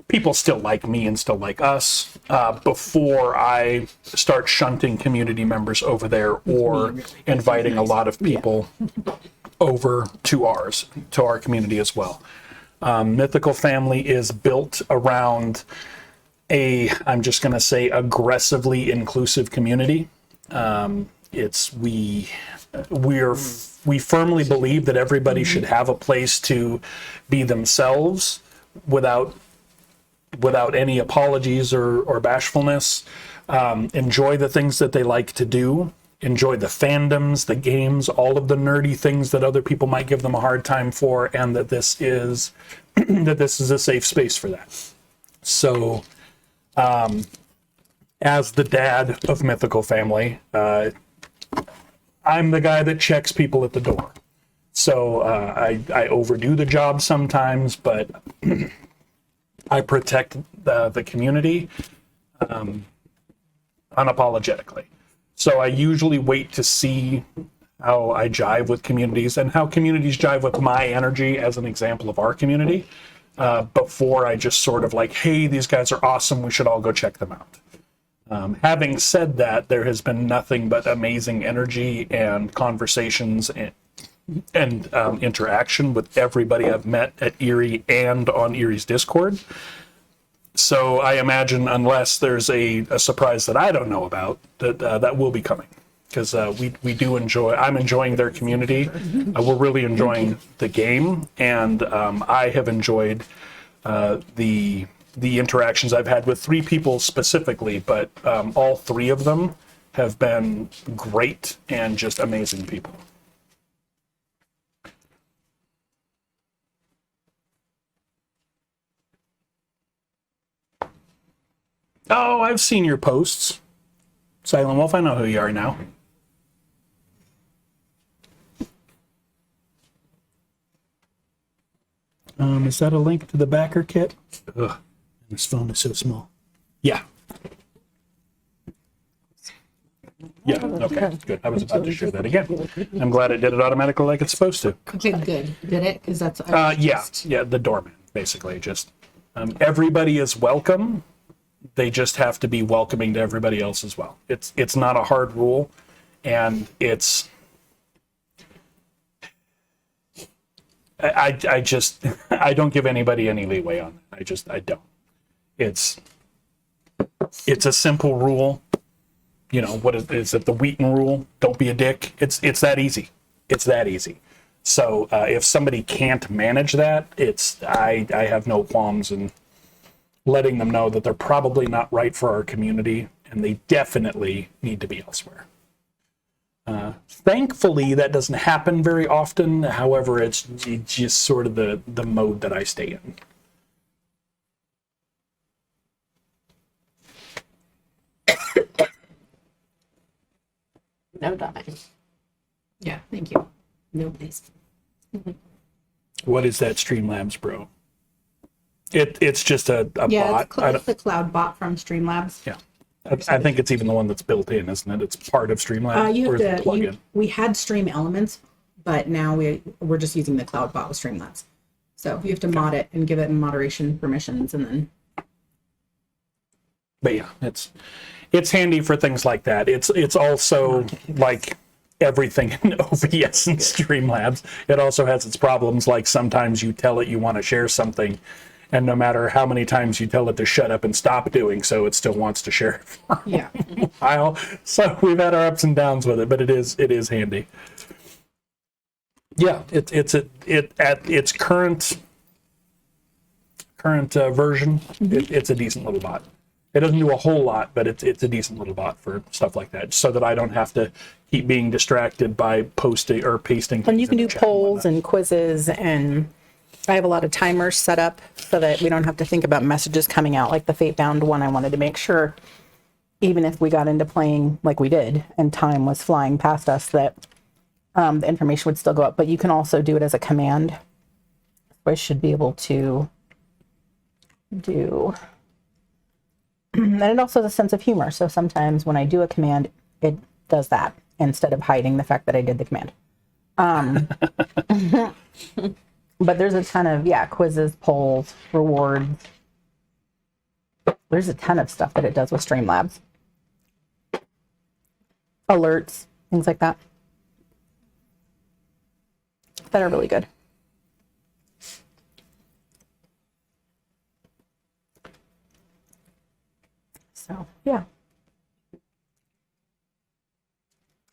people still like me and still like us, before I start shunting community members over there or inviting a lot of people over to our community as well. Mythical Family is built around I'm just going to say, aggressively inclusive community. We firmly believe that everybody should have a place to be themselves without any apologies or bashfulness. Enjoy the things that they like to do. Enjoy the fandoms, the games, all of the nerdy things that other people might give them a hard time for, and that this is a safe space for that. So, as the dad of Mythical Family, I'm the guy that checks people at the door. So I overdo the job sometimes, but I protect the community unapologetically. So I usually wait to see how I jive with communities and how communities jive with my energy as an example of our community, before I just sort of like, hey, these guys are awesome, we should all go check them out. Having said that, there has been nothing but amazing energy and conversations and interaction with everybody I've met at Eerie and on Eerie's Discord. So I imagine, unless there's a surprise that I don't know about, that will be coming, because we do enjoy. I'm enjoying their community. We're really enjoying the game, and I have enjoyed the interactions I've had with 3 people specifically, but all 3 of them have been great and just amazing people. Oh, I've seen your posts. Silent Wolf, I know who you are now. Is that a link to the backer kit? Ugh, this phone is so small. Yeah. Yeah, okay, good. I was about to share that again. I'm glad it did it automatically like it's supposed to. Okay, good. Did it? Because that's. Yeah, the doorman, basically. Just everybody is welcome. They just have to be welcoming to everybody else as well. It's not a hard rule, and it's I just I don't give anybody any leeway on it. I don't. It's a simple rule. You know, what is it? The Wheaton rule? Don't be a dick. It's that easy. It's that easy. So if somebody can't manage that, I have no qualms in letting them know that they're probably not right for our community, and they definitely need to be elsewhere. Thankfully, that doesn't happen very often. However, it's just sort of the mode that I stay in. No dying. Yeah, thank you. Nobody's. What is that, Streamlabs, bro? It's just a Yeah, bot. it's the cloud bot from Streamlabs. Yeah. I think it's even the one that's built in, isn't it? It's part of Streamlabs. You or is it have to. plug-in? We had Stream Elements, but now we're just using the cloud bot with Streamlabs. So you have to mod it and give it moderation permissions, and then But yeah, it's handy for things like that. It's also like everything in OBS and Streamlabs. It also has its problems, like sometimes you tell it you want to share something, and no matter how many times you tell it to shut up and stop doing so, it still wants to share a yeah. file. So we've had our ups and downs with it, but it is handy. Yeah, it's at its current version, it's a decent little bot. It doesn't do a whole lot, but it's a decent little bot for stuff like that, so that I don't have to keep being distracted by posting or pasting. And you things can in do the chat polls whatnot. and quizzes, and I have a lot of timers set up so that we don't have to think about messages coming out. Like the Fatebound one, I wanted to make sure, even if we got into playing like we did and time was flying past us, that the information would still go up. But you can also do it as a command. I should be able to do. And it also has a sense of humor. So sometimes when I do a command, it does that instead of hiding the fact that I did the command. But there's a ton of, quizzes, polls, rewards. There's a ton of stuff that it does with Streamlabs. Alerts, things like that. That are really good. So, yeah.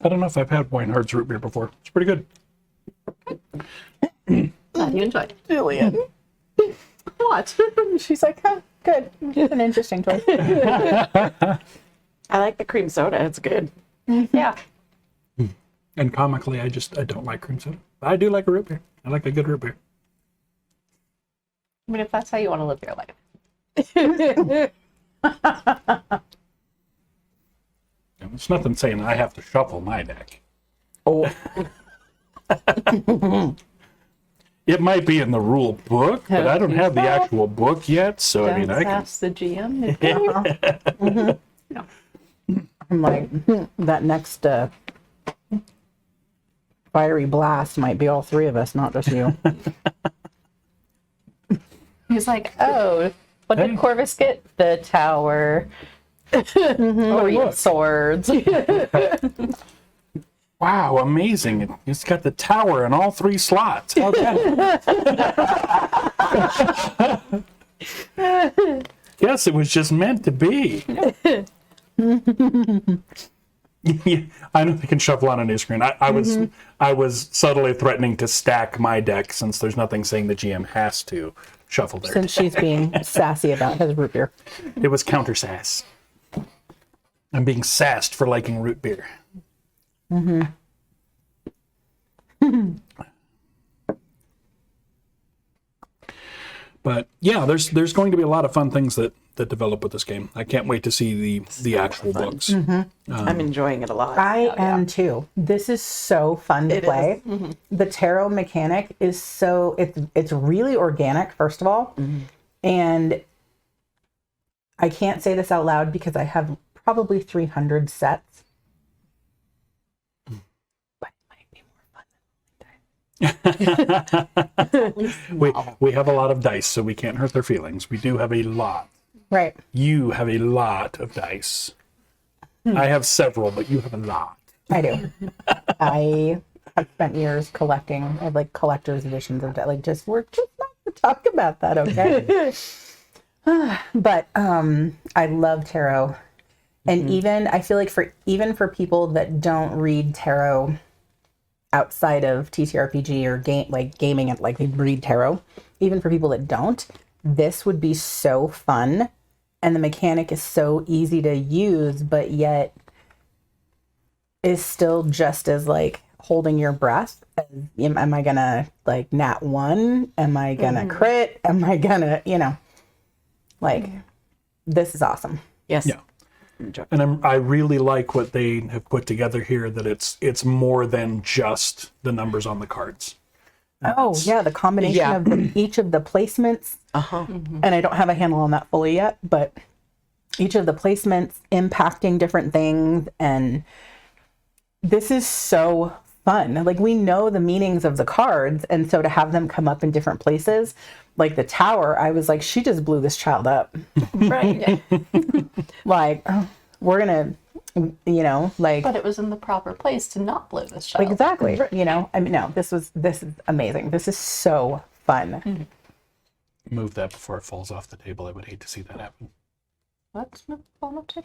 I don't know if I've had Winehart's root beer before. It's pretty good. Glad you enjoyed it. Julian. What? She's like, huh, good. It's an interesting choice. I like the cream soda. It's good. Yeah. And comically, I don't like cream soda. I do like a root beer. I like a good root beer. I mean, if that's how you want to live your life. It's nothing saying I have to shuffle my deck. Oh. It might be in the rule book, but I don't have the actual book yet, so I mean, I can. Ask the GM. I'm like, that next fiery blast might be all three of us, not just you. He's like, oh, what did Corvus get? The tower. Three swords. Wow, amazing. It's got the tower in all three slots. Okay. Yes, it was just meant to be. Yeah, I know they can shuffle on a new screen. I was subtly threatening to stack my deck since there's nothing saying the GM has to shuffle their Since she's being sassy about his root beer. It was counter sass. I'm being sassed for liking root beer. But yeah, there's going to be a lot of fun things that develop with this game. I can't wait to see the actual books. I'm enjoying it a lot. I am too. This is so fun to play. The tarot mechanic is it's really organic, first of all. And I can't say this out loud because I have probably 300 sets. But it might be more fun. We have a lot of dice, so we can't hurt their feelings. We do have a lot. Right. You have a lot of dice. I have several, but you have a lot. I do. I have spent years collecting. I have like collector's editions of that. Like, we're just not to talk about that, okay? But I love tarot, and even I feel like for people that don't read tarot outside of TTRPG or gaming, and like they read tarot, even for people that don't, this would be so fun, and the mechanic is so easy to use, but yet is still just as like holding your breath. Am I gonna like nat one? Am I gonna crit? Am I gonna, like, this is awesome. Yes. Yeah. And I really like what they have put together here, that it's more than just the numbers on the cards. Oh yeah, the combination Yeah. of each of the placements, Uh-huh. and I don't have a handle on that fully yet, but each of the placements impacting different things, and this is so fun. Like we know the meanings of the cards, and so to have them come up in different places, like the tower, I was like, she just blew this child up. Right. Like, oh, we're gonna, like. But it was in the proper place to not blow this child. Exactly. I mean, no, this is amazing. This is so fun. Move that before it falls off the table. I would hate to see that happen. What's the phone up to?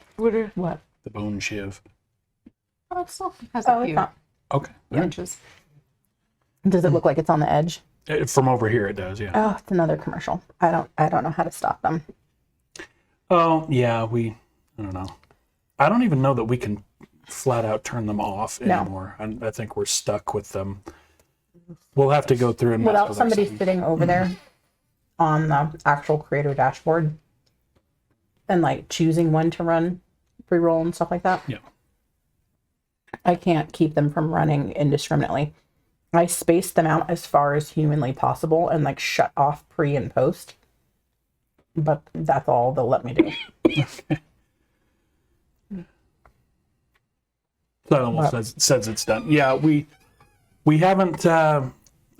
What? The bone shiv. Oh, it still has Oh, a it's few not. Okay. All right. inches. Does it look like it's on the edge? From over here, it does. Yeah. Oh, it's another commercial. I don't know how to stop them. Oh, yeah. I don't know. I don't even know that we can flat out turn them off No. anymore. I think we're stuck with them. We'll have to go through and mess Without with our somebody system. sitting over there on the actual creator dashboard and like choosing when to run pre-roll and stuff like that. Yeah. I can't keep them from running indiscriminately. I space them out as far as humanly possible and like shut off pre and post. But that's all they'll let me do. That almost says it's done. Yeah, we haven't.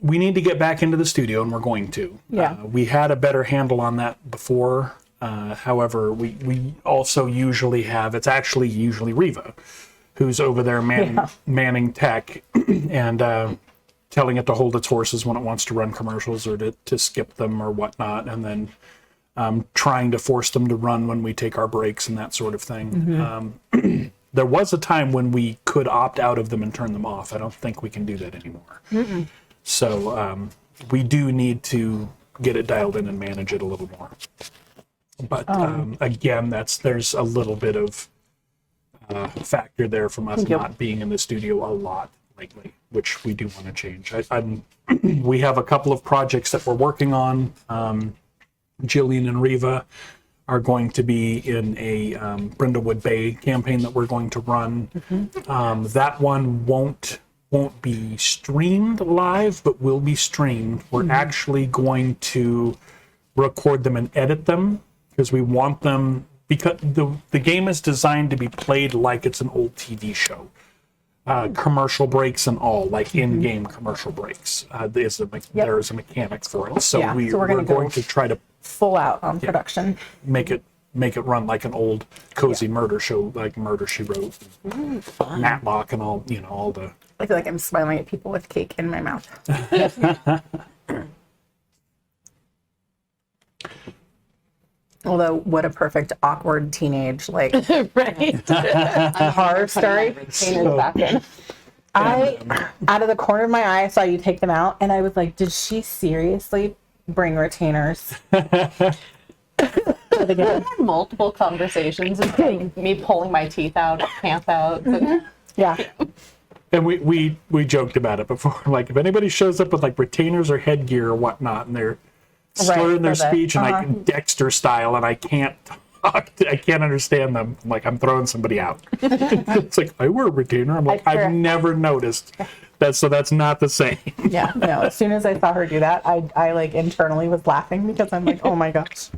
We need to get back into the studio, and we're going to. Yeah. We had a better handle on that before. However, we also usually have. It's actually usually Riva, who's over there manning tech and telling it to hold its horses when it wants to run commercials or to skip them or whatnot, and then trying to force them to run when we take our breaks and that sort of thing. There was a time when we could opt out of them and turn them off. I don't think we can do that anymore. So we do need to get it dialed in and manage it a little more. But again, there's a little bit of factor there from us not being in the studio a lot lately, which we do want to change. We have a couple of projects that we're working on. Jillian and Riva are going to be in a Brindlewood Bay campaign that we're going to run. That one won't be streamed live, but will be streamed. We're actually going to record them and edit them because we want them, because the game is designed to be played like it's an old TV show. Commercial breaks and all, like in-game commercial breaks. There's a mechanic for it. So, Yeah, so we're we're gonna going go to try to Full out on production. make it run like an old cozy murder show, like Murder She Wrote, Matlock, and all all the. I feel like I'm smiling at people with cake in my mouth. Although, what a perfect awkward teenage like Right. horror story. I, out of the corner of my eye, I saw you take them out, and I was like, "Did she seriously bring retainers?" I had multiple conversations and like, me pulling my teeth out, pants out. And Yeah, And we joked about it before. Like, if anybody shows up with like retainers or headgear or whatnot, and they're slurring their for the- speech and I Dexter style, and I can't talk, I can't understand them. I'm like, I'm throwing somebody out. It's like, I wear a retainer. I'm like, I've never noticed that. So that's not the same. yeah. No, as soon as I saw her do that, I like internally was laughing because I'm like, "Oh my gosh,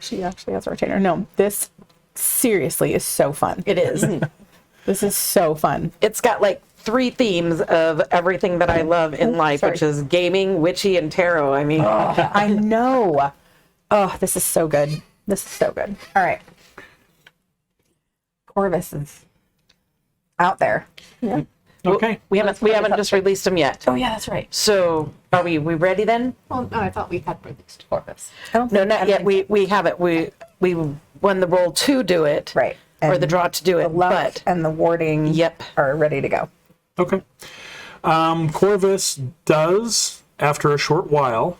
she actually has a retainer." No, this seriously is so fun. It is. This is so fun. It's got like 3 themes of everything that I love in life, sorry. which is gaming, witchy, and tarot. I mean, I know. Oh, this is so good. This is so good. All right. Corvus is out there. Okay. we haven't just released them yet. Oh yeah, that's right. So are we ready then? well, no, I thought we had released Corvus. No, not yet. We haven't. We won the roll to do it. Right. Or the draw to do it. The luck But and the warding Yep. are ready to go. Okay. Corvus does, after a short while,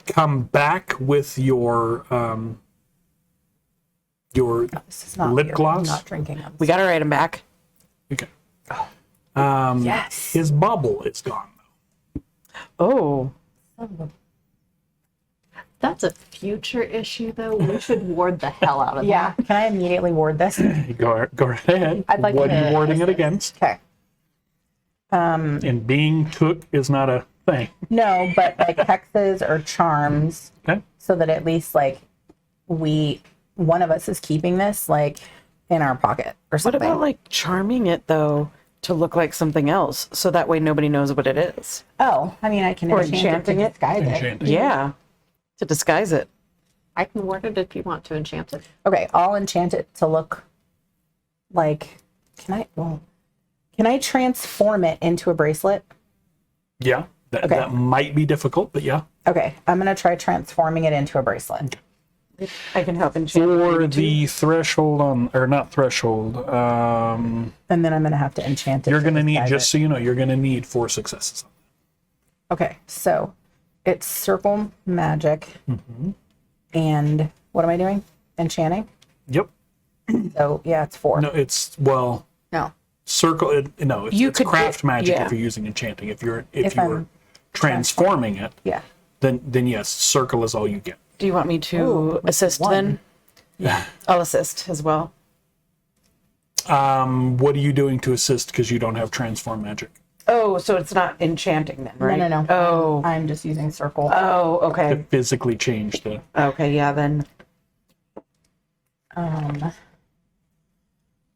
come back with your This is not lip beer. gloss. I'm not drinking them. we got our item back. Okay. Yes. His bauble is gone. Oh. That's a future issue, though. We should ward the hell out of Yeah. Can I immediately ward this? Go right ahead. I'd like What are to you warding it assist. against? Okay. And being took is not a thing. No, but like hexes or charms, Okay. so that at least like one of us is keeping this like in our pocket or What something. about like charming it though to look like something else, so that way nobody knows what it is? Oh, I mean, I can Or enchant it enchanting to it? disguise it. Enchanting. Yeah, to disguise it. I can word it if you want to enchant it. Okay, I'll enchant it to look like. Can I transform it into a bracelet? Yeah. That, Okay. that might be difficult, but yeah. Okay, I'm gonna try transforming it into a bracelet. I can help enchant For it. the threshold on, or not threshold, And then I'm gonna have to enchant it. you're to going to need, disguise just it. so you know, you're going to need 4 successes. Okay, so it's circle magic, and what am I doing? Enchanting. Yep. So yeah, it's 4. No, it's, well, No. circle, no, You it's could craft do- magic yeah. if you're using enchanting. If you're If you're I'm transforming it, Yeah. then yes, circle is all you get. Do you want me to Ooh, assist one. then? Yeah, I'll assist as well. What are you doing to assist because you don't have transform magic? Oh, so it's not enchanting then, right? No. Oh, I'm just using circle. oh, To okay. physically change the. Okay, yeah, then.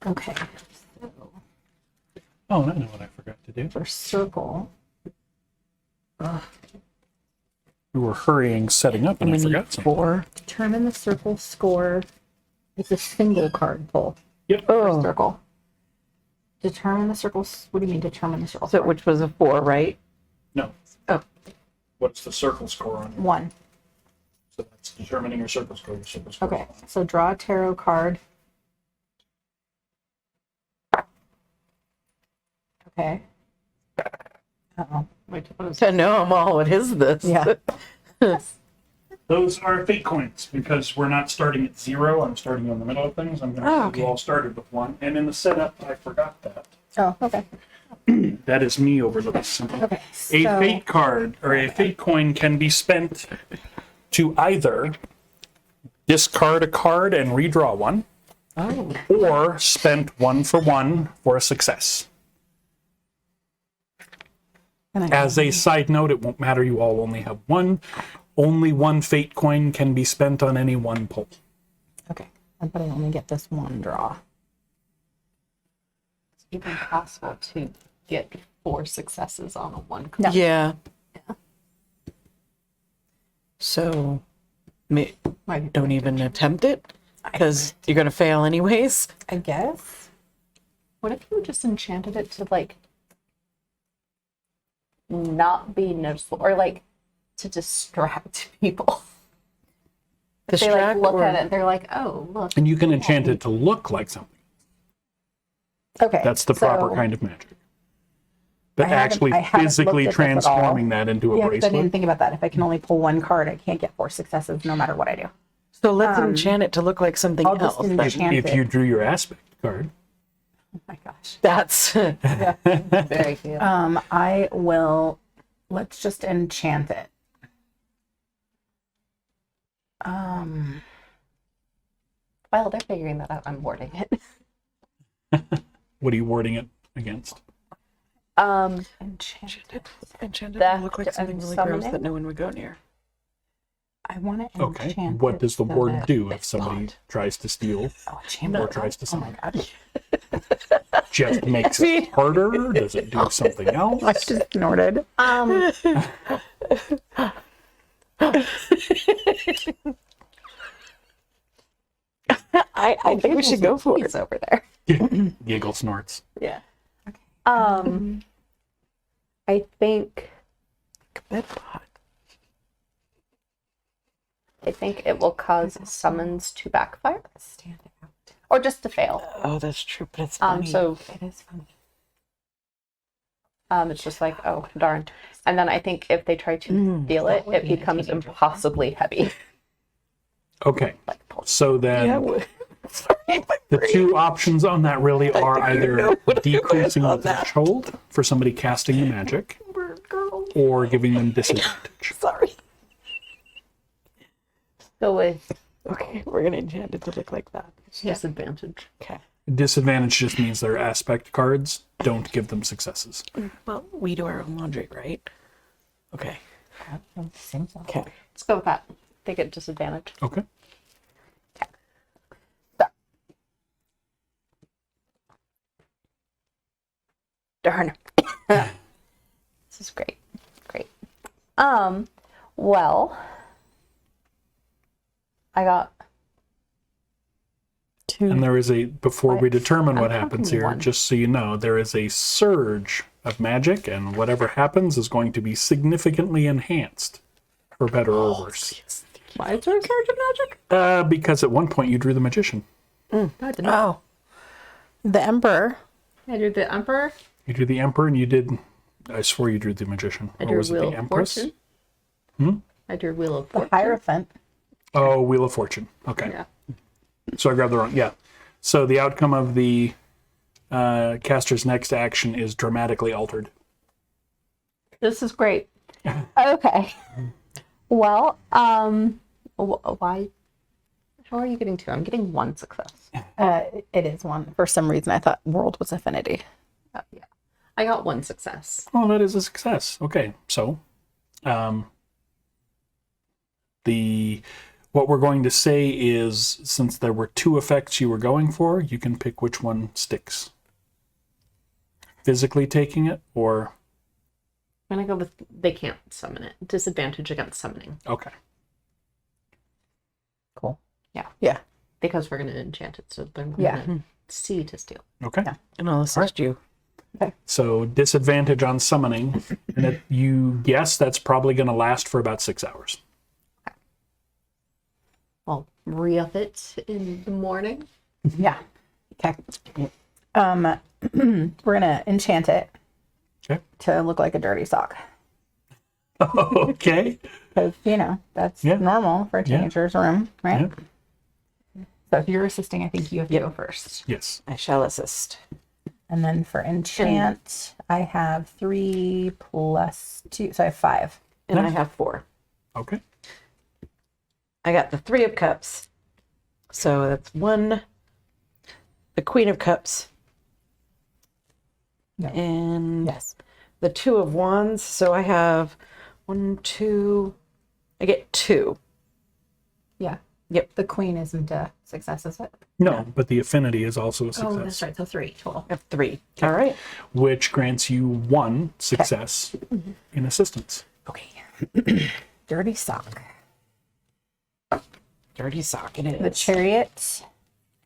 Okay. Oh, I know what I forgot to do. For circle, We were hurrying setting up, and I We need forgot something. 4. determine the circle score. It's a single card pull. Yep. For circle. Determine the circle. What do you mean determine the circle? So score? which was a 4, right? No. Oh. What's the circle score on it? 1. So that's determining your circle score. Your circle score. Okay. So draw a tarot card. Okay. Uh-oh. Wait, what is I know I'm all. What is this? Yeah. Those are fake coins because we're not starting at 0. I'm starting in the middle of things. I'm going to Oh, say okay. you all started with 1. And in the setup, I forgot that. Oh, okay. That is me overlooking something. Okay. A So, fate card or a fate coin can be spent to either discard a card and redraw one, or spent 1 for 1 for a success. can I- As a side note, it won't matter. You all only have 1. Only 1 fate coin can be spent on any one pull. okay. But I only get this one draw. it even possible to get 4 successes on a 1 No. Yeah. So, don't even attempt it because you're gonna fail anyways. I guess. What if you just enchanted it to like not be noticeable or like to distract people? If they like Distract look or- at it, they're like, "Oh, look." And you can enchant it to look like something. Okay. That's the proper so- kind of magic. But I haven't- actually I haven't physically looked at this at all. transforming that into a Yeah, 'cause I didn't bracelet. think about that. If I can only pull one card, I can't get 4 successes no matter what I do. So let's enchant it to look like something I'll just else. then. enchant If it. you drew your aspect card. Oh my gosh. That's Very cute. I will. Let's just enchant it. While they're figuring that out, I'm wording it. What are you warding it against? Enchant it. enchanted That to look like something I'm really gross summoning? that no one would go near. I want to Okay. enchant What it does the so ward that do if it's somebody bond. tries to steal Oh, a chamber. or tries to Oh my summon? god. Just makes it harder? Does it do something else? I just snorted. I think we should go for it. He's over there. Giggle snorts. Yeah. I think it will cause summons to backfire Stand out. or just to fail. Oh, that's true, but it's funny. So It is funny. it's just like, oh darn. And then I think if they try to steal it, would it be a becomes teenager. impossibly heavy. Okay. Like pull. So then the 2 options on that really are either decreasing the threshold for somebody casting the magic or giving them disadvantage. Sorry. Go with Okay, we're gonna enchant it to look like that. disadvantage. Okay. Disadvantage just means they're aspect cards. Don't give them successes. Well, we do our own laundry, right? Okay. Okay. Let's go with that. They get disadvantage. Okay. Darn. This is great. Great. Well, I got And there is before we determine what I'm happens counting here, one. just so you know, there is a surge of magic, and whatever happens is going to be significantly enhanced, for better or worse. why is there a surge of magic? Because at one point you drew the magician. I did not. Oh, the Emperor. I drew the Emperor. You drew the Emperor, and you did. I swore you drew the magician. I Or drew was it Wheel the of Empress? Fortune. I drew Wheel of The Fortune. Hierophant. Oh, Wheel of Fortune. Okay. Yeah. So I grabbed the wrong. Yeah. So the outcome of the caster's next action is dramatically altered. This is great. Okay. Well, why? How are you getting two? I'm getting one success. It is one. For some reason, I thought World was Affinity. Oh, yeah. I got one success. Oh, that is a success. Okay, so what we're going to say is, since there were two effects you were going for, you can pick which one sticks. Physically taking it, or I'm gonna go with they can't summon it. Disadvantage against summoning. okay. Cool. Yeah. Yeah. Because we're gonna enchant it, so they're Yeah. gonna see to steal. Okay. Yeah. And I'll assist you. So disadvantage on summoning, and you guess that's probably going to last for about 6 hours. I'll re-up it in the morning. Yeah. Okay. We're gonna enchant it Okay. to look like a dirty sock. Okay. Because, that's Yeah. normal for a Yeah. teenager's room, right? Yeah. So if you're assisting, I think you have to go first. Yes. I shall assist. And then for enchant, I have 3 plus 2. So I have 5. And I Nice. have 4. Okay. I got the 3 of Cups. So that's 1. The Queen of Cups. No. And Yes. the 2 of Wands. So I have 1, 2. I get 2. Yeah. Yep. The queen isn't a success, is it? No, but the affinity is also a success, Oh, that's right. So 3 total. I have 3. All right. which grants you 1 success in assistance. Okay. Dirty sock. Dirty sock it is. The chariot.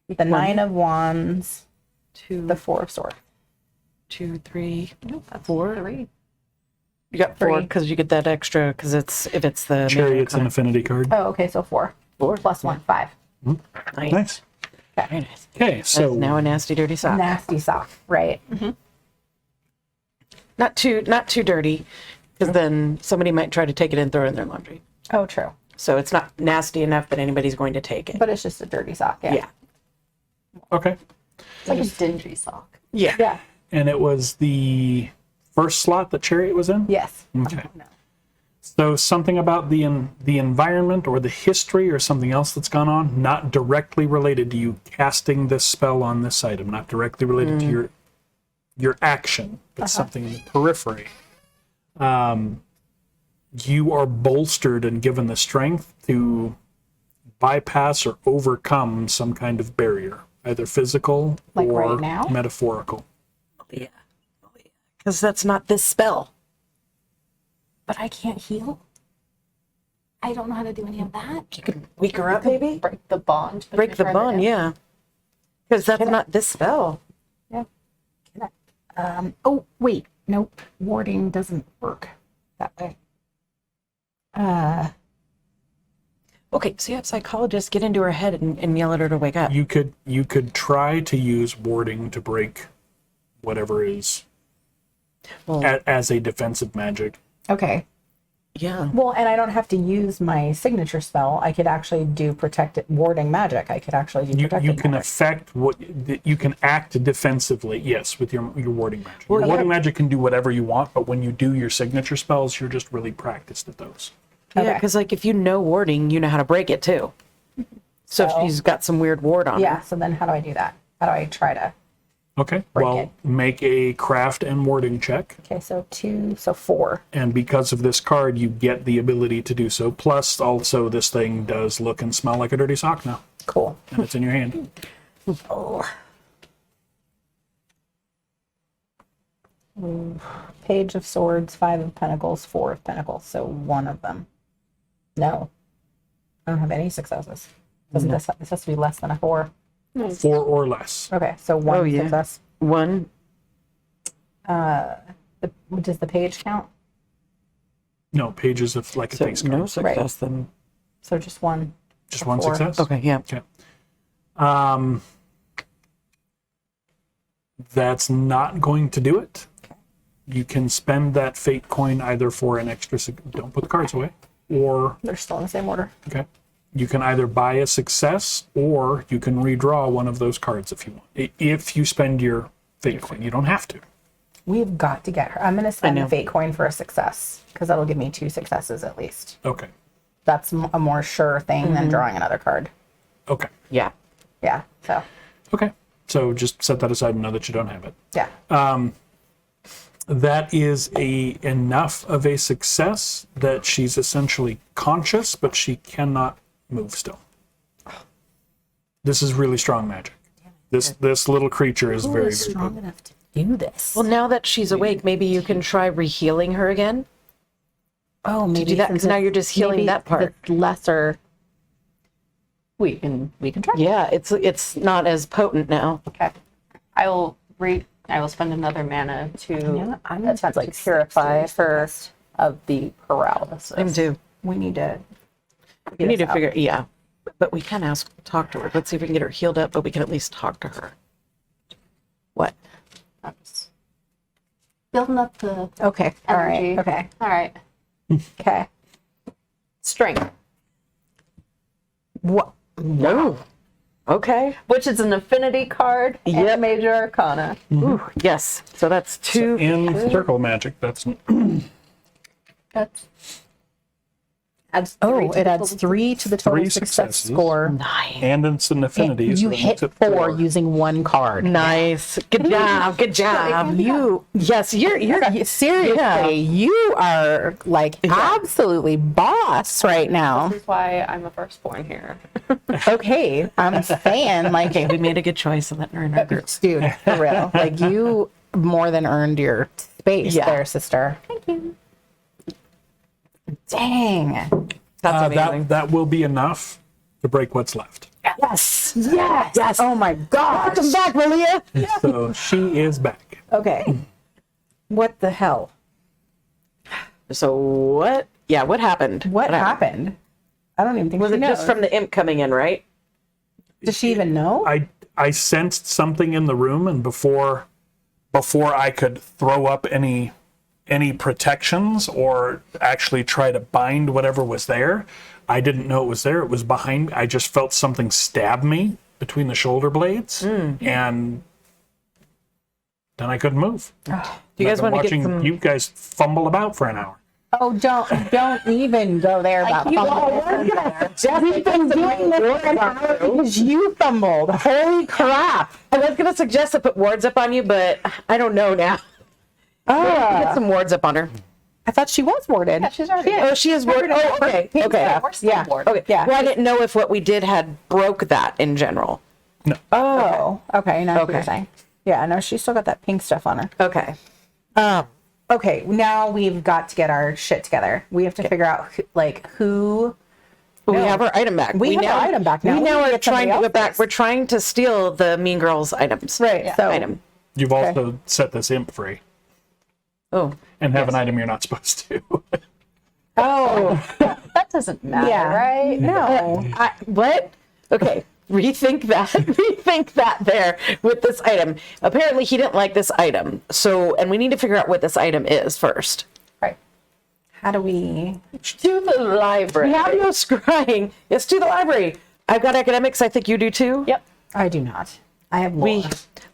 The 9 of wands. 2, The 4 of swords. 2, 3. Nope, that's 4. 3. You got 4 3. because you get that extra because if it's the Chariot's an main affinity card. Oh, okay. So 4. 4 Plus 1, 5. Nice. Nice. Very nice. Okay, So so now a nasty dirty sock. Nasty sock, right? Not too dirty, because then somebody might try to take it and throw it in their laundry. Oh, true. So it's not nasty enough that anybody's going to take it. But it's just a dirty sock. Yeah. Yeah. okay. It's like a dingy sock. Yeah. Yeah. And it was the first slot that Chariot was in? Yes. Okay. No. So something about the environment or the history or something else that's gone on, not directly related to you casting this spell on this item, not directly related to your action, but something in the periphery. You are bolstered and given the strength to bypass or overcome some kind of barrier, either physical Like or right now? metaphorical. Yeah. Because that's not this spell. But I can't heal. I don't know how to do any of that. You could wake her up, maybe? Break the bond. Break the bond, yeah. Because that's not this spell. Oh, wait. Nope. Warding doesn't work that way. Okay, so you have psychologists get into her head and yell at her to wake up. You could try to use warding to break whatever is Well, as a defensive magic. Okay. yeah. Well, and I don't have to use my signature spell. I could actually do protected warding magic. I could actually do You protected can magic. affect what you can act defensively. Yes, with your warding magic. Well, Your yeah. warding magic can do whatever you want, but when you do your signature spells, you're just really practiced at those. Yeah, Okay. because like if you know warding, you know how to break it too. So if So- she's got some weird ward on Yeah. her. So then how do I do that? How do I try to? Okay. Break Well, it. make a craft and warding check. Okay, so 2, so 4. And because of this card, you get the ability to do so. Plus, also, this thing does look and smell like a dirty sock now. Cool. And it's in your hand. Oh. Page of Swords, 5 of Pentacles, 4 of Pentacles. So one of them. No. I don't have any successes. Doesn't this has to be less than a 4? 4 or less. Okay, so one Oh, yeah. success. One. Does the page count? No, pages of like a So face no card. success then. So just one. Just one 4. success? Okay, yeah. Okay. That's not going to do it. You can spend that fate coin either for an extra, don't put the cards away, or, They're still in the same order. okay, you can either buy a success or you can redraw one of those cards if you want. If you spend your fate coin, you don't have to. We've got to get her. I'm going to spend know. the fate coin for a success because that'll give me 2 successes at least. Okay. That's a more sure thing than drawing another card. Okay. Yeah. Yeah. So, Okay. So just set that aside and know that you don't have it. yeah. That is enough of a success that she's essentially conscious, but she cannot move still. This is really strong magic. This little creature is very, very strong good. enough to do this. Well, now that she's awake, maybe you can try rehealing her again. Oh, maybe Do that since because now it's- you're just healing maybe that part. it's lesser. We can try. Yeah, it's not as potent now. Okay. I will spend another mana to I'm gonna attempt like to purify six her of the paralysis. Him too. We need to. We need to figure. Yeah, but we can talk to her. Let's see if we can get her healed up. But we can at least talk to her. What? I'm just building up the Okay. All right. energy. Okay. All right. Okay. Strength, What? No. Okay. which is an affinity card and a Yep. major arcana. Ooh, yes. So that's two. In circle magic, that's That's adds three Oh, to it the adds total. 3 to the total Three success successes. score. Nice. and it's an affinity. You so that hit makes it 4 using one card. Nice. Good job. Good job. You Yes, you're seriously, Yeah. you are like absolutely boss right now. This is why I'm a firstborn here. Okay, I'm saying like, okay. We made a good choice in letting her in our group. dude, for real, like you more than earned your space Yeah. there, sister. Thank you. Dang. That's amazing. that will be enough to break what's left. Yes. Yes. Yes. Oh my gosh. Welcome back, Malia. So she is back. Okay. What the hell? So what? Yeah, what happened? What happened? I don't even think Was she it knows. just from the imp coming in, right? Does she even know? I sensed something in the room, and before I could throw up any protections or actually try to bind whatever was there, I didn't know it was there. It was behind me. I just felt something stab me between the shoulder blades, and then I couldn't move. Do you guys want to get some? You guys fumble about for an hour. Oh, don't even go there about fumbling. We've been doing this for an hour because you fumbled. Holy crap. I was gonna suggest to put wards up on you, but I don't know now. Get some wards up on her. I thought she was warded. Yeah, she's already Oh, she is ward. Oh, okay. Okay. We're still bored. Okay. Yeah. Well, I didn't know if what we did had broke that in general. Oh, okay. Now I see what you're Okay. saying. Yeah, no, she's still got that pink stuff on her. Okay. Okay, now we've got to get our shit together. We have to figure out who. We have our item back. We have our item back now. We We now need to are get trying to somebody go back. else's. We're trying to steal the Mean Girls items. Right. So Item. You've also set this imp free Oh. and have an item you're not supposed to. Oh, That doesn't matter, yeah. right? No. What? Okay. Rethink that. Rethink that there with this item. Apparently he didn't like this item. So, and we need to figure out what this item is first. Right. How do we? To the library. We have no scrying. Yes, to the library. I've got academics. I think you do too. Yep. I do not. I have lore.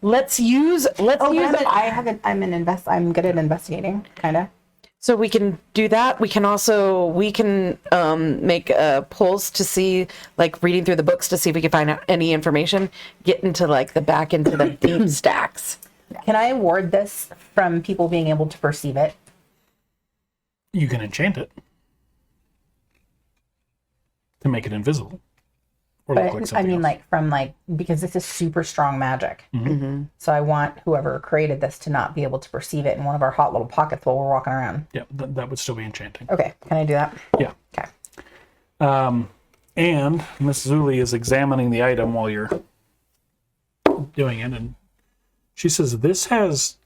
Let's use I haven't. I'm good at investigating, kind of. So we can do that. We can also make polls to see, like reading through the books to see if we can find out any information. Get into like the back into the deep stacks. Can I ward this from people being able to perceive it? You can enchant it to make it invisible. Or look like But I something mean, else. like from like because this is super strong magic. So I want whoever created this to not be able to perceive it in one of our hot little pockets while we're walking around. Yeah, that would still be enchanting. Okay, can I do that? Yeah. Okay. And Miss Zuli is examining the item while you're doing it, and she says this has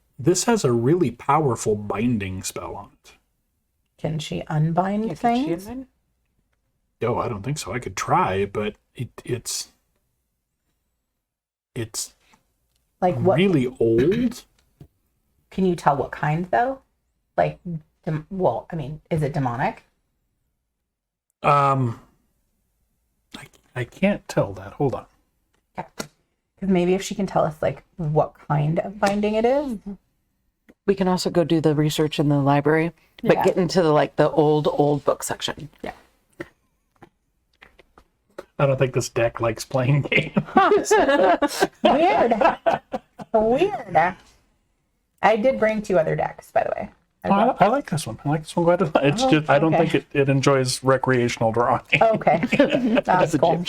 a really powerful binding spell on it. Can she unbind things? Oh, I don't think so. I could try, but it's Like what? really old. Can you tell what kind though? Like, well, I mean, is it demonic? I can't tell that. Hold on. Okay. Because maybe if she can tell us like what kind of binding it is. We can also go do the research in the library, but Yeah. get into the old book section. Yeah. I don't think this deck likes playing games. Weird. Weird. I did bring 2 other decks, by the way. I like this one. I like this one quite a lot. It's just I don't okay. think it enjoys recreational drawing. Okay. That's cool.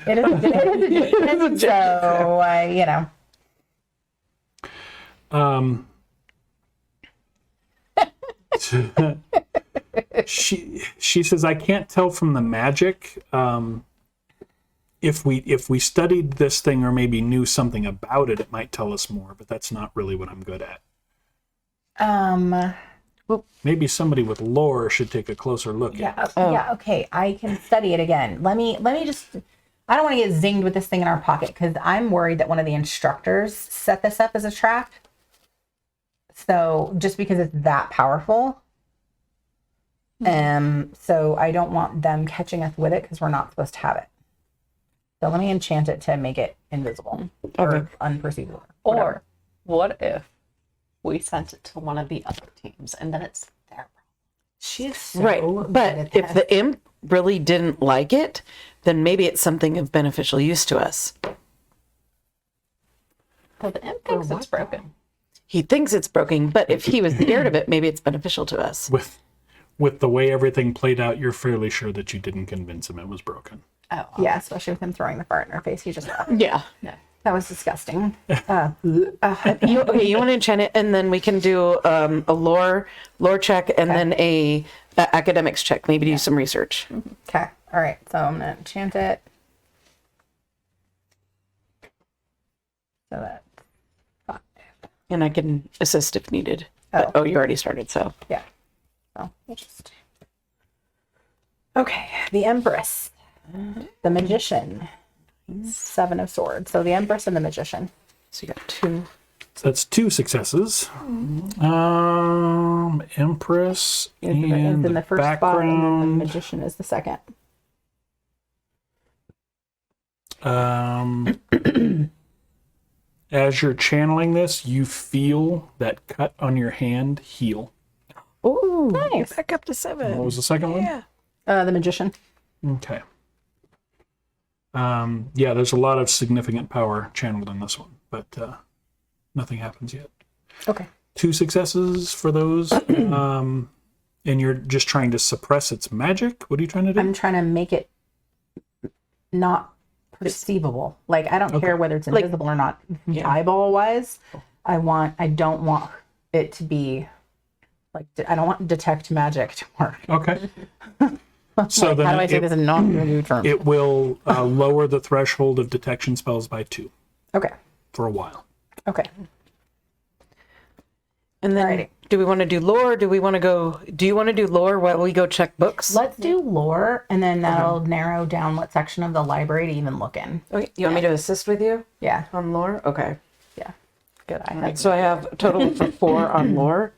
It is Egyptian. So, you know. She says I can't tell from the magic. If we studied this thing or maybe knew something about it, it might tell us more. But that's not really what I'm good at. Maybe somebody with lore should take a closer look at it. Yeah, okay. I can study it again. Let me just I don't want to get zinged with this thing in our pocket because I'm worried that one of the instructors set this up as a trap. So just because it's that powerful. So I don't want them catching us with it because we're not supposed to have it. So let me enchant it to make it invisible or unperceivable. Or what if we sent it to one of the other teams and then it's their problem? She's so Right. good But at if this. the imp really didn't like it, then maybe it's something of beneficial use to us. So the imp thinks it's broken. He thinks it's broken, but if he was scared of it, maybe it's beneficial to us. With the way everything played out, you're fairly sure that you didn't convince him it was broken. Oh, Yeah, especially with him throwing the fart in her face. He just Yeah. that was disgusting. You want to enchant it, and then we can do a lore check, and then a academics check. Maybe do some research. Okay. All right. So I'm gonna enchant it. So that's 5. And I can assist if needed. Oh. But, you already started, so. Yeah. So we'll just. Okay. The Empress, the Magician, 7 of Swords. So the Empress and the Magician. So you got 2. So that's 2 successes. Empress Is and in the the first spot, and then the background. Magician is the second. As you're channeling this, you feel that cut on your hand heal. Ooh, Nice. back up to 7. What was the second one? Yeah. The Magician. Okay. Yeah, there's a lot of significant power channeled in this one, but nothing happens yet. Okay. 2 successes for those. And you're just trying to suppress its magic? What are you trying to do? I'm trying to make it not perceivable. Like I don't care whether it's invisible or not. Eyeball wise, I don't want it to be like I don't want detect magic to work. Okay. So How do I then say this in non-renewed terms? it will lower the threshold of detection spells by 2 Okay. for a while. Okay. And then, Alrighty. do we want to do lore? Do you want to do lore while we go check books? Let's do lore, and then that'll narrow down what section of the library to even look in. Okay, you want me to assist with you Yeah. on lore? Okay. Yeah. Good. I All had right, so I have a total for 4 on lore,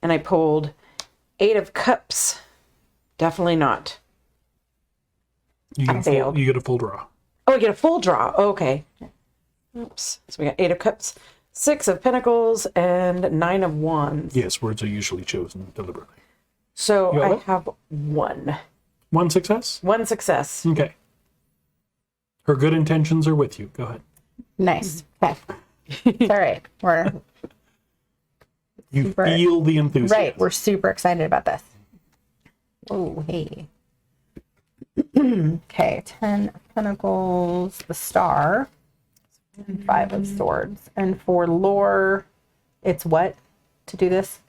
and I pulled 8 of cups. Definitely not. You get, a full draw. Oh, I get a full draw. Oh, okay. Oops. So we got 8 of cups. 6 of Pentacles, and 9 of Wands. Yes, words are usually chosen deliberately. So You got I it? have 1. One success? 1 success. Okay. Her good intentions are with you. Go ahead. Nice. Okay. It's all right. You Super. feel the enthusiasm. Right. We're super excited about this. Oh, hey. Okay. 10 of Pentacles, the Star, and 5 of Swords. And for lore, it's what to do this?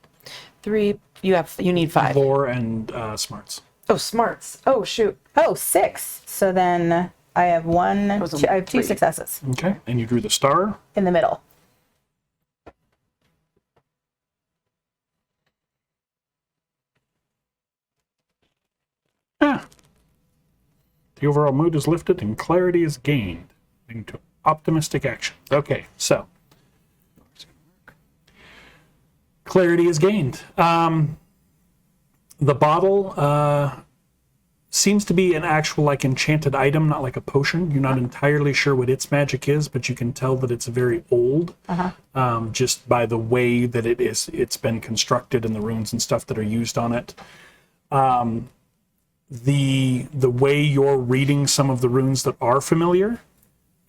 3. You need 5. Lore and smarts. Oh, smarts. Oh, shoot. Oh, 6. So then I have was a I have 2 3. successes Okay. And you drew the star. in the middle. Ah. The overall mood is lifted and clarity is gained, leading to optimistic action. Okay, so clarity is gained. The bottle seems to be an actual like enchanted item, not like a potion. You're not entirely sure what its magic is, but you can tell that it's very old, just by the way that it's been constructed and the runes and stuff that are used on it. The way you're reading some of the runes that are familiar,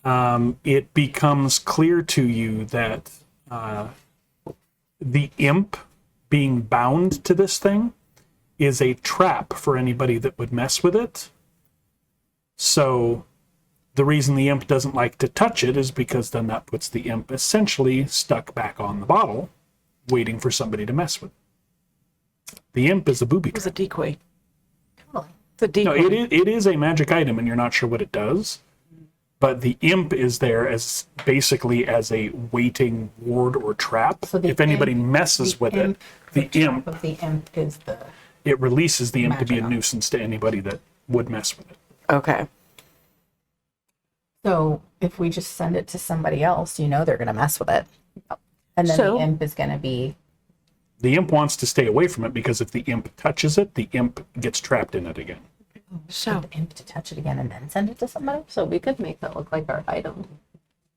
it becomes clear to you that the imp being bound to this thing is a trap for anybody that would mess with it. So the reason the imp doesn't like to touch it is because then that puts the imp essentially stuck back on the bottle, waiting for somebody to mess with it. The imp is a booby It's trap. a decoy. It's a decoy. No, it is a magic item, and you're not sure what it does. But the imp is there as basically as a waiting ward or trap. So the if anybody imp- messes with it, the imp, But the imp is the. it releases the imp to be a Magic. nuisance to anybody that would mess with it. Okay. So if we just send it to somebody else, you know they're going to mess with it. And then So- the imp is going to be. The imp wants to stay away from it because if the imp touches it, the imp gets trapped in it again. So, The imp to touch it again and then send it to somebody? So we could make that look like our item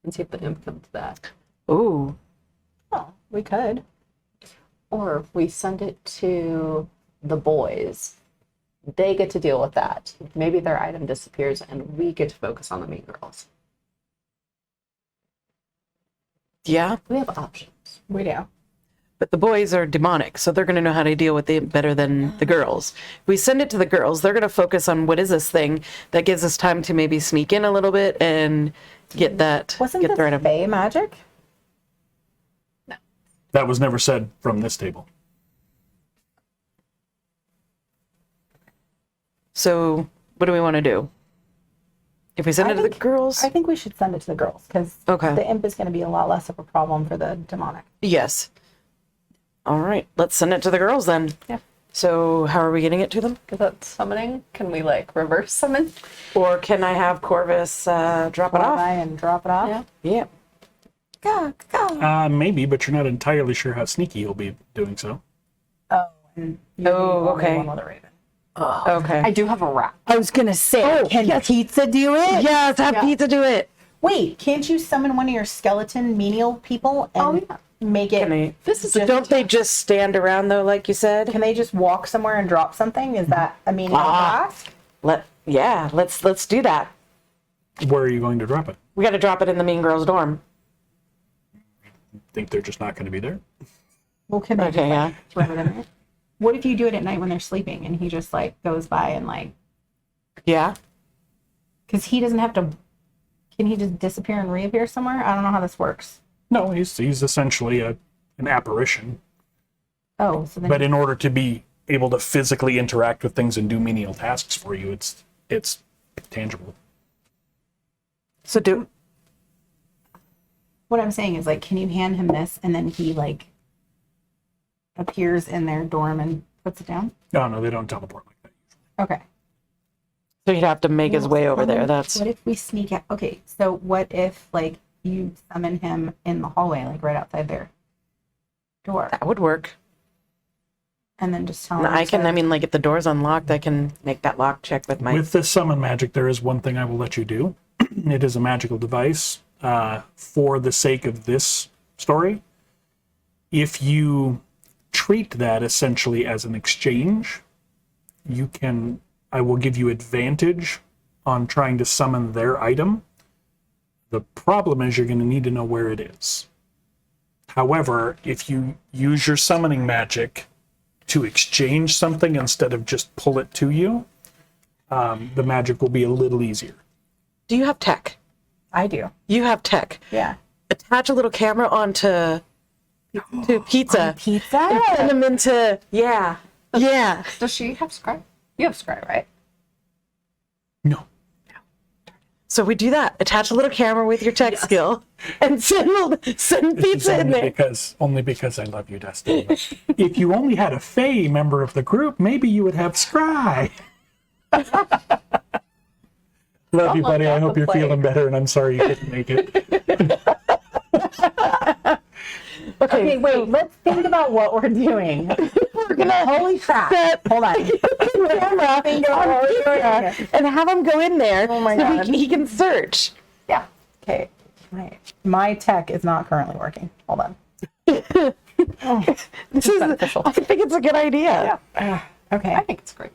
and see if the imp comes back. ooh. Oh, we could. Or if we send it to the boys, they get to deal with that. Maybe their item disappears and we get to focus on the mean girls. Yeah, We have options. We do. but the boys are demonic, so they're going to know how to deal with it better than the girls. If we send it to the girls, they're going to focus on what is this thing that gives us time to maybe sneak in a little bit and get Wasn't get this their item. Fey magic? That was never said from this table. So, what do we want to do? If we send I it to the think- girls? I think we should send it to the girls because Okay. the imp is going to be a lot less of a problem for the demonic. Yes. All right, let's send it to the girls then. Yeah. So, how are we getting it to them? Is that summoning? Can we like reverse summon? Or can I have Corvus drop it Fly off? by and drop it off. Yeah. Yeah. Go, go. Maybe, but you're not entirely sure how sneaky you'll be doing so. Oh, and you're the Oh, only okay. one with a raven. Okay. I do have a rat. I was gonna say, can pizza do it? Yes, have pizza do it. Wait, can't you summon one of your skeleton menial people and make it? Can they, This is so don't they just stand around though, like you said? Can they just walk somewhere and drop something? Is that a menial task? Let's do that. Where are you going to drop it? We got to drop it in the mean girl's dorm. Think they're just not going to be there? Well, can they Okay, yeah. throw it in there? What if you do it at night when they're sleeping and he just like goes by and like, Yeah. because he doesn't have to. Can he just disappear and reappear somewhere? I don't know how this works. No, he's essentially an apparition. Oh, so then But in order to be able to physically interact with things and do menial tasks for you, it's tangible. So do what I'm saying is like, can you hand him this and then he like appears in their dorm and puts it down? No, they don't teleport like that. Okay. so he'd have to make his way over there. Summon- That's What if we sneak out? Okay, so what if like you summon him in the hallway, like right outside their door, that would work. and then just tell And him I can, to- I mean, like if the door's unlocked, I can make that lock check with my. With this summon magic, there is one thing I will let you do. It is a magical device. For the sake of this story. If you treat that essentially as an exchange, I will give you advantage on trying to summon their item. The problem is you're going to need to know where it is. However, if you use your summoning magic to exchange something instead of just pull it to you, the magic will be a little easier. Do you have tech? I do. You have tech. Yeah. Attach a little camera onto pizza. Pizza? And send them into, yeah. Yeah. Does she have scry? You have scry, right? No. So we do that. Attach a little camera with your tech skill and send pizza in there. Only because I love you, Dustin. If you only had a Fae member of the group, maybe you would have scry. Love you, buddy. I hope you're feeling better, and I'm sorry you couldn't make it. Okay, wait. Let's think about what we're doing. We're gonna holy crap. Hold on. Camera. And have him go in there Oh my so God. he can search. Yeah. Okay. My tech is not currently working. Hold on. This is beneficial. I think it's a good idea. Okay. I think it's great.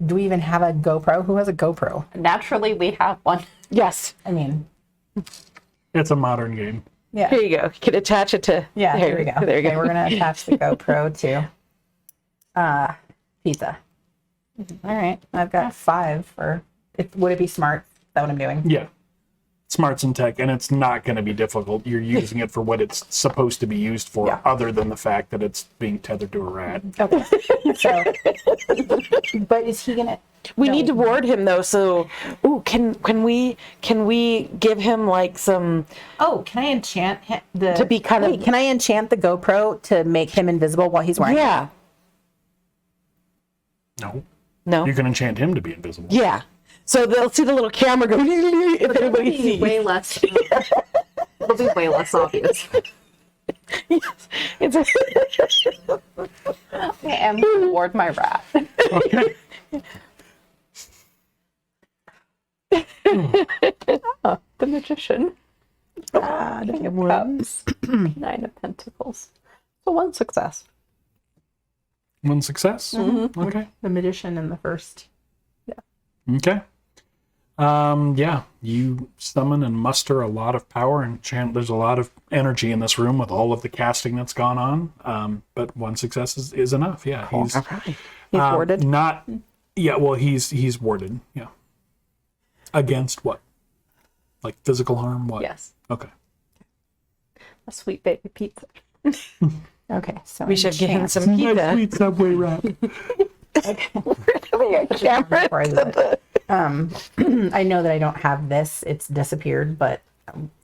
Do we even have a GoPro? Who has a GoPro? Naturally, we have one. Yes. I mean, It's a modern game. yeah. Here you go. You can attach it to. Yeah, there here we go. There you Okay, go. we're gonna attach the GoPro to pizza. All right, I've got 5 for. Would it be smart? Is that what I'm doing? Yeah. Smarts and tech, and it's not going to be difficult. You're using it for what it's supposed to be used for, Yeah. other than the fact that it's being tethered to a rat. Okay. So, but is he gonna? We need to ward him though. So, can we give him like some Oh, can I enchant the to be kind of Can I enchant the GoPro to make him invisible while he's wearing? yeah. No. No. You can enchant him to be invisible. Yeah. So they'll see the little camera go if anybody It'll be sees. way less. It'll be way less obvious. It's I am going to ward my rat. Okay. The magician. King of Cups. 9 of Pentacles. So 1 success. One success. Okay. The magician in the first. Okay. Yeah, you summon and muster a lot of power and chant. There's a lot of energy in this room with all of the casting that's gone on. But 1 success is enough. Yeah, he's right. He's warded. not. Yeah, well, he's warded. Yeah. Against what? Like physical harm? What? Yes. Okay. A sweet baby pizza. Okay, so We should give him enchant. some pizza. Sweet Subway wrap. Camera before I lose it. I know that I don't have this. It's disappeared, but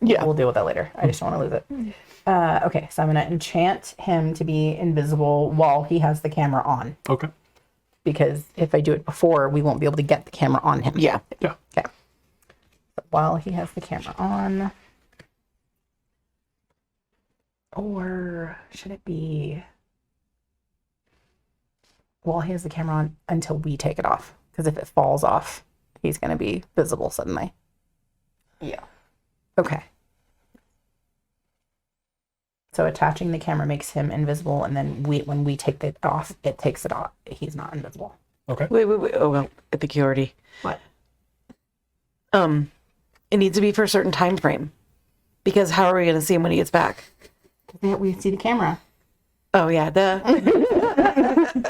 Yeah. we'll deal with that later. I just don't want to lose it. Okay, so I'm going to enchant him to be invisible while he has the camera on. Okay. Because if I do it before, we won't be able to get the camera on him. Yeah. Yeah. Okay. So while he has the camera on. Or should it be while he has the camera on until we take it off? Because if it falls off, he's going to be visible suddenly. Yeah. Okay. So attaching the camera makes him invisible, and then when we take it off, it takes it off. He's not invisible. Okay. Wait. Oh well, I think you already. What? It needs to be for a certain time frame, because how are we going to see him when he gets back? We see the camera. Oh yeah,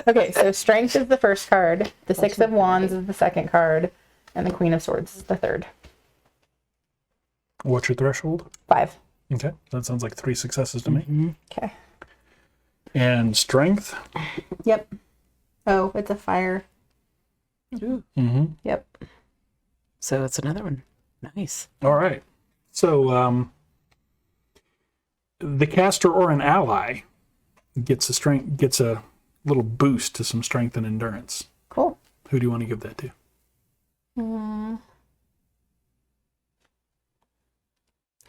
Okay, so strength is the first card, the 6 of Wands is the second card, and the Queen of Swords is the third. What's your threshold? 5. Okay. That sounds like 3 successes to me. Okay. And strength. Yep. Oh, it's a fire. Mm-hmm. Yep. so it's another one. Nice. All right. So the caster or an ally gets a little boost to some strength and endurance. Cool. Who do you want to give that to?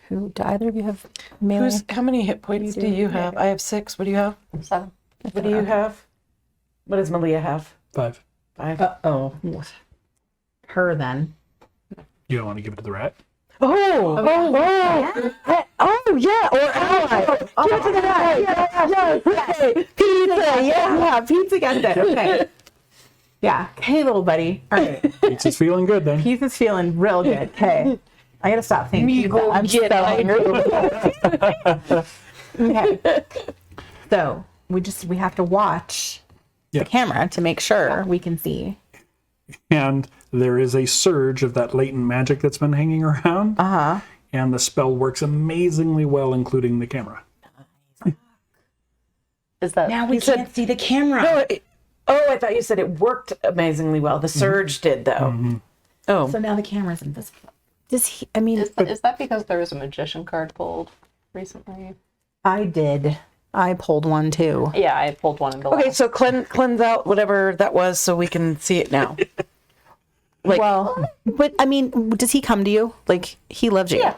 Who do either of you have melee? How many hit points do you have? I have 6. What do you have? 7. What do you have? What does Malia have? 5. 5. Oh. Her then. You don't want to give it to the rat? Oh, yeah, or ally. Give it to the rat. Yeah. Pizza, yeah, pizza gets it. Okay. Yeah. Okay, little buddy. All right. Pizza's feeling good then. Pizza's feeling real good. Okay. I gotta stop saying pizza. I'm so hungry. Okay. So we have to watch Yeah. the camera to make sure we can see. And there is a surge of that latent magic that's been hanging around. And the spell works amazingly well, including the camera. Is that Now we can't see the camera. No, I thought you said it worked amazingly well. The surge did, though. Oh, So now the camera's invisible. Does he? I mean, is that because there was a magician card pulled recently? I did. I pulled one too. Yeah, I pulled one in the okay. last. So cleanse out whatever that was, so we can see it now. Well, but I mean, does he come to you? Like he loves you. Yeah.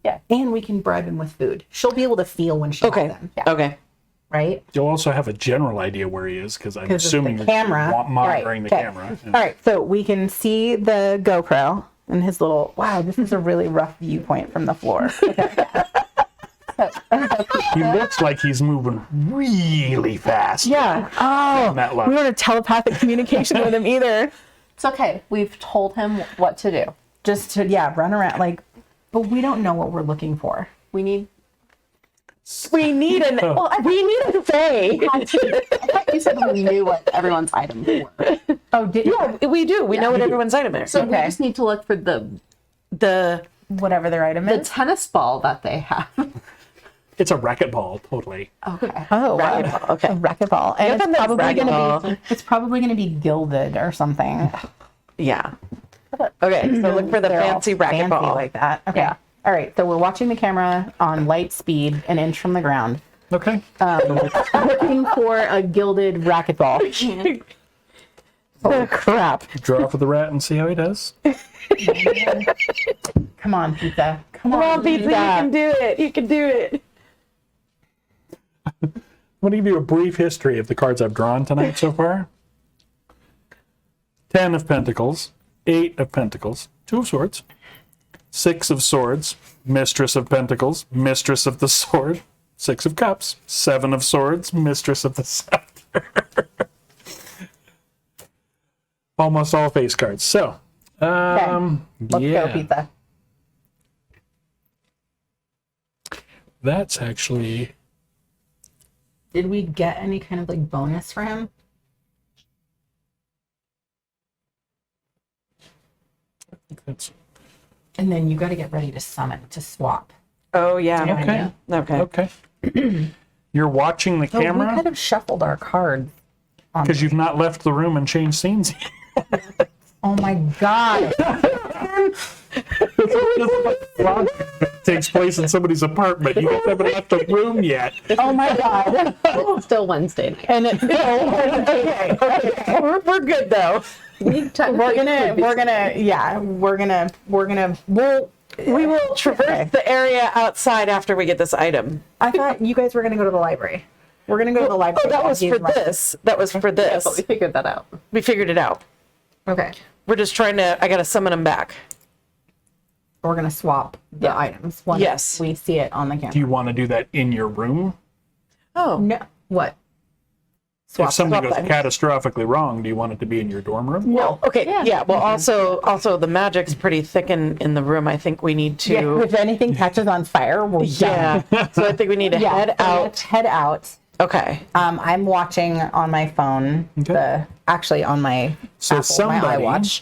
Yeah. And we can bribe him with food. She'll be able to feel when she has Okay. them. Okay. Right. You'll also have a general idea where he is, because I'm 'Cause of assuming the you're camera. monitoring Right, the okay. camera. All right. So we can see the GoPro and his little. Wow, this is a really rough viewpoint from the floor. He looks like he's moving really fast. Yeah. Oh, That we luck. don't have telepathic communication with him either. It's okay. We've told him what to do. Just to run around like, but we don't know what we're looking for. We need. We need a say. I thought you said we knew what everyone's items were. Oh, did Yeah, we do. We know what everyone's item is. So we Okay. just need to look for the whatever their item the is? tennis ball that they have. It's a racquetball, totally. Okay. Oh, wow. Racquetball, okay. A racquetball. And them it's that's probably gonna racquetball. it's probably gonna be gilded or something. Yeah. Okay. So look for the They're all fancy racquetball. like that. Okay. Yeah. All right. So we're watching the camera on light speed, an inch from the ground, Okay. looking for a gilded racquetball. Oh crap! Draw for the rat and see how he does. Come on, pizza. Come Come on, pizza. You pizza. can do it. You can do it. I'm going to give you a brief history of the cards I've drawn tonight so far. 10 of Pentacles, 8 of Pentacles, 2 of Swords, 6 of Swords, Mistress of Pentacles, Mistress of the Sword, 6 of Cups, 7 of Swords, Mistress of the Scepter. Almost all face cards. So, Let's yeah, go, pizza. that's actually... Did we get any kind of like bonus for him? That's, And then you got to get ready to summon to swap. Oh yeah. okay. Okay. Okay. You're watching the So we camera could have shuffled our cards. because you've not left the room and changed scenes yet. Oh my god! It takes place in somebody's apartment. You guys haven't left the room yet. Oh my god! It's still Wednesday night. And it's okay. We're good though. We're gonna. We will traverse the area outside after we get this item. I thought you guys were gonna go to the library. We're gonna go to the library. Oh, that was for this. That was for this. But we figured that out. We figured it out. Okay. We're just trying to. I gotta summon them back. We're gonna swap the items once Yes. we see it on the camera. Do you want to do that in your room? Oh. No. What? If something goes swap catastrophically wrong, do you want it to be in your dorm room? No. Okay. Yeah. Well, also the magic's pretty thick in the room. I think we need to. Yeah, if anything catches on fire, we're done. Yeah. So I think we need to head so out. let's head out. Okay. I'm watching on my phone. Okay. Actually on my So Apple, my somebody, iWatch.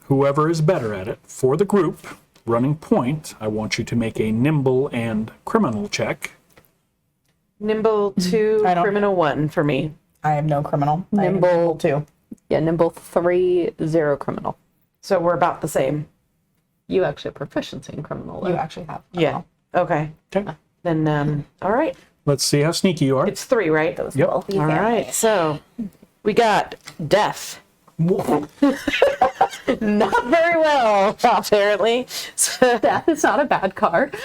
whoever is better at it, for the group, running point, I want you to make a nimble and criminal check. Nimble 2, I don't- criminal 1 for me. I have no criminal. I have Nimble. too. Yeah, nimble 3, 0 criminal. So we're about the same. You actually have proficiency in criminal. You though. actually have. Yeah. Okay. Okay. Then all right. Let's see how sneaky you are. It's 3, right? Yep. All right. So we got death. Not very well, apparently. So, Death is not a bad card.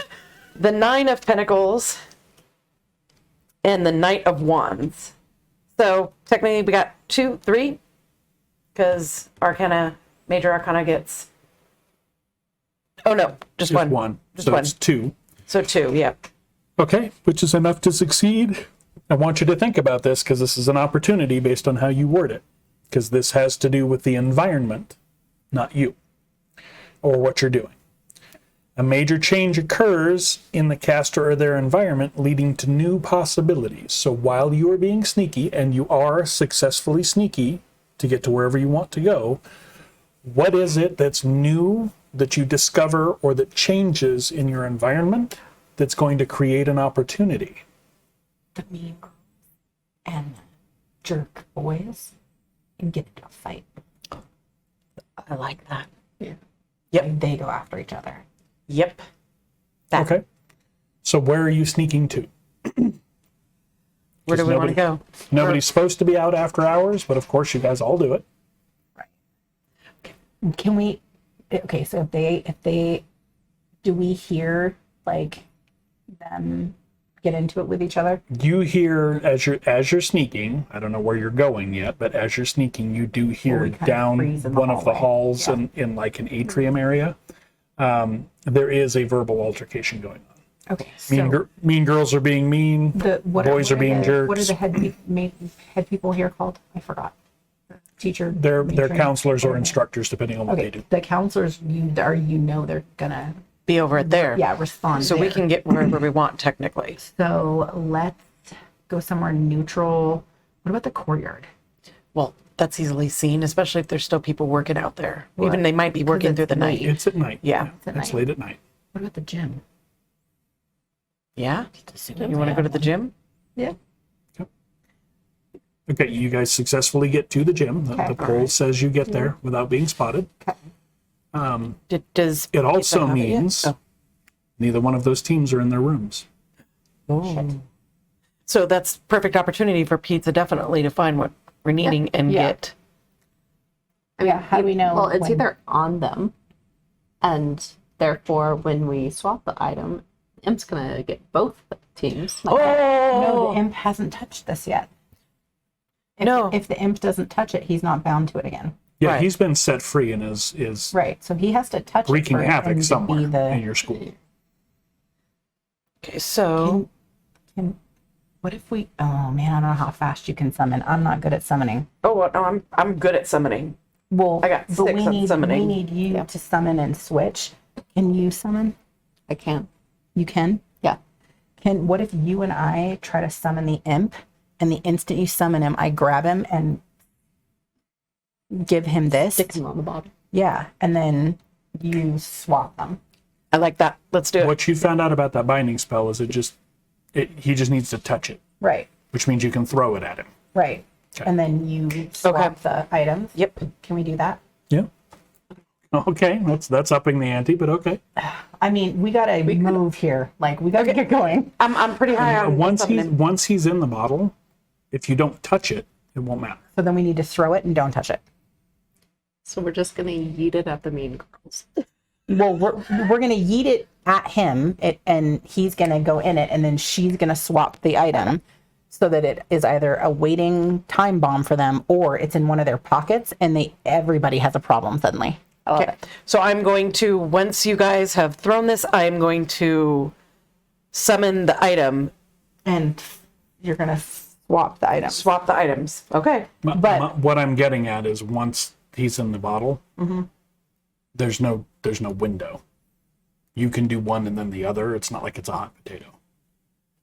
the 9 of Pentacles and the Knight of Wands. So technically we got 2, 3, because Arcana, Major Arcana gets Oh, no, just Just one. one. Just So one. it's 2. So 2, yeah. Okay, which is enough to succeed. I want you to think about this because this is an opportunity based on how you word it. Because this has to do with the environment, not you, or what you're doing. A major change occurs in the caster or their environment, leading to new possibilities. So while you are being sneaky, and you are successfully sneaky to get to wherever you want to go, what is it that's new that you discover or that changes in your environment that's going to create an opportunity? The mean girls and the jerk boys and get into a fight. I like that. Yep. They go after each other. Yep. Okay. So where are you sneaking to? Where do we want to go? Nobody's supposed to be out after hours, but of course you guys all do it. Can we? Okay, so if they, do we hear like them get into it with each other? You hear as you're sneaking. I don't know where you're going yet, but as you're sneaking, you do hear we kind of down freeze in the one of the hallway. halls in like an atrium area. There is a verbal altercation going on. Okay, so Mean girls are being mean. Boys are being jerks. What are the head people here called? I forgot. Teacher. They're matron? counselors or instructors, depending on what they Okay, do. the counselors, they're gonna Be over it there. respond. So we there. can get wherever we want, technically. So let's go somewhere neutral. What about the courtyard? Well, that's easily seen, especially if there's still people working out there. Even Right. they might be working it's through the night. late. It's at night. Yeah. at It's night. late at night. What about the gym? Yeah? You want to go to the gym? Yeah. Okay, you guys successfully get to the gym. Okay. The poll says you get there without being spotted. Does It also have it yet? means Oh. neither one of those teams are in their rooms. So that's perfect opportunity for pizza, definitely, to find what we're needing and Yeah. get. Yeah, how do we know? Well, it's when- either on them, and therefore, when we swap the item, Imp's gonna get both teams. No, Oh, the imp hasn't touched this yet. No. If the imp doesn't touch it, he's not bound to it again. Yeah, Right. he's been set free and is Right. So he has to touch wreaking it for havoc him to somewhere be the. in your school. okay. So What if we? Oh man, I don't know how fast you can summon. I'm not good at summoning. oh no, I'm good at summoning. Well, I got but 6 we on need summoning. we need you to summon and switch. Can you summon? I can. You can. Yeah. Can what if you and I try to summon the imp, and the instant you summon him, I grab him and give him this? Stick him on the bottom. Yeah, and then you swap them. I like that. Let's do it. What you found out about that binding spell is he just needs to touch it, Right. which means you can throw it at him. Right. Okay. And then you swap the items. Yep. Can we do that? Yeah. Okay, that's upping the ante, but okay. I mean, we gotta move here. Like, we gotta get going. I'm pretty high on summoning. Once he's in the bottle, if you don't touch it, it won't matter. So then we need to throw it and don't touch it. So we're just gonna yeet it at the mean girls. Well, we're gonna yeet it at him, and he's gonna go in it, and then she's gonna swap the item so that it is either a waiting time bomb for them or it's in one of their pockets, and everybody has a problem suddenly. I love Okay. it. So I'm going to, once you guys have thrown this, I'm going to summon the item, And you're gonna swap the item. swap the items. Okay. But- What I'm getting at is once he's in the bottle, there's no window. You can do one and then the other. It's not like it's a hot potato.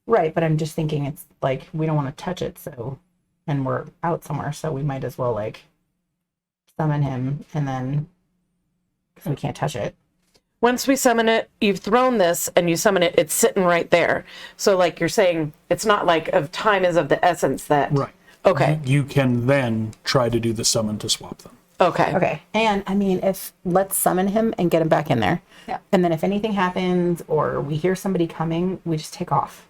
Right, but I'm just thinking it's like we don't want to touch it, so and we're out somewhere, so we might as well like summon him and then because we can't touch it. Once we summon it, you've thrown this and you summon it, it's sitting right there. So like you're saying, it's not like of time is of the essence that. Right. Okay. You can then try to do the summon to swap them. Okay. Okay, and I mean, if let's summon him and get him back in there. Yeah. And then if anything happens or we hear somebody coming, we just take off.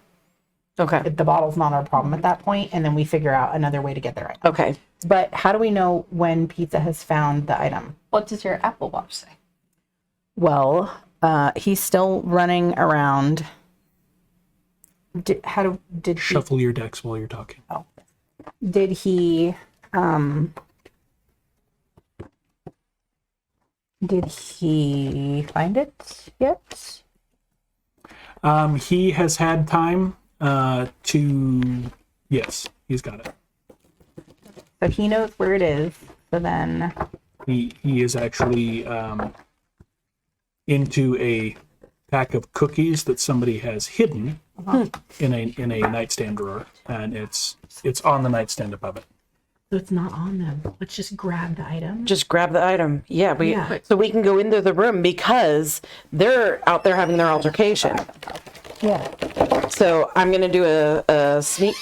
Okay. The bottle's not our problem at that point, and then we figure out another way to get there. Right. Okay. But how do we know when Pizza has found the item? What does your Apple Watch say? Well, he's still running around. Did he, Shuffle your decks while you're talking. did he Did he find it yet? He has had time to. Yes, he's got it. So he knows where it is. So then, He is actually into a pack of cookies that somebody has hidden in a nightstand drawer, and it's on the nightstand above it. So it's not on them. Let's just grab the item. Just grab the item. Yeah, so we can go into the room because they're out there having their altercation. yeah. So I'm gonna do a sneak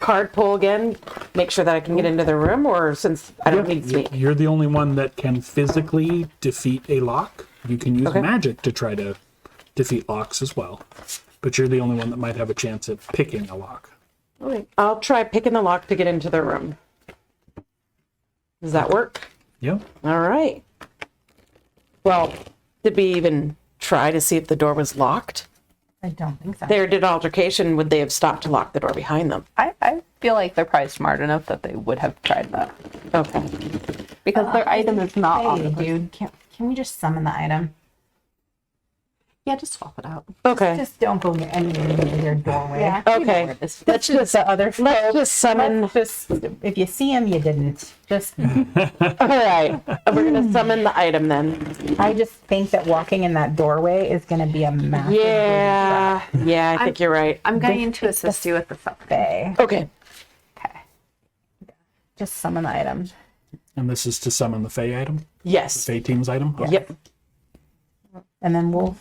card pull again, make sure that I can get into the room, or since I don't need sneak. You're the only one that can physically defeat a lock. You can use Okay. magic to try to defeat locks as well, but you're the only one that might have a chance at picking a lock. Okay. I'll try picking the lock to get into the room. Does that work? Yeah. All right. Well, did we even try to see if the door was locked? I don't think so. There did altercation. Would they have stopped to lock the door behind them? I feel like they're probably smart enough that they would have tried that. Okay. Because their item is not on Hey, the dude, can we just summon the item? Yeah, just swap it out. Okay. Just don't go anywhere near their doorway. Okay. Let's just the other let's just summon. Let's just, if you see him, you didn't. Just, All right. We're gonna summon the item then. I just think that walking in that doorway is going to be a massive Yeah. Yeah, I think you're right. I'm going to assist you with the stuff. buffet. Okay. Okay. Just summon the item. And this is to summon the Fey item, Yes. Fey team's item. Okay. Yep. And then we'll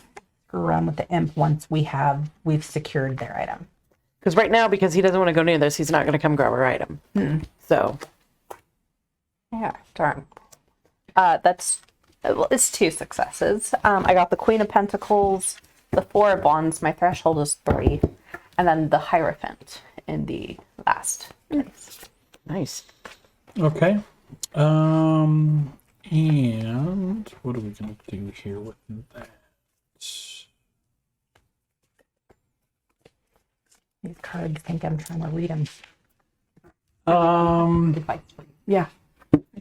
screw around with the imp once we've secured their item. Because right now, because he doesn't want to go near this, he's not going to come grab our item. So, Yeah, darn. It's 2 successes. I got the Queen of Pentacles, the 4 of Wands, my threshold is 3, and then the Hierophant in the last place. nice. Okay. And what are we gonna do here with that? These cards think I'm trying to read them. Yeah.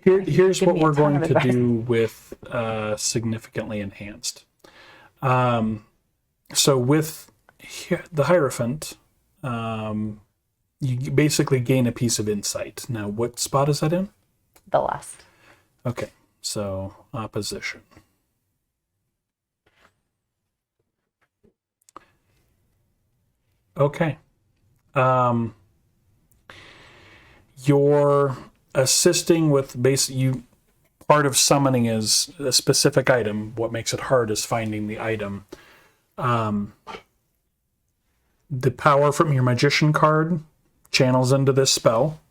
Here's Give what me a we're ton going of to advice. do with significantly enhanced. So with the Hierophant, you basically gain a piece of insight. Now, what spot is that in? The last. Okay, so opposition. Okay. You're assisting with part of summoning is a specific item. What makes it hard is finding the item. The power from your magician card channels into this spell,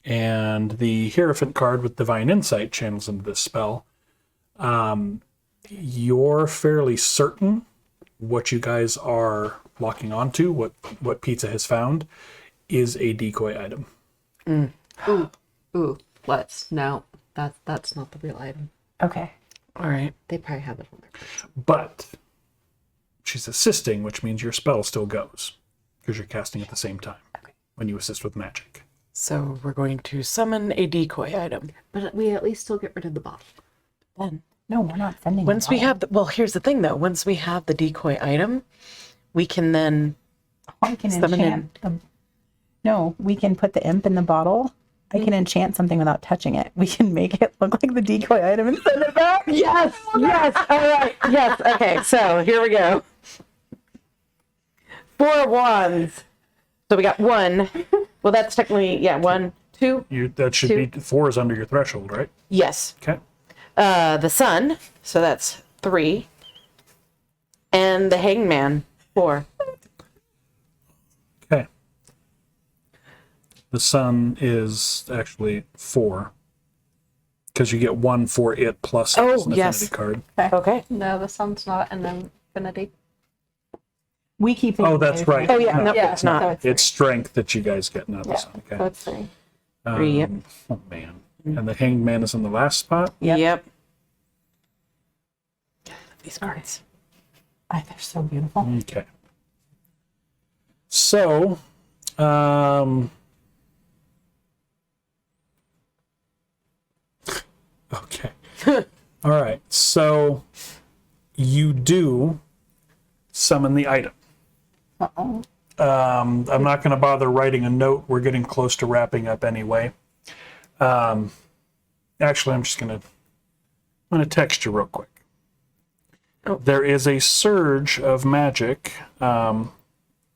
and the Hierophant card with divine insight channels into this spell. You're fairly certain what you guys are locking onto, what Pizza has found, is a decoy item. Ooh, no, that's not the real item. Okay. All right. They probably have it on their person. But she's assisting, which means your spell still goes because you're casting at the same time when you assist with magic. So we're going to summon a decoy item. But we at least still get rid of the bottle. Then, No, we're not sending once we them have well, here's the thing though. Once we have the decoy item, we can then all. I can summon enchant them. No, we can put the imp in the bottle. I can enchant something without touching it. We can make it look like the decoy item and send it back. Yes, yes, all right, yes. Okay, so here we go. 4 of Wands. So we got 1. Well, that's technically 1, 2. That should be 4 is under your threshold, right? Yes. Okay. The Sun. So that's 3. And the Hangman. 4. Okay. The Sun is actually 4 because you get 1 for it plus Oh, an yes. affinity card. Okay. No, the sun's not an infinity. We keep. Oh, that's right. Oh yeah, No, no, Yeah, it's not. so it's it's strength that you guys get, not the Sun. So Okay. it's 3. 3, yep. Oh man. And the Hanged Man is in the last spot. Yep. These cards. They're so beautiful. Okay. So, okay. All right. So you do summon the item. Uh-oh. I'm not going to bother writing a note. We're getting close to wrapping up anyway. Actually, I'm going to text you real quick. Oh. There is a surge of magic. I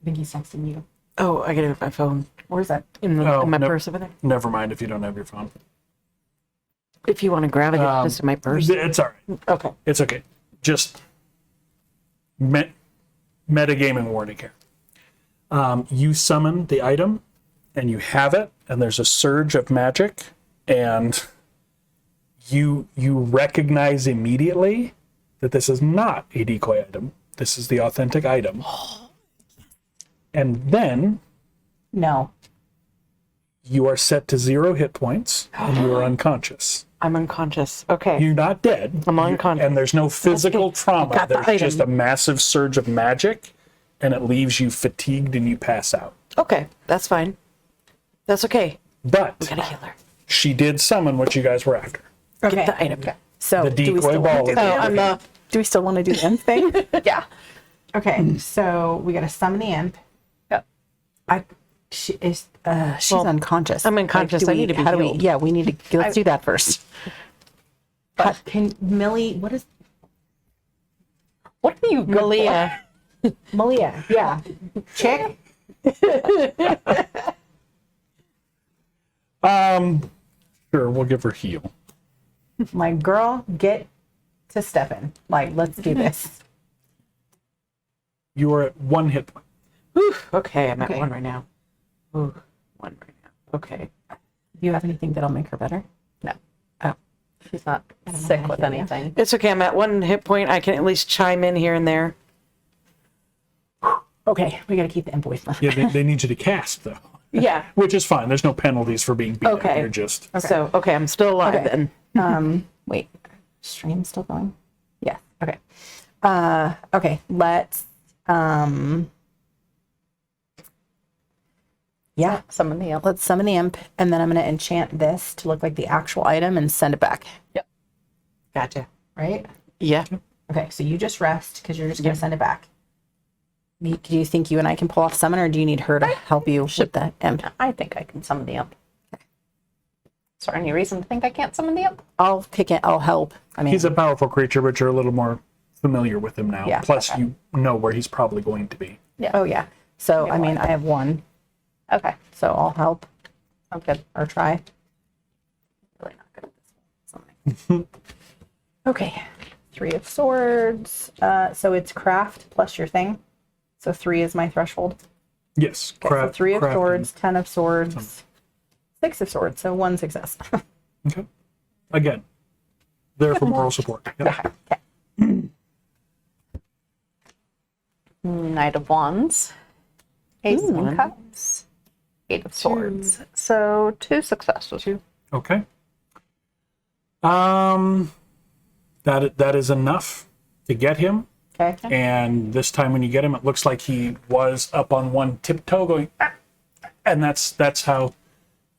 think he's texting you. Oh, I gotta get my phone Where's that? in, Oh, in my no. purse over there. Never mind if you don't have your phone. If you want to grab it, it's just in my purse. It's all right. Okay. It's okay. Just metagaming warning here. You summon the item, and you have it, and there's a surge of magic, and you recognize immediately that this is not a decoy item. This is the authentic item. And then No. you are set to 0 hit points, and you are unconscious. I'm unconscious. Okay. You're not dead. I'm unconscious. And there's no physical trauma. Got the There's just a item. massive surge of magic, and it leaves you fatigued and you pass out. Okay, that's fine. That's okay. But Gotta heal her. she did summon what you guys were after. Okay. Get the item. So The do we decoy still ball. want to do is- do we still want to do the imp thing? Yeah. Okay. So we got to summon the imp. Yep. She's Well, unconscious. I'm unconscious. do I need to be how do we? healed. Yeah, we need to. Let's do that first. But- Can Millie? What is What are you good Malia. Malia? Yeah. Chick. Sure, we'll give her heal. My girl, get to Stefan. Like, let's do this. You are at 1 hit point. Okay, I'm at Okay. 1 right now. Ooh, 1 right now. Okay. Do you have anything that'll make her better? No. Oh. She's not sick with anything. It's okay. I'm at 1 hit point. I can at least chime in here and there. Okay, we got to keep the imp away from her. Yeah, they need you to cast, though. Yeah. Which is fine. There's no penalties for being beaten. Okay. You're just... So, okay, I'm still alive Okay. then. Wait, stream's still going? Yeah. Okay. Okay. Let's. Yeah. Summon the imp. Let's summon the imp, and then I'm going to enchant this to look like the actual item and send it back. Yep. Gotcha. Right? Yeah. Okay. So you just rest because you're just going to send it back. Do you think you and I can pull off summon, or do you need her to help you with the imp? I think I can summon the imp. Is there any reason to think I can't summon the imp? I'll kick it. I'll help. I mean, He's a powerful creature, but you're a little more familiar with him now. Yeah, Plus, okay. you know where he's probably going to be. oh yeah. So Yeah, I mean, why? I have 1, Okay. so I'll help I'm good. or try. Really not good at this one. Okay. 3 of swords. So it's craft plus your thing. So 3 is my threshold. Yes. Okay, so 3 of crafting. swords, 10 of swords, 6 of swords. So 1 success. Okay. Again, there for moral support. Yep. Knight of Wands. Ace of Cups. 8 of Swords. So 2 successes. Okay. That is enough to get him. Okay. And this time when you get him, it looks like he was up on one tiptoe going, "Ah," and that's how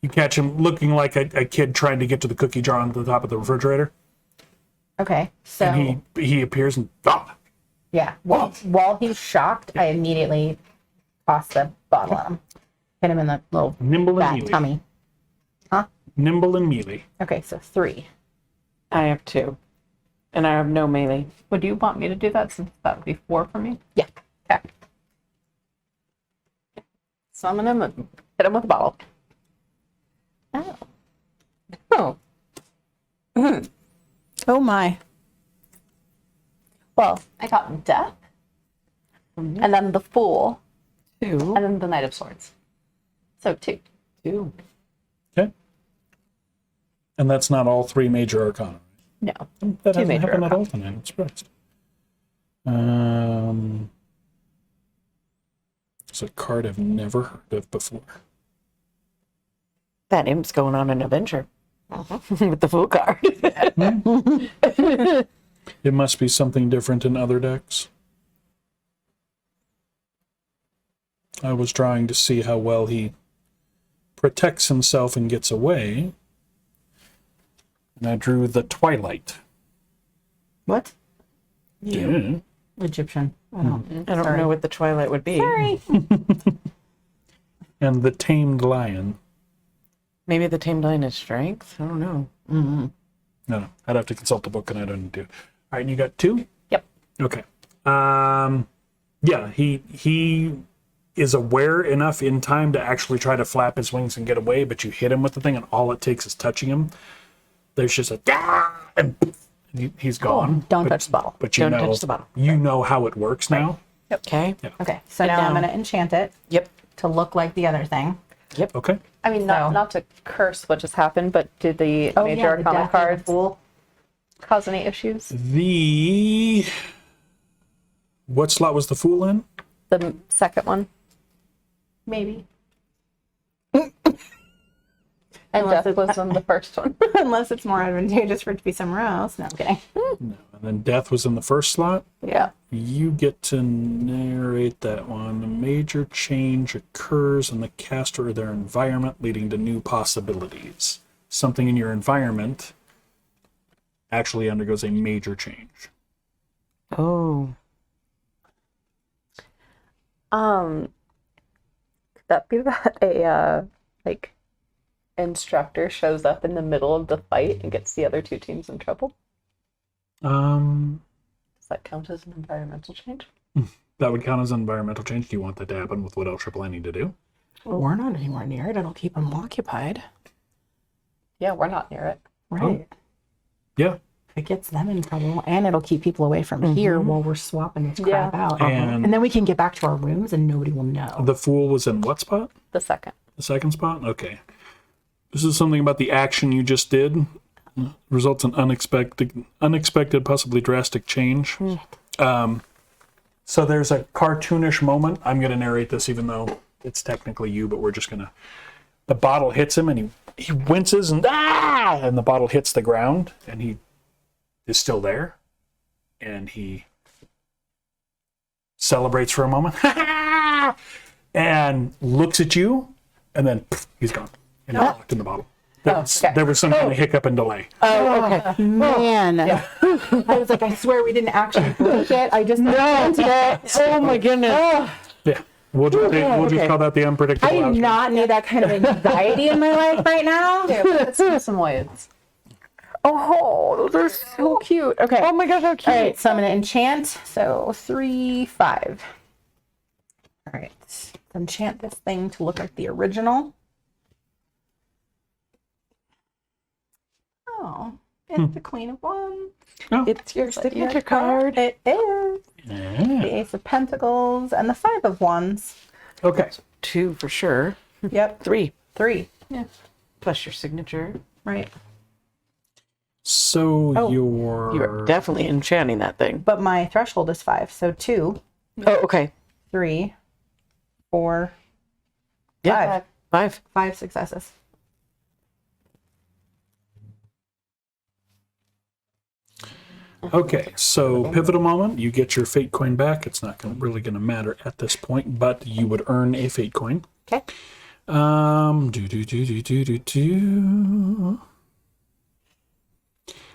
you catch him, looking like a kid trying to get to the cookie jar on the top of the refrigerator. Okay. So And he appears and yeah, while he's shocked, I immediately toss the bottle at him. Hit him in the little nimble and fat mealy. tummy. Nimble and mealy. Okay, so 3. I have 2. And I have no melee. Would you want me to do that since that would be 4 for me? Yeah. Okay. Summon him and hit him with a bottle. Oh. Oh. Oh my. Well, I got Death, and then the Fool, 2. and then the Knight of Swords. So 2. 2. Okay. And that's not all 3 major arcana. No. That 2 hasn't major happened at arcana. all tonight. I'm surprised. It's a card I've never heard of before. That imp's going on an adventure. With the Fool card. It must be something different in other decks. I was trying to see how well he protects himself and gets away. And I drew the Twilight. What? Yeah. Egyptian. I don't. I don't know what the Twilight would be. Sorry. And the tamed lion. Maybe the Tamed Lion is strength. I don't know. No, I'd have to consult the book, and I don't do. All right, and you got 2. Yep. Okay. Yeah, he is aware enough in time to actually try to flap his wings and get away, but you hit him with the thing, and all it takes is touching him. There's just a and poof, and he's gone. Don't touch the bottle. But you Don't know, touch the bottle. you know how it works now. Okay. Okay, so now I'm going to enchant it Yep. to look like the other thing. Okay. I mean, So- not to curse what just happened, but did the major arcana cards cause any issues? What slot was the fool in? The second one? Maybe. And death was in the first one. Unless it's more advantageous for it to be somewhere else. No, I'm kidding. No. And then death was in the first slot. Yeah. You get to narrate that one. A major change occurs in the caster or their environment, leading to new possibilities. Something in your environment actually undergoes a major change. Oh. Could that be that a like instructor shows up in the middle of the fight and gets the other two teams in trouble? Does that count as an environmental change? That would count as an environmental change. Do you want that to happen with what else you're planning to do? We're not anywhere near it. It'll keep them occupied. Yeah, we're not near it. Right. Yeah. It gets them in trouble, and it'll keep people away from here while we're swapping this crap out. And- And then we can get back to our rooms, and nobody will know. The fool was in what spot? The second. The second spot? Okay. This is something about the action you just did. Results in unexpected, possibly drastic change. So there's a cartoonish moment. I'm going to narrate this even though it's technically you, but we're just going to... The bottle hits him and he winces and and the bottle hits the ground and he is still there. And he celebrates for a moment and looks at you and then he's gone. And he's locked in the bottle. There was some kind of hiccup and delay. Man. I was like, I swear we didn't actually break it. I just enchanted it. Oh my goodness. Yeah. We'll just call that the unpredictable I do outcome. not need that kind of anxiety in my life right now. Let's do some ways. Oh, those are so cute. Okay. Oh my gosh, how cute. All right, so I'm going to enchant. So 3, 5. All right. Let's enchant this thing to look like the original. Oh, it's the Queen of Wands. It's your signature card. It is. Yeah. The Ace of Pentacles and the 5 of Wands. Okay. 2 for sure. Yep. 3 3. Yeah. plus your signature. Right. So You're definitely enchanting that thing. But my threshold is 5. So 2, Oh, okay. 3, 4, Yeah. 5. 5 successes. Okay, so pivotal moment, you get your fate coin back. It's not really going to matter at this point, but you would earn a fate coin. Okay.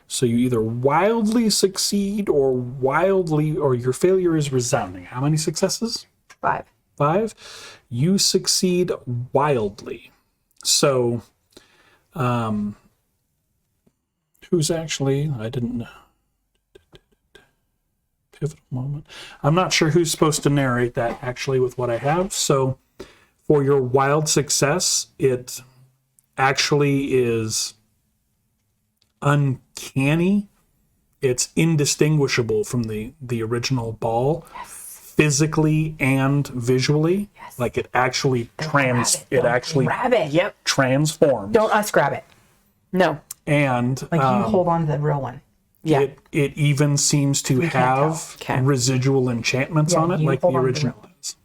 So you either wildly succeed or your failure is resounding. How many successes? 5. 5. You succeed wildly. So, who's actually, I didn't know. Pivotal moment. I'm not sure who's supposed to narrate that actually with what I have. So for your wild success, it actually is uncanny. It's indistinguishable from the original ball, physically and visually. Like it actually Grab it. Yep. transforms. Don't us grab it. No. And Like you hold on to the real one. Yeah. it even seems to can't have tell. Okay. residual enchantments Yeah, on it, you like the hold on to the original real does.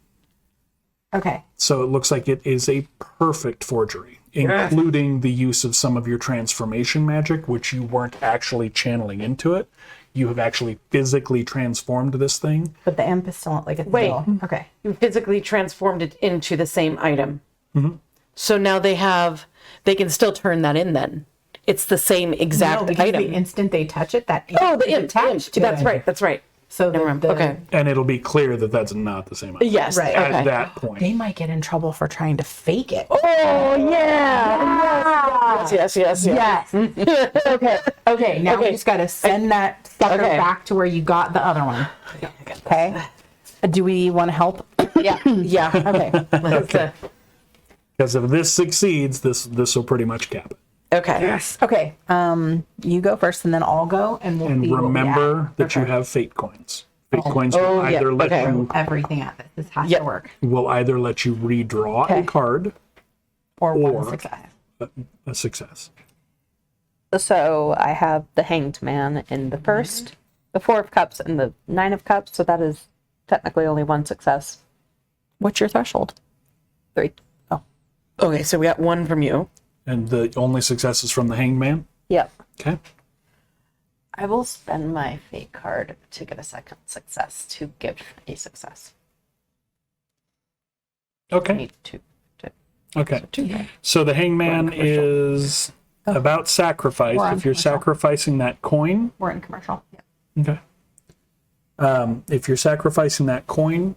Okay. So it looks like it is a perfect forgery, including the use of some of your transformation magic, which you weren't actually channeling into it. You have actually physically transformed this thing. But the imp is still like it's Wait. still. Okay. You physically transformed it into the same item. Mm-hmm. So now they can still turn that in then. it's the same exact No, because item. the instant they touch it, that Oh, the is imp. attached to That's it. right. That's right. So Never mind. the, Okay. And it'll be clear that that's not the same item. Yes. Right. At Okay. that point. they might get in trouble for trying to fake it. Oh yeah. Yes. Yes. Okay. Okay. Now we Okay. just got to send that sucker Okay. back to where you got the other one. Okay. Do we want to help? Yeah. Yeah. Okay. Okay. Because if this succeeds, this will pretty much cap it. Okay. Yes. Okay. You go first, and then I'll go, and we'll And see what we remember have. that you Okay. have fate coins. Fate coins will Oh, yeah. either let Okay. you everything at this. This has Yep. to work, will either let you redraw Okay. a card, or Or- one success. a success. So I have the Hanged Man in the first, the Four of Cups, and the Nine of Cups. So that is technically only one success. What's your threshold? 3. Okay. So we got one from you. And the only success is from the Hanged Man. Yep. Okay. I will spend my fate card to get a second success to give a success. I Okay. need 2. Okay. So the Hangman is about sacrifice. We're on If you're commercial. sacrificing that coin, We're in commercial. okay. If you're sacrificing that coin,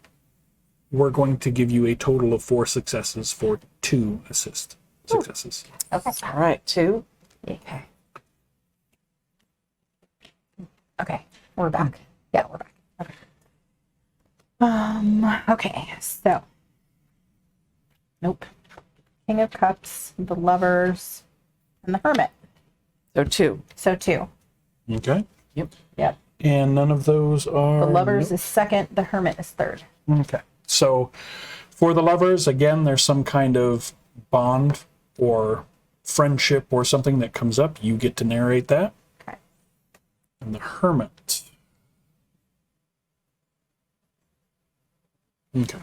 we're going to give you a total of 4 successes for 2 successes. Okay. All right. 2. Okay. Okay. We're back. Yeah, we're back. Okay. Okay. So. Nope. King of Cups, the Lovers, and the Hermit. So 2. So 2. Okay. Yep. And none of those are. The Lovers is second. The Hermit is third. Okay. So for the lovers, again, there's some kind of bond or friendship or something that comes up. You get to narrate that. Okay. And the hermit. Okay.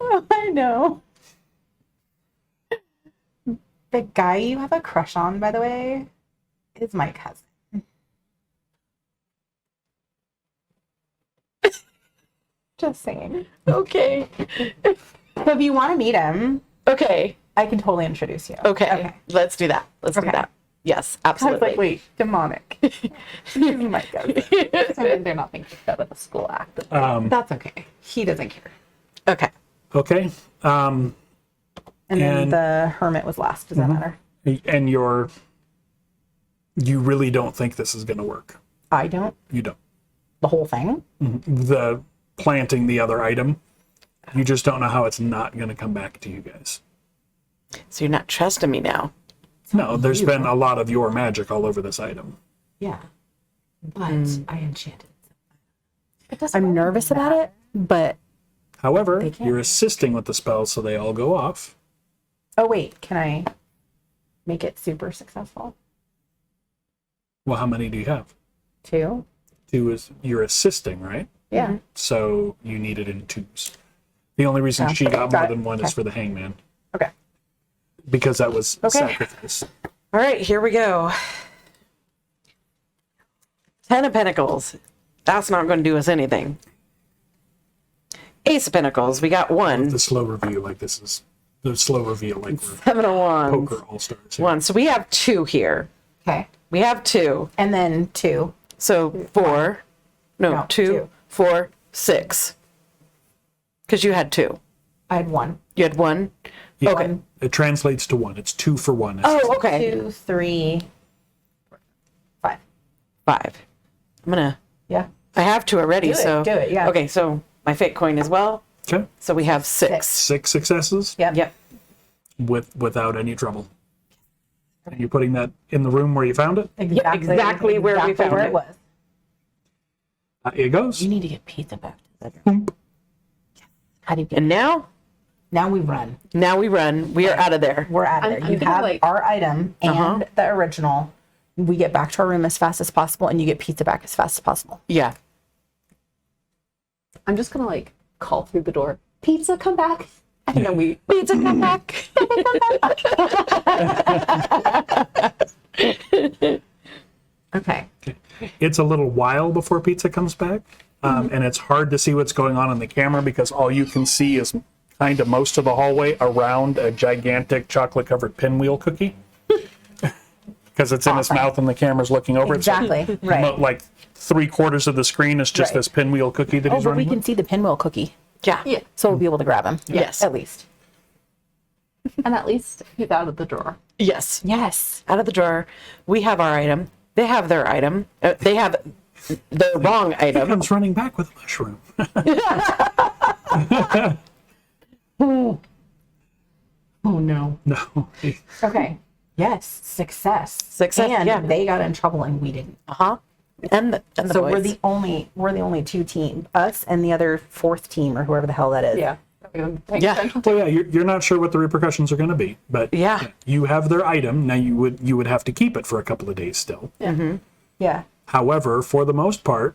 Oh, I know. The guy you have a crush on, by the way, is my cousin. Just saying. Okay. So if you want to meet him, Okay. I can totally introduce you. Okay. Let's do that. Let's do Okay. that. Yes. I was Absolutely. like, wait, demonic. He's my cousin. I mean, they're not thinking that of a school act. That's okay. He doesn't care. Okay. Okay. And then And- the hermit was last. Does that matter? And you really don't think this is going to work. I don't. You don't. The whole thing? The planting the other item, you just don't know how it's not going to come back to you guys. So you're not trusting me now. No, there's been a lot of your magic all over this item. Yeah. But I enchanted. I'm nervous about it, but However, They can't. you're assisting with the spells, so they all go off. oh wait, can I make it super successful? Well, how many do you have? 2? 2 is you're assisting, right? Yeah. So you need it in 2s. The only reason she got more Got it. than 1 is Okay. for the hangman, Okay. because that was Okay. sacrifice. All right. Here we go. 10 of Pentacles. That's not going to do us anything. Ace of Pentacles. We got 1. The slow reveal, like this is the slow reveal, like we're 7 of Wands. poker all stars. 1. So we have 2 here. Okay. We have 2. And then 2. So 4. No, No, 2, two. 4, 6. Because you had 2. I had 1. You had 1. Yeah, Okay. it translates to 1. It's 2 for 1. Oh, okay. 2, 3, 5. 5. I'm going to. Yeah. I have 2 already. Do it, So do it, yeah. Okay. So my fake coin as well. Okay, So we have 6. 6 successes Yep. Yep. without any trouble. And you're putting that in the room where you found it. exactly where we found it. was. It goes. You need to get pizza back to the bedroom. How do you get? And now Now we run. we run. We are out of there. We're out of there. I'm You gonna, have like- our item and the original. We get back to our room as fast as possible, and you get pizza back as fast as possible. Yeah. I'm just gonna like call through the door. Pizza, come back. And then we Pizza, come back. Okay. It's a little while before pizza comes back, and it's hard to see what's going on in the camera because all you can see is kind of most of the hallway around a gigantic chocolate-covered pinwheel cookie. Because it's in his mouth and the camera's looking over it. Exactly. So, Right. like 3/4 of the screen is just Right. this pinwheel cookie that Oh, he's but we running can with. see the pinwheel cookie, Yeah. Yeah. so we'll be able to grab him. Yes. At least. And at least he's out of the drawer. Yes. Yes. Out of the drawer. We have our item. They have their item. They have the wrong He item. comes running back with a mushroom. Oh no. No. Okay. Yes. Success. Success, And yeah. they got in trouble and we didn't. Uh-huh. And the So boys. we're the only two team, us and the other fourth team or whoever the hell that is. Yeah. Yeah. Well, yeah, you're not sure what the repercussions are going to be, but Yeah. you have their item. Now you would have to keep it for a couple of days still. Yeah. However, for the most part,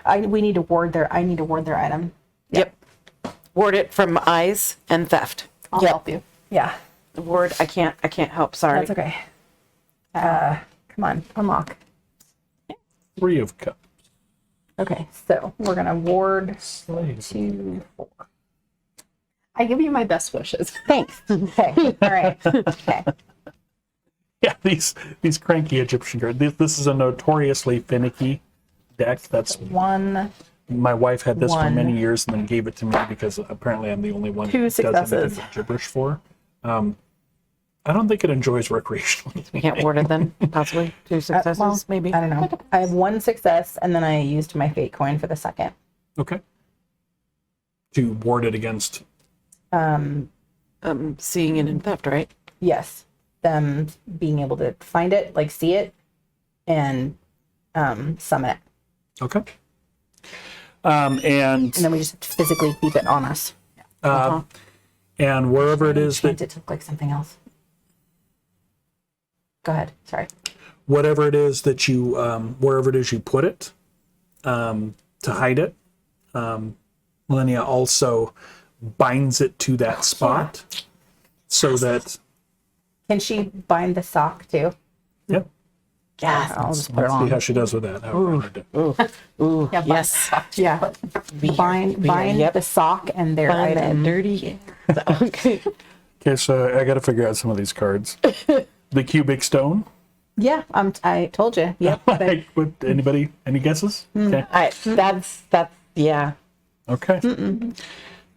I need to ward their item. Yep. Ward it from eyes and theft. I'll help you. Yeah. Ward, I can't help. Sorry. That's okay. Come on, unlock. 3 of Cups. Okay, so we're gonna ward Slaves. 2, 4. I give you my best wishes. Thanks. Okay. All right. Okay. Yeah, these cranky Egyptian cards. This is a notoriously finicky deck. That's 1. my wife had this for One. many years and then gave it to me because apparently I'm the only one Two who does anything successes. but gibberish for. I don't think it enjoys recreationally. We can't ward it then, possibly. 2 successes, well, maybe. I don't know. I have 1 success, and then I used my fate coin for the second. Okay. To ward it against. Seeing it in theft, right? Yes, them being able to find it, like see it, and summon it, Okay. And and then we just have to physically keep it on us. and wherever it is Chant that it to look like something else. Go ahead. Sorry. whatever it is that you wherever it is you put it to hide it, Millennia also binds it to that spot so that Can she bind the sock too? yep. Yes. I'll just put it Let's see on. how she does with that. Ooh, Yeah, yes. Yeah. Bind yep. the sock and their Find that item. dirty. Okay. Okay, so I got to figure out some of these cards. The cubic stone. Yeah, I told you. Yep. Like, anybody? Any guesses? Okay. That's yeah. Okay.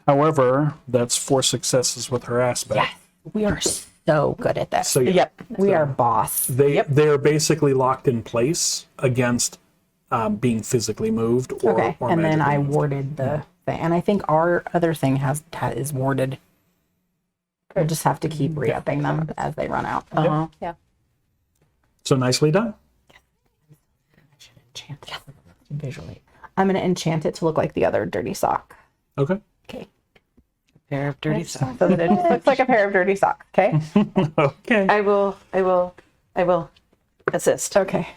However, that's 4 successes with her aspect. We are so good at this. So yeah, Yep. We are boss. they're basically locked in place against being physically moved or Okay. or And then magically I moved. warded the thing, and I think our other thing is warded. We'll just have to keep re-upping them as they run out. Uh-huh. So nicely done. Enchant it visually. I'm gonna enchant it to look like the other dirty sock. Okay. Okay. Pair of dirty socks. So that it just looks like a pair of dirty socks. Okay. Okay. I will assist. Okay.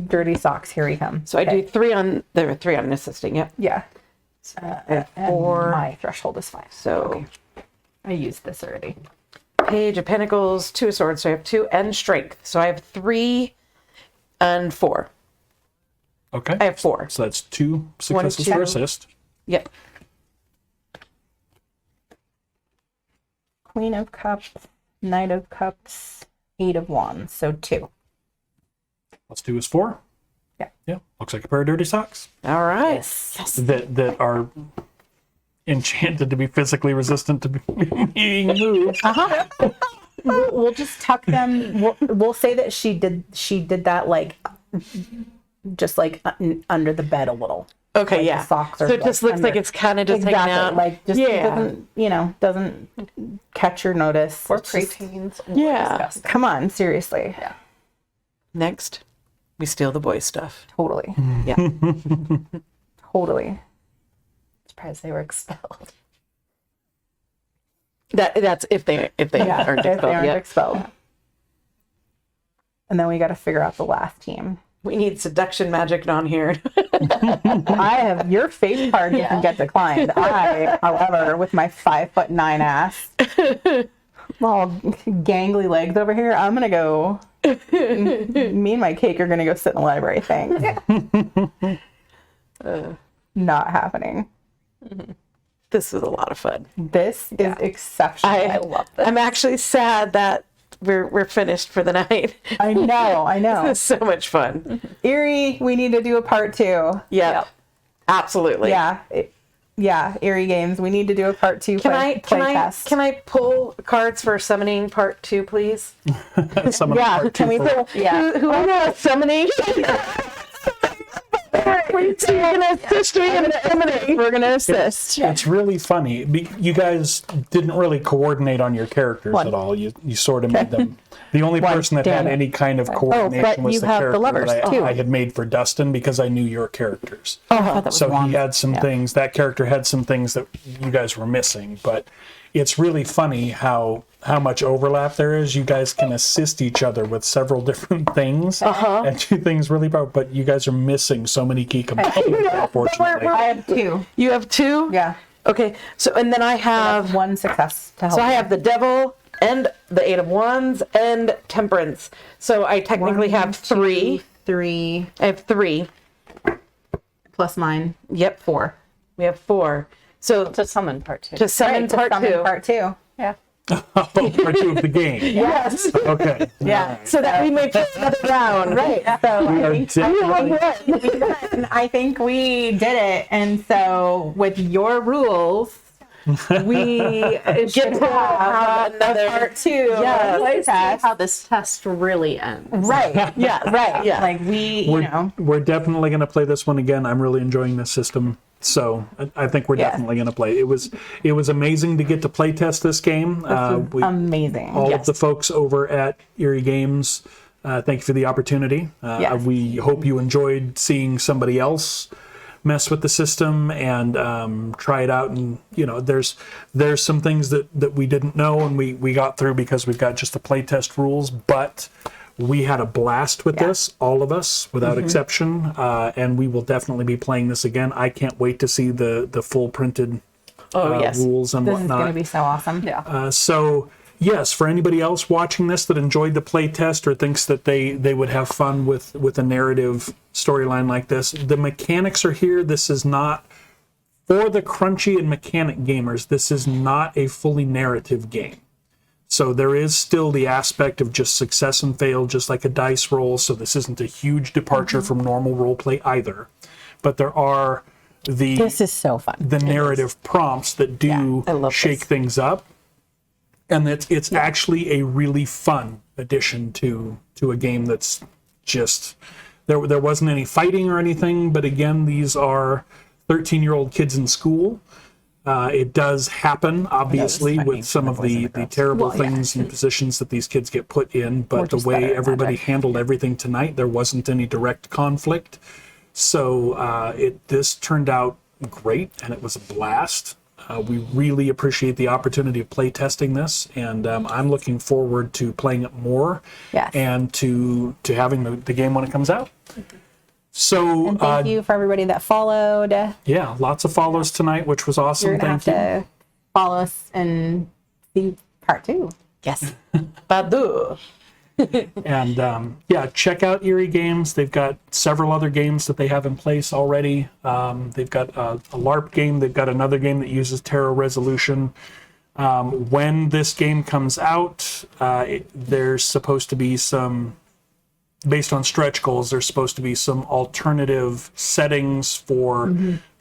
Dirty socks. Here we come. So I Okay. do 3 on there are 3 on assisting, yep. Yeah. I have And 4. my threshold is 5. So I used this already. Page of Pentacles, 2 of Swords. So I have 2 and Strength. So I have 3 and 4. Okay. I have 4. So that's 2 successes 2. for assist. Yep. Queen of Cups, Knight of Cups, 8 of Wands. So 2. Plus 2 is 4. Yeah. Yeah. Looks like a pair of dirty socks All right. Yes. that are enchanted to be physically resistant to being moved. We'll just tuck them. We'll say that she did that like just like under the bed a little. Okay, Like yeah. the socks are So it just like looks like under- it's kind of just hanging Exactly. out. Like just Yeah. doesn't catch your notice. Or It's just- preteens. Yeah. Disgusting. Come on, seriously. Yeah. Next, we steal the boys' stuff. Totally. Yeah. Totally. Surprised they were expelled. That's if they Yeah. aren't if they expelled aren't yet. expelled. And then we got to figure out the last team. We need seduction magic on here. I have your face card doesn't get declined. I, however, with my 5'9" ass, all gangly legs over here, I'm gonna go Me and my cake are gonna go sit in the library. Thanks. Not happening. This was a lot of fun. This is exceptional. I love this. I'm actually sad that we're finished for the night. I know. It's so much fun. Eerie, we need to do a part 2. Yep. Absolutely. Yeah. Eerie Games. We need to do a part 2 Can I test. pull cards for summoning part 2, please? Someone part Can we two for- pull? Yeah. Who knows summoning? We're gonna assist me in We're gonna assist. It's really funny. You guys didn't really coordinate on your characters at all. You sort of made them. The only person that had any kind of coordination was you the have the character lovers, that too. I had made for Dustin because I knew your characters. Oh, So he had some things. That character had some things that you guys were missing. But it's really funny how much overlap there is. You guys can assist each other with several different things and do things really powerful. But you guys are missing so many key components, unfortunately. I have 2. You have 2? Yeah. Okay. So and then I have 1 success to help. So I have the Devil and the 8 of Wands and Temperance. So I technically have 3. 3 I have 3. plus mine. Yep. 4. We have 4. So To summon part 2. to summon part 2. Part 2. Yeah. Part 2 of the game. Yes. Okay. Yeah. So that we may play another round. Right. So We are definitely- I think we did it. And so with your rules, we Get to have another part 2. Yeah. Let's see test. how this test really ends. Right. Yeah. Right. Yeah. Like We're definitely going to play this one again. I'm really enjoying this system. So I think we're definitely going to play. It was amazing to get to play test this game. amazing. All of the folks over at Eerie Games, thank you for the opportunity. Yes. We hope you enjoyed seeing somebody else mess with the system and try it out. And there's some things that we didn't know and we got through because we've got just the playtest rules, but we had a blast with this, all of us, without exception, and we will definitely be playing this again. I can't wait to see the full printed rules and This is whatnot. going to be so awesome. Yeah. So yes, for anybody else watching this that enjoyed the play test or thinks that they would have fun with a narrative storyline like this, the mechanics are here. This is not for the crunchy and mechanic gamers. This is not a fully narrative game. So there is still the aspect of just success and fail, just like a dice roll. So this isn't a huge departure from normal role play either. But there are This is so fun. the narrative prompts that do I love shake this. things up, and it's actually a really fun addition to a game that's just there wasn't any fighting or anything, but again, these are 13-year-old kids in school. It does happen, obviously, fighting with some of the terrible things and positions that these kids get put in, but the just way better at everybody Magic. handled everything tonight, there wasn't any direct conflict. So this turned out great, and it was a blast. We really appreciate the opportunity of play testing this, and I'm looking forward to playing it more Yes. and to having the game when it comes out. So And thank you for everybody that followed. yeah, lots of follows tonight, which was awesome. You're going to Thank have you. to follow us and see part 2. Yes. Badu. And yeah, check out Eerie Games. They've got several other games that they have in place already. They've got a LARP game. They've got another game that uses Terror Resolution. When this game comes out, there's supposed to be some, based on stretch goals, there's supposed to be some alternative settings for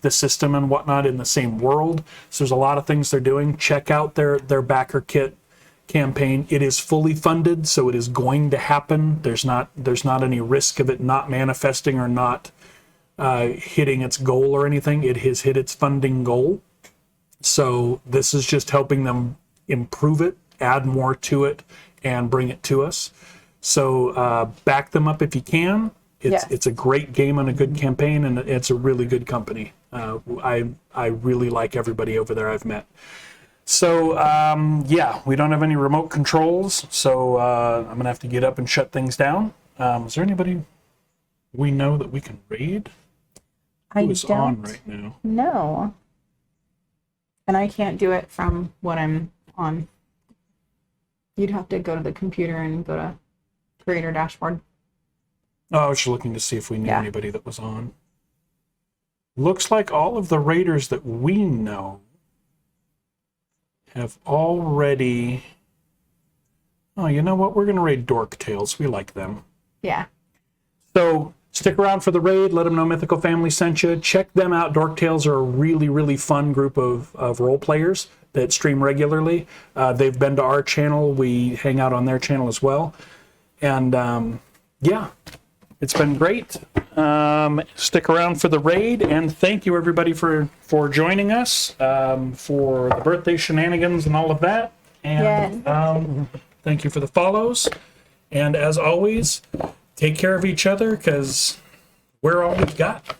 the system and whatnot in the same world. So there's a lot of things they're doing. Check out their backer kit campaign. It is fully funded, so it is going to happen. There's not any risk of it not manifesting or not hitting its goal or anything. It has hit its funding goal. So this is just helping them improve it, add more to it, and bring it to us. So back them up if you can. It's a great game and a good campaign, and it's a really good company. I really like everybody over there I've met. So, yeah, we don't have any remote controls, so I'm going to have to get up and shut things down. Is there anybody we know that we can raid? Who is on right now? No. And I can't do it from what I'm on. You'd have to go to the computer and go to creator dashboard. Oh, I was just looking to see if we knew Yeah. anybody that was on. Looks like all of the raiders that we know have already. Oh, you know what? We're going to raid Dork Tales. We like them. Yeah. So stick around for the raid. Let them know Mythical Family sent you. Check them out. Dork Tales are a really, really fun group of role players that stream regularly. They've been to our channel. We hang out on their channel as well. And yeah, it's been great. Stick around for the raid. And thank you, everybody, for joining us for the birthday shenanigans and all of that. And thank you for the follows. And as always, take care of each other because we're all we've got.